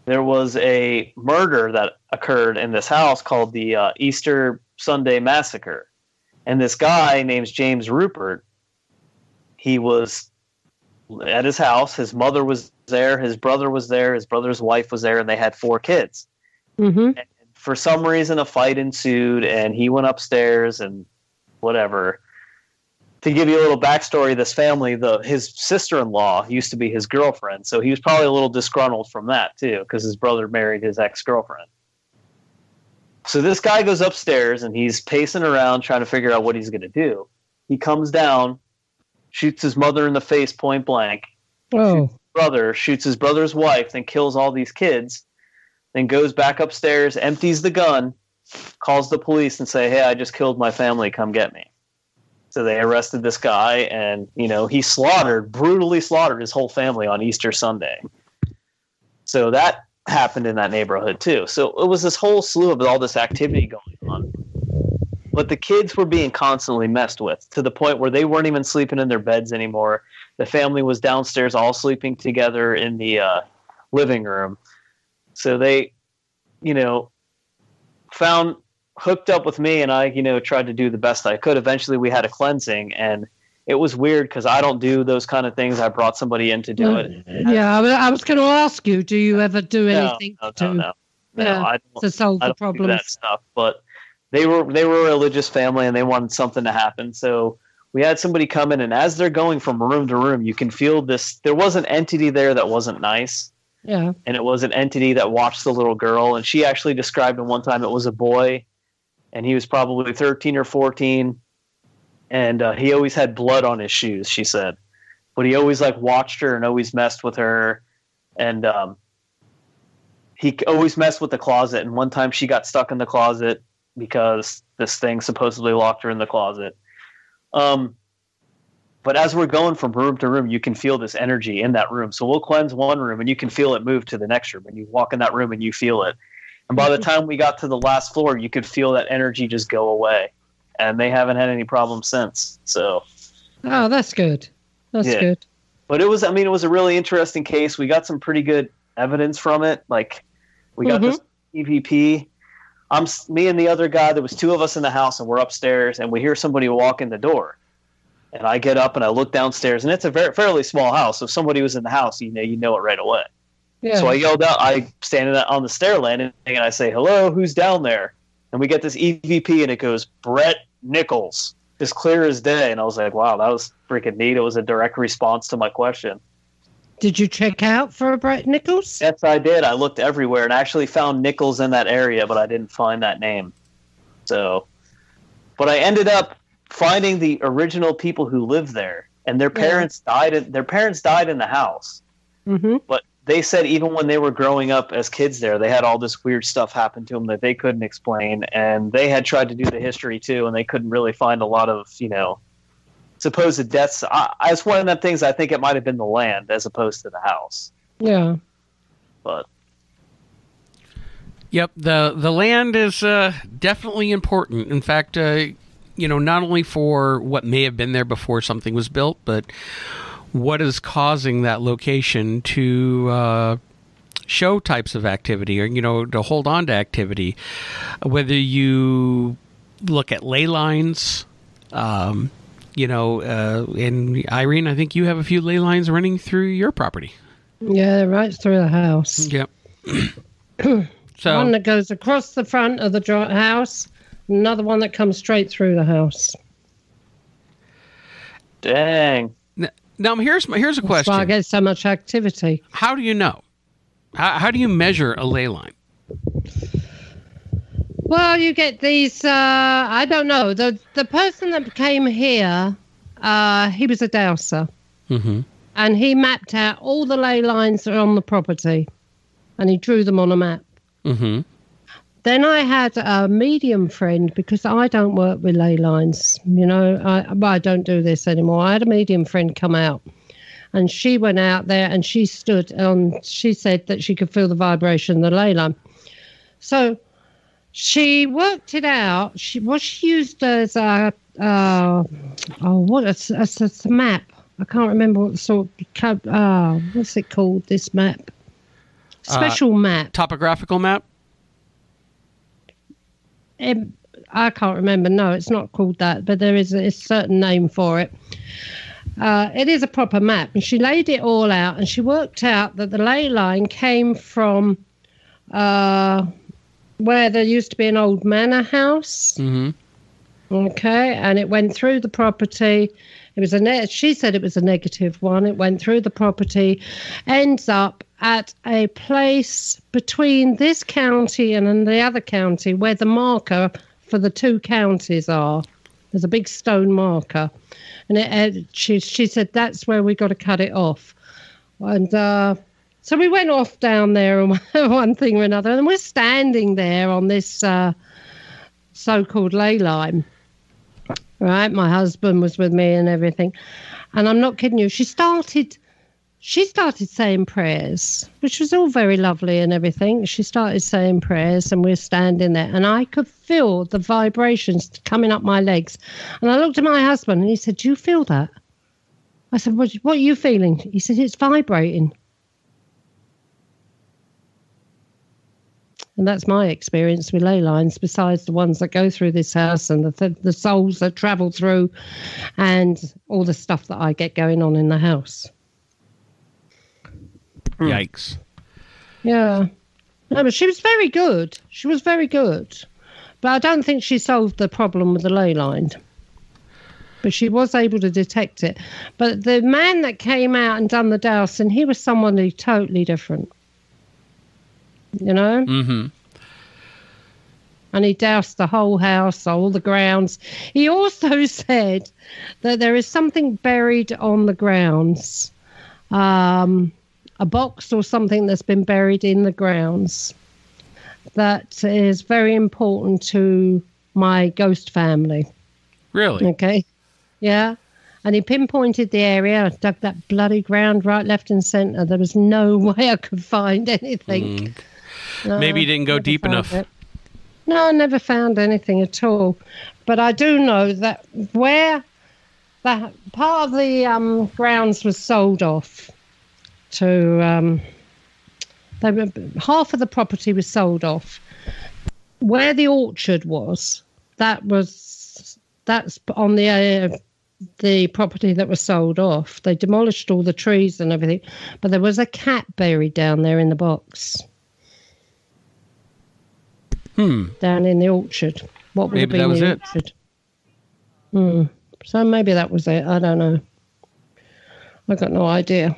[SPEAKER 8] there was a murder that occurred in this house called the Easter Sunday Massacre. And this guy named James Rupert, he was at his house. His mother was there. His brother was there. His brother's wife was there, and they had 4 kids. Mm-hmm. And for some reason, a fight ensued, and he went upstairs and whatever. To give you a little backstory, this family, his sister-in-law used to be his girlfriend, so he was probably a little disgruntled from that too, because his brother married his ex-girlfriend. So this guy goes upstairs and he's pacing around trying to figure out what he's going to do. He comes down, shoots his mother in the face point blank, shoots his brother's wife, then kills all these kids, then goes back upstairs, empties the gun, calls the police and say, "Hey, I just killed my family, come get me." So they arrested this guy, and, he brutally slaughtered his whole family on Easter Sunday. So that happened in that neighborhood too. So it was this whole slew of all this activity going on. But the kids were being constantly messed with to the point where they weren't even sleeping in their beds anymore. The family was downstairs all sleeping together in the living room. So they, found hooked up with me, and I, tried to do the best I could. Eventually, we had a cleansing, and it was weird because I don't do those kind of things. I brought somebody in to do it.
[SPEAKER 6] Yeah, I was going to ask you, do you ever do anything
[SPEAKER 8] No,
[SPEAKER 6] to solve the problems?
[SPEAKER 8] That stuff, but they were a religious family, and they wanted something to happen. So we had somebody come in, and as they're going from room to room, you can feel this. There was an entity there that wasn't nice.
[SPEAKER 6] Yeah. And
[SPEAKER 8] it was an entity that watched the little girl, and she actually described it one time. It was a boy, and he was probably 13 or 14. And he always had blood on his shoes, she said. But he always watched her and always messed with her. And he always messed with the closet. And one time she got stuck in the closet because this thing supposedly locked her in the closet. But as we're going from room to room, you can feel this energy in that room. So we'll cleanse one room, and you can feel it move to the next room. And you walk in that room, and you feel it. And by the time we got to the last floor, you could feel that energy just go away. And they haven't had any problems since. So,
[SPEAKER 6] oh, that's good. That's good.
[SPEAKER 8] But it was a really interesting case. We got some pretty good evidence from it. We got this EVP. Me and the other guy. There was two of us in the house, and we're upstairs, and we hear somebody walk in the door. And I get up and I look downstairs, and it's a fairly small house. So if somebody was in the house, you know it right away. Yeah. So I yelled out. I stand on the stair landing, and I say, "Hello, who's down there?" And we get this EVP, and it goes, "Brett Nichols," as clear as day. And I was like, wow, that was freaking neat. It was a direct response to my question.
[SPEAKER 6] Did you check out for a Brett Nichols?
[SPEAKER 8] Yes, I did. I looked everywhere and actually found Nichols in that area, but I didn't find that name. So, but I ended up finding the original people who lived there, and their parents died. Their parents died in the house. Mm-hmm. But they said even when they were growing up as kids there, they had all this weird stuff happen to them that they couldn't explain. And they had tried to do the history too, and they couldn't really find a lot of, supposed deaths. It's one of them things. I think it might have been the land as opposed to the house.
[SPEAKER 6] Yeah.
[SPEAKER 8] But.
[SPEAKER 7] Yep. The land is definitely important. In fact, not only for what may have been there before something was built, but what is causing that location to show types of activity, or to hold on to activity, whether you look at ley lines, and Irene, I think you have a few ley lines running through your property.
[SPEAKER 6] Yeah, right through the house.
[SPEAKER 7] Yep.
[SPEAKER 6] So one that goes across the front of the house, another one that comes straight through the house.
[SPEAKER 8] Dang.
[SPEAKER 7] Now, here's a question.
[SPEAKER 6] That's why I get so much activity.
[SPEAKER 7] How do you know? How do you measure a ley line?
[SPEAKER 6] Well, you get these, I don't know. The person that came here, he was a dowser. Mm-hmm. And he mapped out all the ley lines that are on the property. And he drew them on a map. Mm-hmm. Then I had a medium friend, because I don't work with ley lines. I don't do this anymore. I had a medium friend come out. And she went out there and she stood on, she said that she could feel the vibration of the ley line. So she worked it out. She used as a map. I can't remember what sort of, what's it called, this map? Special map.
[SPEAKER 7] Topographical map?
[SPEAKER 6] I can't remember. No, it's not called that, but there is a certain name for it. It is a proper map. And she laid it all out, and she worked out that the ley line came from where there used to be an old manor house. Mm-hmm. Okay, and it went through the property. It was she said it was a negative one. It went through the property, ends up at a place between this county and the other county where the marker for the two counties are. There's a big stone marker. And she said, that's where we got to cut it off. And so we went off down there and one thing or another. And we're standing there on this so-called ley line. Right? My husband was with me and everything. And I'm not kidding you. She started saying prayers, which was all very lovely and everything. She started saying prayers and we're standing there. And I could feel the vibrations coming up my legs. And I looked at my husband and he said, do you feel that? I said, what are you feeling? He said, it's vibrating. And that's my experience with ley lines, besides the ones that go through this house and the souls that travel through and all the stuff that I get going on in the house.
[SPEAKER 7] Yikes.
[SPEAKER 6] Yeah. No, but she was very good. She was very good. But I don't think she solved the problem with the ley line. But she was able to detect it. But the man that came out and done the dousing, he was someone totally different. You know?
[SPEAKER 7] Mm-hmm.
[SPEAKER 6] And he doused the whole house, all the grounds. He also said that there is something buried on the grounds, a box or something that's been buried in the grounds that is very important to my ghost family.
[SPEAKER 7] Really?
[SPEAKER 6] Okay. Yeah. And he pinpointed the area. I dug that bloody ground right, left, and centre. There was no way I could find anything. No,
[SPEAKER 7] maybe you didn't go deep enough.
[SPEAKER 6] No, I never found anything at all. But I do know that where that part of the grounds was sold off to, half of the property was sold off. Where the orchard was, that's on the property that was sold off. They demolished all the trees and everything, but there was a cat buried down there in the box. Down in the orchard. What would
[SPEAKER 7] Maybe
[SPEAKER 6] have been
[SPEAKER 7] that was
[SPEAKER 6] the orchard? So maybe that was it. I don't know. I got no idea.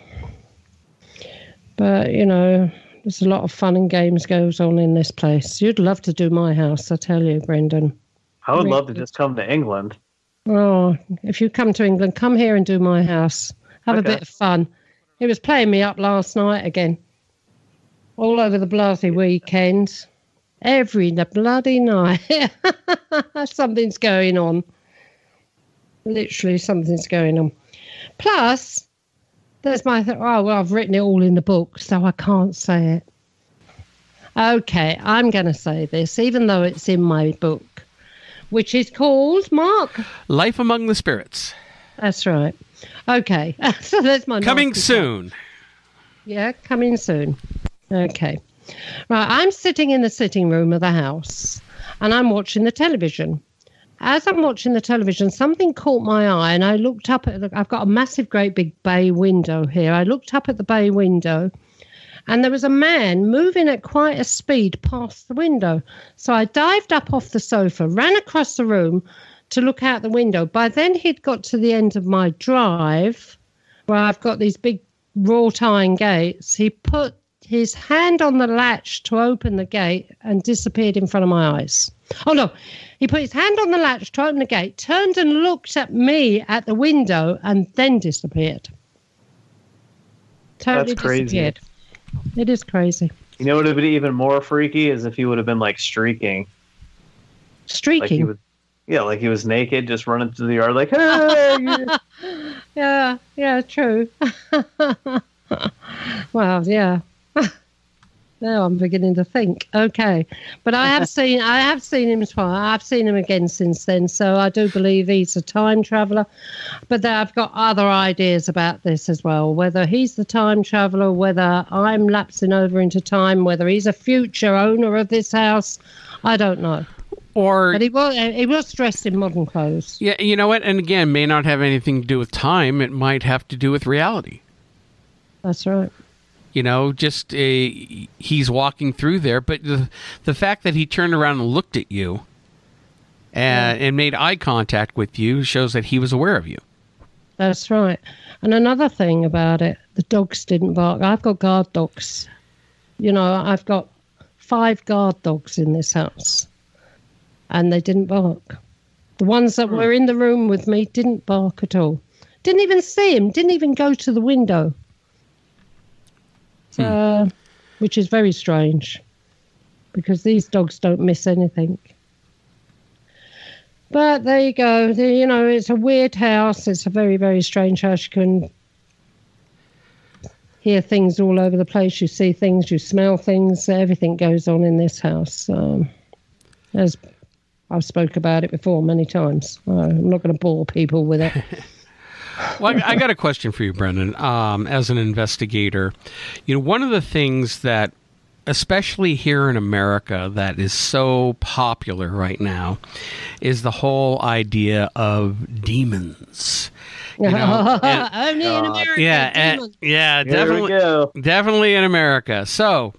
[SPEAKER 6] But, you know, there's a lot of fun and games goes on in this place. You'd love to do my house, I tell you, Brendan.
[SPEAKER 8] I would love to just come to England.
[SPEAKER 6] Oh, if you come to England, come here and do my house. Have a bit of fun. It was playing me up last night again. All over the bloody weekend. Every bloody night. Something's going on. Literally something's going on. Plus, there's I've written it all in the book, so I can't say it. Okay, I'm going to say this, even though it's in my book, which is called, Mark?
[SPEAKER 7] Life Among the Spirits.
[SPEAKER 6] That's right. Okay, so that's my
[SPEAKER 7] coming soon.
[SPEAKER 6] Yeah, coming soon. Okay. Right, I'm sitting in the sitting room of the house and I'm watching the television. As I'm watching the television, something caught my eye and I looked up I've got a massive, great big bay window here. I looked up at the bay window and there was a man moving at quite a speed past the window. So I dived up off the sofa, ran across the room to look out the window. By then he'd got to the end of my drive where I've got these big wrought iron gates. He put his hand on the latch to open the gate and disappeared in front of my eyes. Oh, no. He put his hand on the latch to open the gate, turned and looked at me at the window, and then disappeared. Totally
[SPEAKER 8] That's crazy.
[SPEAKER 6] Disappeared. It is crazy.
[SPEAKER 8] You know what would be even more freaky is if he would have been, like, streaking.
[SPEAKER 6] Streaking?
[SPEAKER 8] Like he was naked, just running through the yard, like, hey!
[SPEAKER 6] Yeah, true. Well, yeah. Now I'm beginning to think. Okay, but I have seen him twice. I've seen him again since then. So I do believe he's a time traveler. But I've got other ideas about this as well. Whether he's the time traveler, whether I'm lapsing over into time, whether he's a future owner of this house, I don't know. But he was dressed in modern clothes.
[SPEAKER 7] Yeah, you know what? And again, may not have anything to do with time. It might have to do with reality.
[SPEAKER 6] That's right.
[SPEAKER 7] You know, just he's walking through there. But the fact that he turned around and looked at you and made eye contact with you shows that he was aware of you.
[SPEAKER 6] That's right. And another thing about it, the dogs didn't bark. I've got guard dogs. You know, I've got 5 guard dogs in this house. And they didn't bark. The ones that were in the room with me didn't bark at all. Didn't even see him. Didn't even go to the window. Which is very strange. Because these dogs don't miss anything. But there you go. You know, it's a weird house. It's a very, very strange house. You can hear things all over the place. You see things. You smell things. Everything goes on in this house. As I've spoke about it before many times. I'm not going to bore people with it.
[SPEAKER 7] Well, I got a question for you, Brendan. As an investigator, you know, one of the things that especially here in America, that is so popular right now, is the whole idea of demons. You know,
[SPEAKER 6] only in America.
[SPEAKER 7] Yeah,
[SPEAKER 8] Definitely
[SPEAKER 7] definitely in America. So,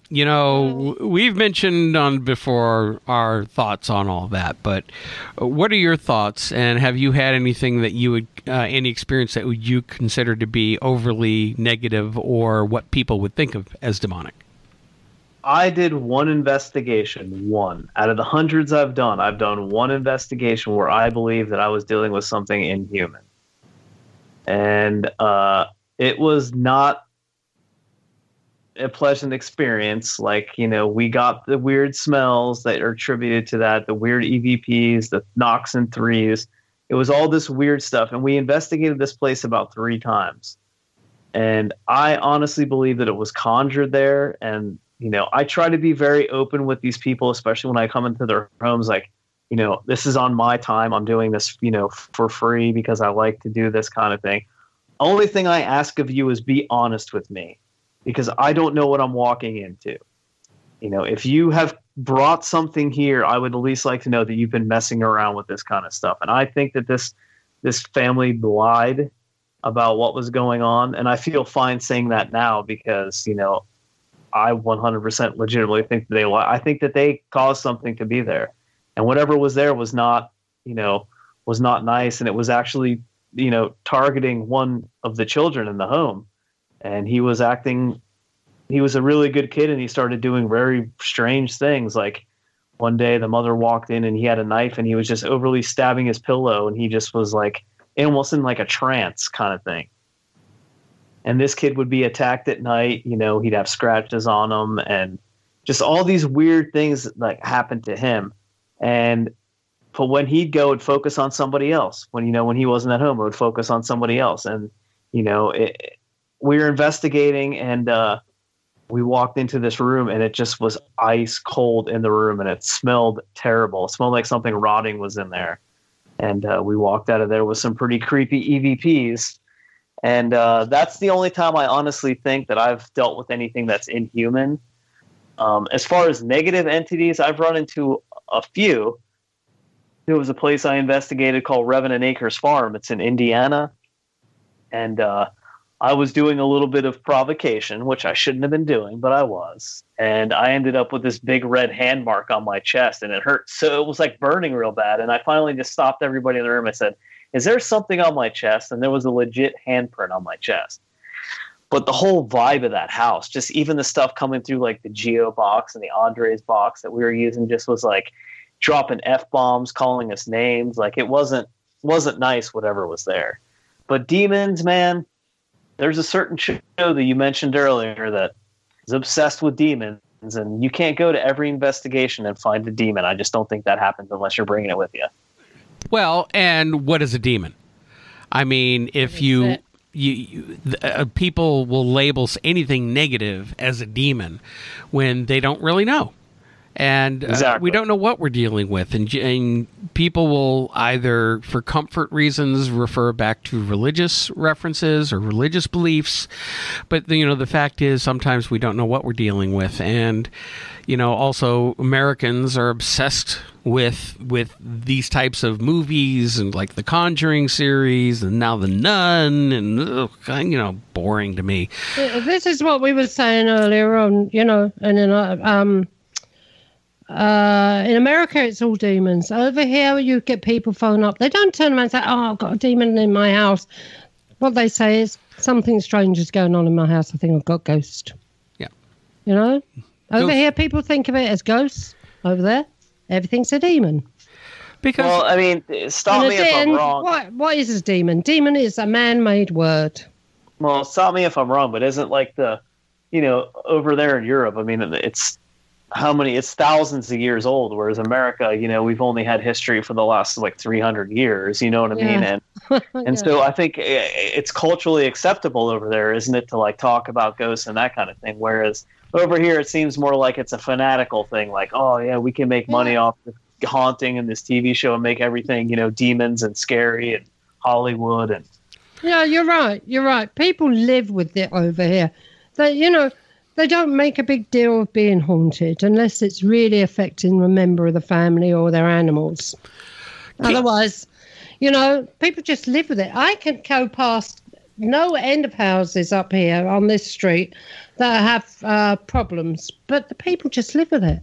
[SPEAKER 7] you know, we've mentioned on before our thoughts on all that, but what are your thoughts? And have you had anything that you would, any experience that you consider to be overly negative or what people would think of as demonic?
[SPEAKER 8] I did one investigation, one. Out of the hundreds I've done one investigation where I believe that I was dealing with something inhuman. And it was not a pleasant experience. Like, you know, we got the weird smells that are attributed to that, the weird EVPs, the knocks and threes. It was all this weird stuff. And we investigated this place about 3 times. And I honestly believe that it was conjured there. And, you know, I try to be very open with these people, especially when I come into their homes. Like, you know, this is on my time. I'm doing this, you know, for free because I like to do this kind of thing. Only thing I ask of you is be honest with me, because I don't know what I'm walking into. You know, if you have brought something here, I would at least like to know that you've been messing around with this kind of stuff. And I think that this family lied about what was going on. And I feel fine saying that now because, you know, I 100% legitimately think that they lie. I think that they caused something to be there. And whatever was there was not, you know, was not nice. And it was actually, you know, targeting one of the children in the home. And he was a really good kid, and he started doing very strange things. Like one day the mother walked in and he had a knife and he was just overly stabbing his pillow, and he just was like almost in like a trance kind of thing. And this kid would be attacked at night, you know, he'd have scratches on him and just all these weird things that like happened to him. But when he'd go, it'd focus on somebody else. When he wasn't at home, it would focus on somebody else. And, you know, we were investigating, and we walked into this room, and it just was ice cold in the room, and it smelled terrible. It smelled like something rotting was in there. And we walked out of there with some pretty creepy EVPs. And that's the only time I honestly think that I've dealt with anything that's inhuman. As far as negative entities, I've run into a few. There was a place I investigated called Revenant Acres Farm. It's in Indiana. And I was doing a little bit of provocation, which I shouldn't have been doing, but I was. And I ended up with this big red hand mark on my chest, and it hurt. So it was like burning real bad. And I finally just stopped everybody in the room. I said, is there something on my chest? And there was a legit handprint on my chest. But the whole vibe of that house, just even the stuff coming through like the Geo box and the Andres box that we were using, just was like dropping F-bombs, calling us names. Like it wasn't nice, whatever was there. But demons, man, there's a certain show that you mentioned earlier that is obsessed with demons, and you can't go to every investigation and find a demon. I just don't think that happens unless you're bringing it with you.
[SPEAKER 7] Well, and what is a demon? I mean, if people will label anything negative as a demon when they don't really know. And
[SPEAKER 8] exactly.
[SPEAKER 7] We don't know what we're dealing with. And people will either, for comfort reasons, refer back to religious references or religious beliefs. But, you know, the fact is sometimes we don't know what we're dealing with. And, you know, also Americans are obsessed with these types of movies and like the Conjuring series and now the Nun and, you know, boring to me.
[SPEAKER 6] This is what we were saying earlier on, you know, and in America, it's all demons. Over here, you get people phone up. They don't turn around and say, oh, I've got a demon in my house. What they say is, something strange is going on in my house. I think I've got a ghost.
[SPEAKER 7] Yeah.
[SPEAKER 6] You know? Over here, people think of it as ghosts. Over there, everything's a demon.
[SPEAKER 7] Because,
[SPEAKER 8] well, I mean, stop me if I'm wrong.
[SPEAKER 6] What is a demon? Demon is a man-made word.
[SPEAKER 8] Well, stop me if I'm wrong, but isn't like over there in Europe, I mean, it's thousands of years old, whereas America, you know, we've only had history for the last like 300 years, you know what I mean? And
[SPEAKER 6] yeah.
[SPEAKER 8] So I think it's culturally acceptable over there, isn't it, to like talk about ghosts and that kind of thing, whereas over here it seems more like it's a fanatical thing, like, oh yeah, we can make money off the haunting in this TV show and make everything, you know, demons and scary and Hollywood. And
[SPEAKER 6] yeah, you're right. People live with it over here. They, you know, they don't make a big deal of being haunted unless it's really affecting a member of the family or their animals. Otherwise, people just live with it. I can go past no end of houses up here on this street that have problems, but the people just live with it.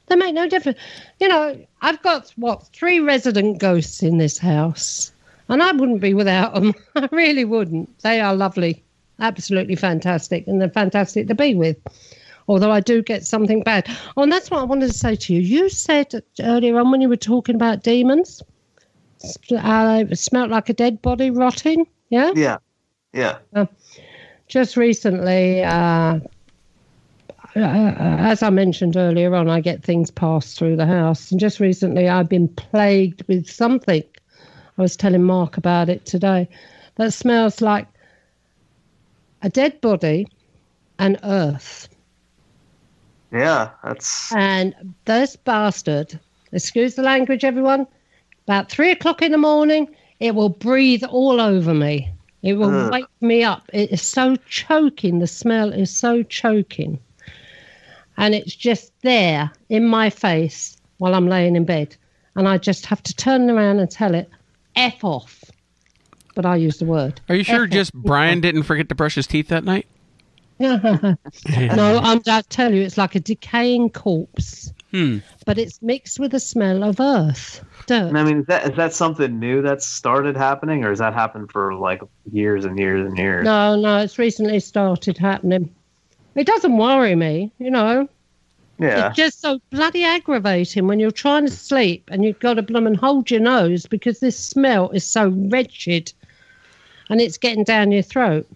[SPEAKER 6] They make no difference. I've got, 3 resident ghosts in this house, and I wouldn't be without them. I really wouldn't. They are lovely, absolutely fantastic, and they're fantastic to be with, although I do get something bad. Oh, and that's what I wanted to say to you. You said earlier on when you were talking about demons, it smelled like a dead body rotting, yeah?
[SPEAKER 8] Yeah.
[SPEAKER 6] Just recently, as I mentioned earlier on, I get things passed through the house. And just recently, I've been plagued with something. I was telling Mark about it today. That smells like a dead body and earth.
[SPEAKER 8] Yeah, that's...
[SPEAKER 6] And this bastard, excuse the language, everyone, about 3 o'clock in the morning, it will breathe all over me. It will wake me up. It is so choking. The smell is so choking. And it's just there in my face while I'm laying in bed. And I just have to turn around and tell it, F off. But I use the word.
[SPEAKER 7] Are you sure just Brian didn't forget to brush his teeth that night?
[SPEAKER 6] No, I tell you, it's like a decaying corpse. But it's mixed with the smell of earth. Dirt.
[SPEAKER 8] I mean, is that something new that's started happening, or has that happened for like years and years and years?
[SPEAKER 6] No, it's recently started happening. It doesn't worry me,
[SPEAKER 8] Yeah.
[SPEAKER 6] It's just so bloody aggravating when you're trying to sleep and you've got to blooming hold your nose because this smell is so wretched and it's getting down your throat.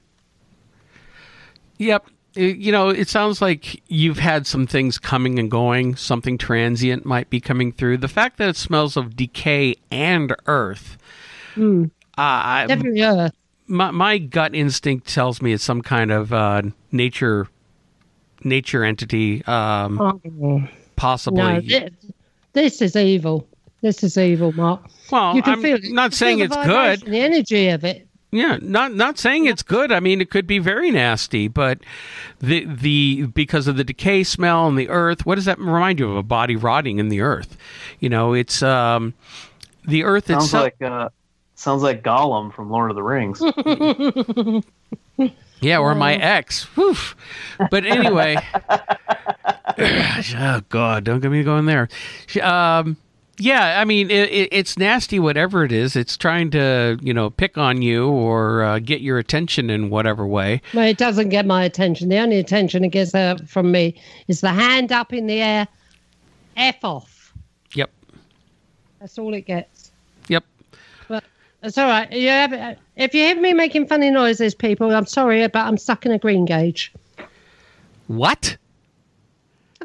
[SPEAKER 7] Yep. It sounds like you've had some things coming and going. Something transient might be coming through. The fact that it smells of decay and earth.
[SPEAKER 6] Definitely earth.
[SPEAKER 7] My gut instinct tells me it's some kind of nature entity. Possibly.
[SPEAKER 6] No, this is evil. This is evil, Mark.
[SPEAKER 7] Well,
[SPEAKER 6] you can
[SPEAKER 7] I'm
[SPEAKER 6] feel it.
[SPEAKER 7] not saying it's good.
[SPEAKER 6] The energy of it.
[SPEAKER 7] Yeah, not saying it's good. I mean, it could be very nasty, but the because of the decay smell and the earth, what does that remind you of? A body rotting in the earth. It's the earth itself.
[SPEAKER 8] Sounds like Gollum from Lord of the Rings.
[SPEAKER 7] Yeah, or my ex. Whew. But anyway, oh God, don't get me going there. Yeah, I mean, it's nasty, whatever it is. It's trying to, pick on you or get your attention in whatever way.
[SPEAKER 6] Well, it doesn't get my attention. The only attention it gets from me is the hand up in the air, F off.
[SPEAKER 7] Yep.
[SPEAKER 6] That's all it gets.
[SPEAKER 7] Yep.
[SPEAKER 6] But it's all right. If you hear me making funny noises, people, I'm sorry, but I'm stuck in a green gauge.
[SPEAKER 7] What?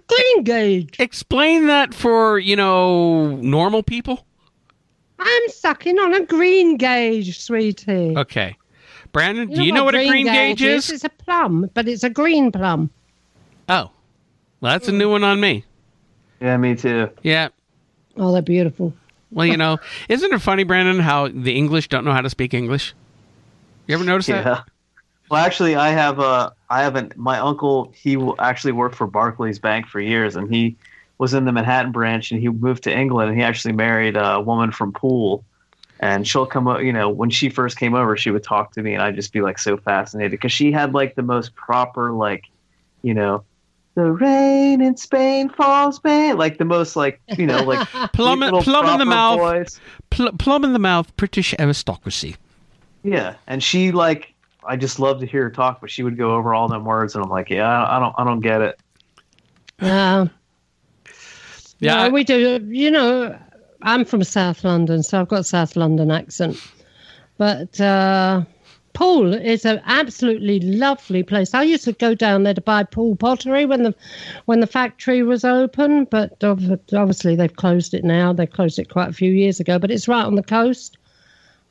[SPEAKER 6] Green gauge.
[SPEAKER 7] Explain that for, normal people.
[SPEAKER 6] I'm sucking on a green gauge, sweetie.
[SPEAKER 7] Okay. Brandon, do you know what a green gauge is?
[SPEAKER 6] It's a plum, but it's a green plum.
[SPEAKER 7] Oh. Well, that's a new one on me.
[SPEAKER 8] Yeah, me too.
[SPEAKER 7] Yeah.
[SPEAKER 6] Oh, they're beautiful.
[SPEAKER 7] Well, isn't it funny, Brandon, how the English don't know how to speak English? You ever notice that?
[SPEAKER 8] Well, actually, my uncle, he actually worked for Barclays Bank for years, and he was in the Manhattan branch, and he moved to England, and he actually married a woman from Poole, and she'll come up, when she first came over, she would talk to me, and I'd just be like so fascinated, because she had like the most proper, like, the rain in Spain falls, Spain, like the most like, like
[SPEAKER 7] plum in the mouth, voice. Plum in the mouth, British aristocracy.
[SPEAKER 8] Yeah, and she like, I just love to hear her talk, but she would go over all them words, and I'm like, yeah, I don't get it.
[SPEAKER 6] Yeah, no, we do. I'm from South London, so I've got a South London accent. But Poole is an absolutely lovely place. I used to go down there to buy Poole pottery when the factory was open, but obviously they've closed it now. They closed it quite a few years ago, but it's right on the coast,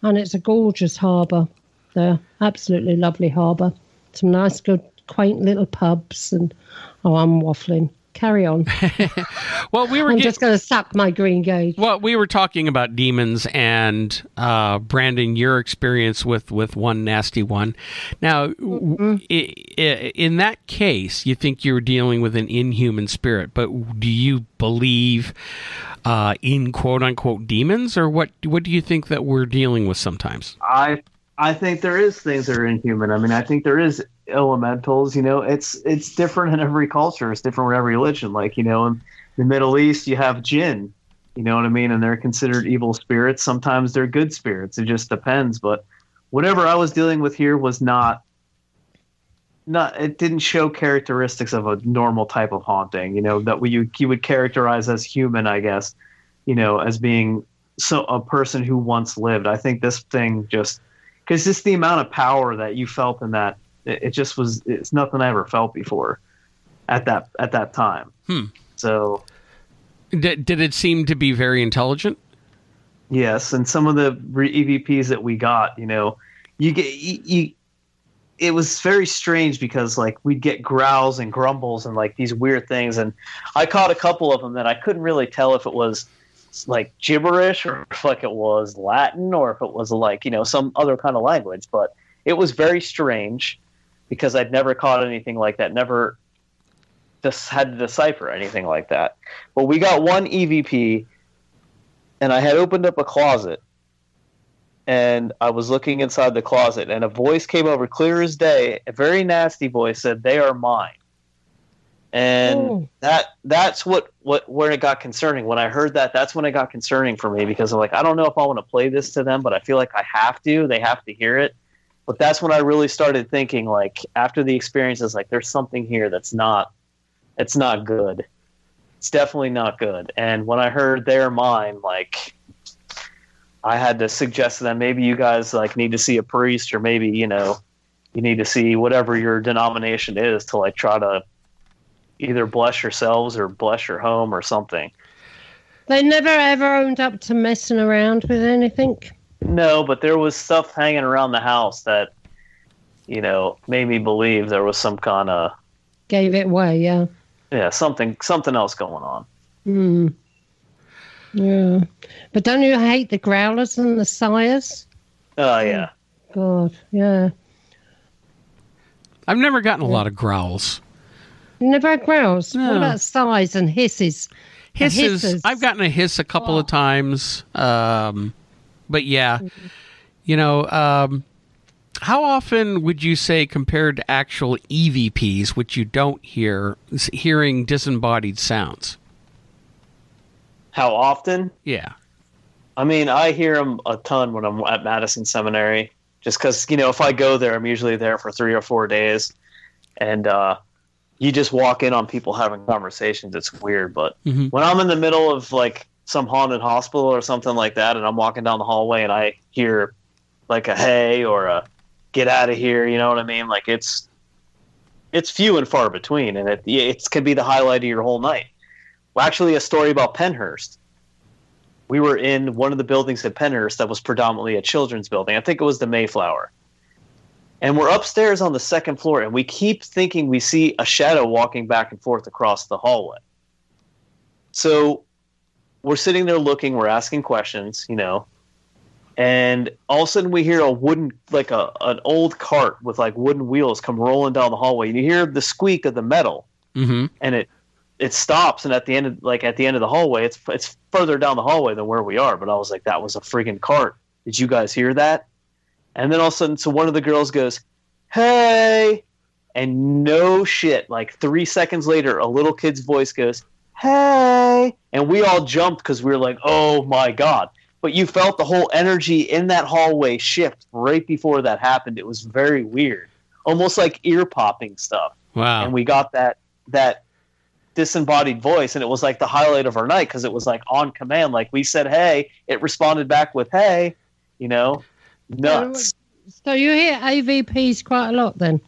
[SPEAKER 6] and it's a gorgeous harbour. There, absolutely lovely harbour. Some nice, good, quaint little pubs, and I'm waffling. Carry on.
[SPEAKER 7] Well,
[SPEAKER 6] I'm just going to suck my green gauge.
[SPEAKER 7] Well, we were talking about demons and, Brandon, your experience with one nasty one. Now, in that case, you think you're dealing with an inhuman spirit, but do you believe in quote-unquote demons, or what do you think that we're dealing with sometimes?
[SPEAKER 8] I think there is things that are inhuman. I mean, I think there is elementals. It's different in every culture. It's different with every religion. Like, in the Middle East, you have jinn. You know what I mean? And they're considered evil spirits. Sometimes they're good spirits. It just depends. But whatever I was dealing with here was not. It didn't show characteristics of a normal type of haunting. That you would characterize as human, I guess. As being a person who once lived. I think this thing just. Because just the amount of power that you felt in that, it's nothing I ever felt before at that time. So,
[SPEAKER 7] did it seem to be very intelligent?
[SPEAKER 8] Yes, and some of the EVPs that we got, you get it was very strange because like we'd get growls and grumbles and like these weird things, and I caught a couple of them that I couldn't really tell if it was like gibberish or if like it was Latin or if it was like some other kind of language, but it was very strange because I'd never caught anything like that, never just had to decipher anything like that. But we got one EVP and I had opened up a closet and I was looking inside the closet and a voice came over clear as day, a very nasty voice, said, "They are mine." And that's where it got concerning. When I heard that, that's when it got concerning for me because I'm like, I don't know if I want to play this to them, but I feel like I have to. They have to hear it. But that's when I really started thinking, like, after the experiences, like, there's something here it's not good. It's definitely not good. And when I heard they're mine, like, I had to suggest to them, maybe you guys, like, need to see a priest or maybe, you need to see whatever your denomination is to, like, try to either bless yourselves or bless your home or something.
[SPEAKER 6] They never ever owned up to messing around with anything?
[SPEAKER 8] No, but there was stuff hanging around the house that, made me believe there was some kind of...
[SPEAKER 6] Gave it away, yeah.
[SPEAKER 8] Yeah, something else going on.
[SPEAKER 6] Yeah. But don't you hate the growlers and the sighs?
[SPEAKER 8] Oh, yeah.
[SPEAKER 6] God, yeah.
[SPEAKER 7] I've never gotten a lot of growls.
[SPEAKER 6] Never had growls?
[SPEAKER 7] No.
[SPEAKER 6] What about sighs and hisses?
[SPEAKER 7] Hisses. I've gotten a hiss a couple of times. But yeah, how often would you say compared to actual EVPs, which you don't hearing disembodied sounds?
[SPEAKER 8] How often?
[SPEAKER 7] Yeah.
[SPEAKER 8] I mean, I hear them a ton when I'm at Madison Seminary, just because, if I go there, I'm usually there for 3 or 4 days. And, you just walk in on people having conversations. It's weird. But when I'm in the middle of like some haunted hospital or something like that, and I'm walking down the hallway and I hear like a hey or a get out of here, you know what I mean? Like it's few and far between, and it can be the highlight of your whole night. Well, actually, a story about Pennhurst. We were in one of the buildings at Pennhurst that was predominantly a children's building. I think it was the Mayflower. And we're upstairs on the second floor, and we keep thinking we see a shadow walking back and forth across the hallway. So we're sitting there looking, we're asking questions, and all of a sudden we hear a wooden, like an old cart with like wooden wheels come rolling down the hallway. And you hear the squeak of the metal, and it stops, and at the end of the hallway, it's further down the hallway than where we are. But I was like, that was a freaking cart. Did you guys hear that? And then all of a sudden, so one of the girls goes, "Hey," and no shit, like 3 seconds later, a little kid's voice goes, "Hey," and we all jumped because we were like, "Oh my God." But you felt the whole energy in that hallway shift right before that happened. It was very weird, almost like ear popping stuff.
[SPEAKER 7] Wow.
[SPEAKER 8] And we got that disembodied voice, and it was like the highlight of our night because it was like on command. Like we said, "Hey," it responded back with "Hey," Nuts.
[SPEAKER 6] So you hear AVPs quite a lot then?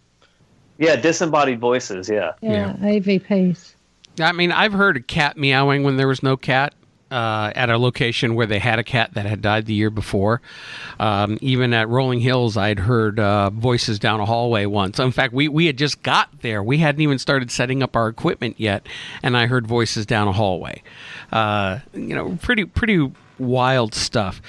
[SPEAKER 8] Yeah, disembodied voices, yeah.
[SPEAKER 6] Yeah, AVPs.
[SPEAKER 7] I mean, I've heard a cat meowing when there was no cat. at a location where they had a cat that had died the year before. Even at Rolling Hills, I'd heard voices down a hallway once. In fact, we had just got there. We hadn't even started setting up our equipment yet, and I heard voices down a hallway. Pretty wild stuff.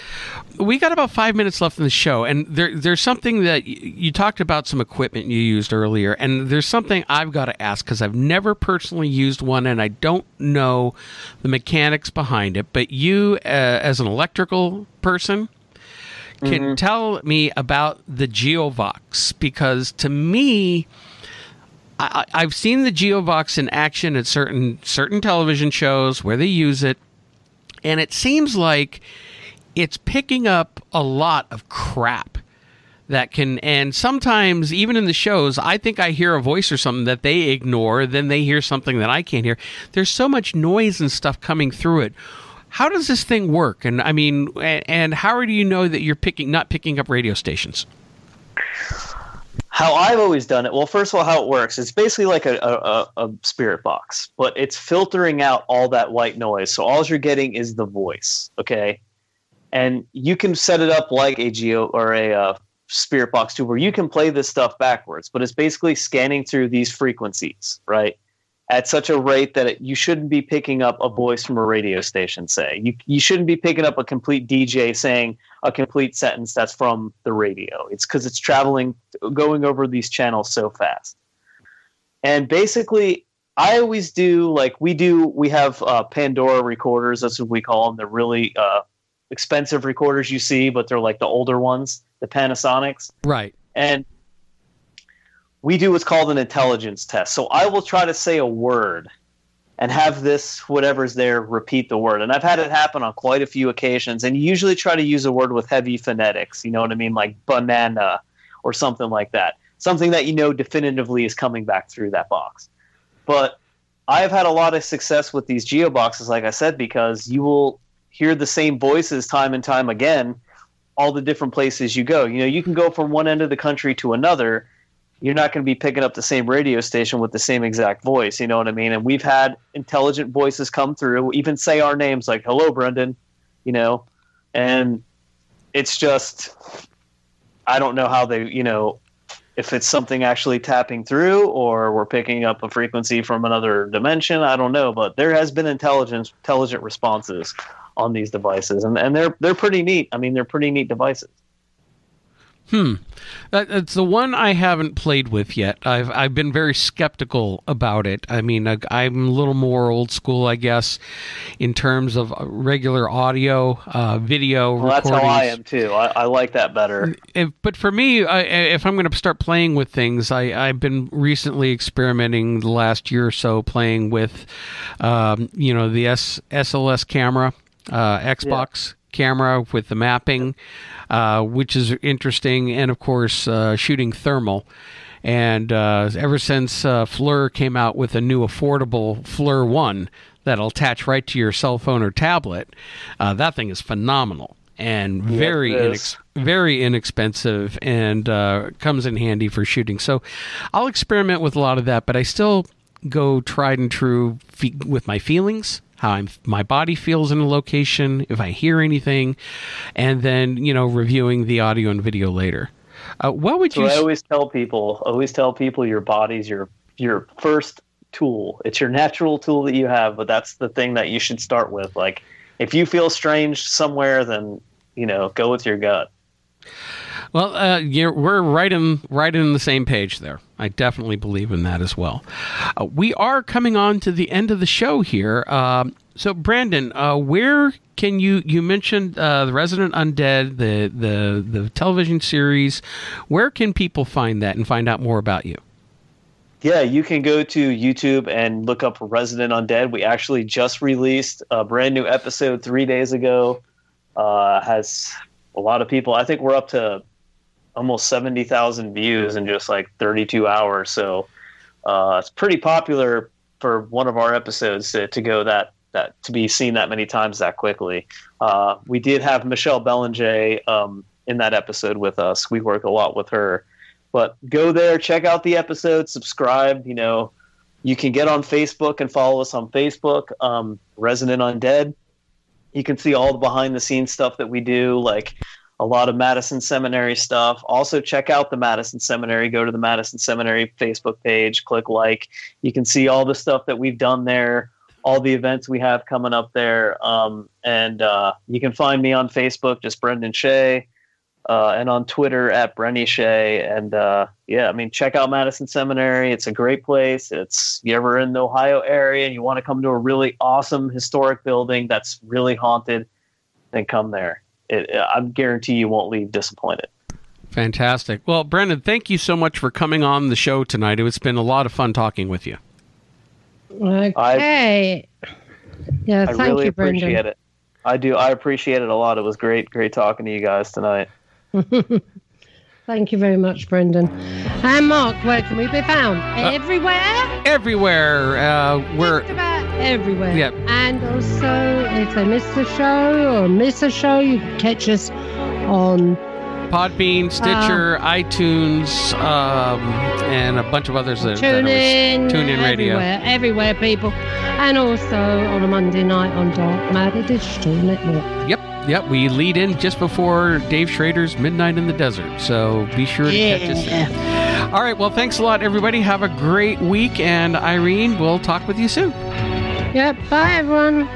[SPEAKER 7] We got about 5 minutes left in the show, and there's something that you talked about, some equipment you used earlier, and there's something I've got to ask because I've never personally used one, and I don't know the mechanics behind it. But you, as an electrical person, can tell me about the Geovox, because to me, I've seen the Geovox in action at certain television shows where they use it. And it seems like it's picking up a lot of crap that can, and sometimes even in the shows, I think I hear a voice or something that they ignore, then they hear something that I can't hear. There's so much noise and stuff coming through it. How does this thing work? And I mean, and how do you know that you're not picking up radio stations?
[SPEAKER 8] How I've always done it, well, first of all, how it works, it's basically like a spirit box, but it's filtering out all that white noise. So all you're getting is the voice, okay? And you can set it up like a geo or a spirit box too, where you can play this stuff backwards, but it's basically scanning through these frequencies, right? At such a rate that you shouldn't be picking up a voice from a radio station, say. You shouldn't be picking up a complete DJ saying a complete sentence that's from the radio. It's because it's going over these channels so fast. And basically, I always do, we have Pandora recorders, that's what we call them. They're really expensive recorders you see, but they're like the older ones, the Panasonics.
[SPEAKER 7] Right.
[SPEAKER 8] And we do what's called an intelligence test. So I will try to say a word and have this, whatever's there, repeat the word. And I've had it happen on quite a few occasions. And you usually try to use a word with heavy phonetics, you know what I mean? Like banana or something like that. Something that you know definitively is coming back through that box. But I've had a lot of success with these geo boxes, like I said, because you will hear the same voices time and time again, all the different places you go. You know, you can go from one end of the country to another. You're not going to be picking up the same radio station with the same exact voice, you know what I mean? And we've had intelligent voices come through, even say our names like, hello, Brendan, you know? And it's just, I don't know how they, you know, if it's something actually tapping through or we're picking up a frequency from another dimension, I don't know. But there has been intelligent responses on these devices, and they're pretty neat. I mean, they're pretty neat devices.
[SPEAKER 7] That's the one I haven't played with yet. I've been very skeptical about it. I mean, I'm a little more old school, I guess, in terms of regular audio, video recordings.
[SPEAKER 8] That's how I am too. I like that better.
[SPEAKER 7] But for me, if I'm going to start playing with things, I've been recently experimenting the last year or so playing with, the SLS camera, Xbox camera with the mapping. Which is interesting, and of course shooting thermal. And ever since FLIR came out with a new affordable FLIR 1 that'll attach right to your cell phone or tablet, that thing is phenomenal and very inexpensive, and comes in handy for shooting. So I'll experiment with a lot of that, but I still go tried and true with my feelings, how my body feels in a location, if I hear anything, and then, reviewing the audio and video later. What would you...
[SPEAKER 8] I always tell people your body's your first tool. It's your natural tool that you have, but that's the thing that you should start with. Like, if you feel strange somewhere, then, go with your gut.
[SPEAKER 7] Well, we're right in the same page there. I definitely believe in that as well. We are coming on to the end of the show here. So, Brandon, where can you mentioned the Resident Undead, the television series. Where can people find that and find out more about you?
[SPEAKER 8] Yeah, you can go to YouTube and look up Resident Undead. We actually just released a brand new episode 3 days ago. Has a lot of people. I think we're up to almost 70,000 views in just like 32 hours. So it's pretty popular for one of our episodes to go that to be seen that many times that quickly. We did have Michelle Belanger in that episode with us. We work a lot with her. But go there, check out the episode, subscribe. You can get on Facebook and follow us on Facebook, Resident Undead. You can see all the behind-the-scenes stuff that we do, like a lot of Madison Seminary stuff. Also, check out the Madison Seminary. Go to the Madison Seminary Facebook page, click like. You can see all the stuff that we've done there, all the events we have coming up there. And you can find me on Facebook, just Brendan Shay, and on Twitter at Brenny Shay. And check out Madison Seminary. It's a great place. It's, you ever in the Ohio area and you want to come to a really awesome historic building that's really haunted, then come there. I guarantee you won't leave disappointed.
[SPEAKER 7] Fantastic. Well, Brendan, thank you so much for coming on the show tonight. It's been a lot of fun talking with you.
[SPEAKER 6] Okay.
[SPEAKER 8] I really
[SPEAKER 6] you, Brendan.
[SPEAKER 8] appreciate it. I do. I appreciate it a lot. It was great talking to you guys tonight.
[SPEAKER 6] Thank you very much, Brendan. And Mark, where can we be found? Everywhere?
[SPEAKER 7] Everywhere. We're
[SPEAKER 6] just about everywhere.
[SPEAKER 7] Yep.
[SPEAKER 6] And also, if they miss the show or miss a show, you can catch us on
[SPEAKER 7] Podbean, Stitcher, iTunes, and a bunch of others. TuneIn Radio.
[SPEAKER 6] Everywhere, people. And also on a Monday night on Dark Matter Digital Network.
[SPEAKER 7] Yep, we lead in just before Dave Schrader's Midnight in the Desert, so be sure to catch us there. All right, well, thanks a lot, everybody. Have a great week, and Irene, we'll talk with you soon.
[SPEAKER 6] Yep, bye, everyone.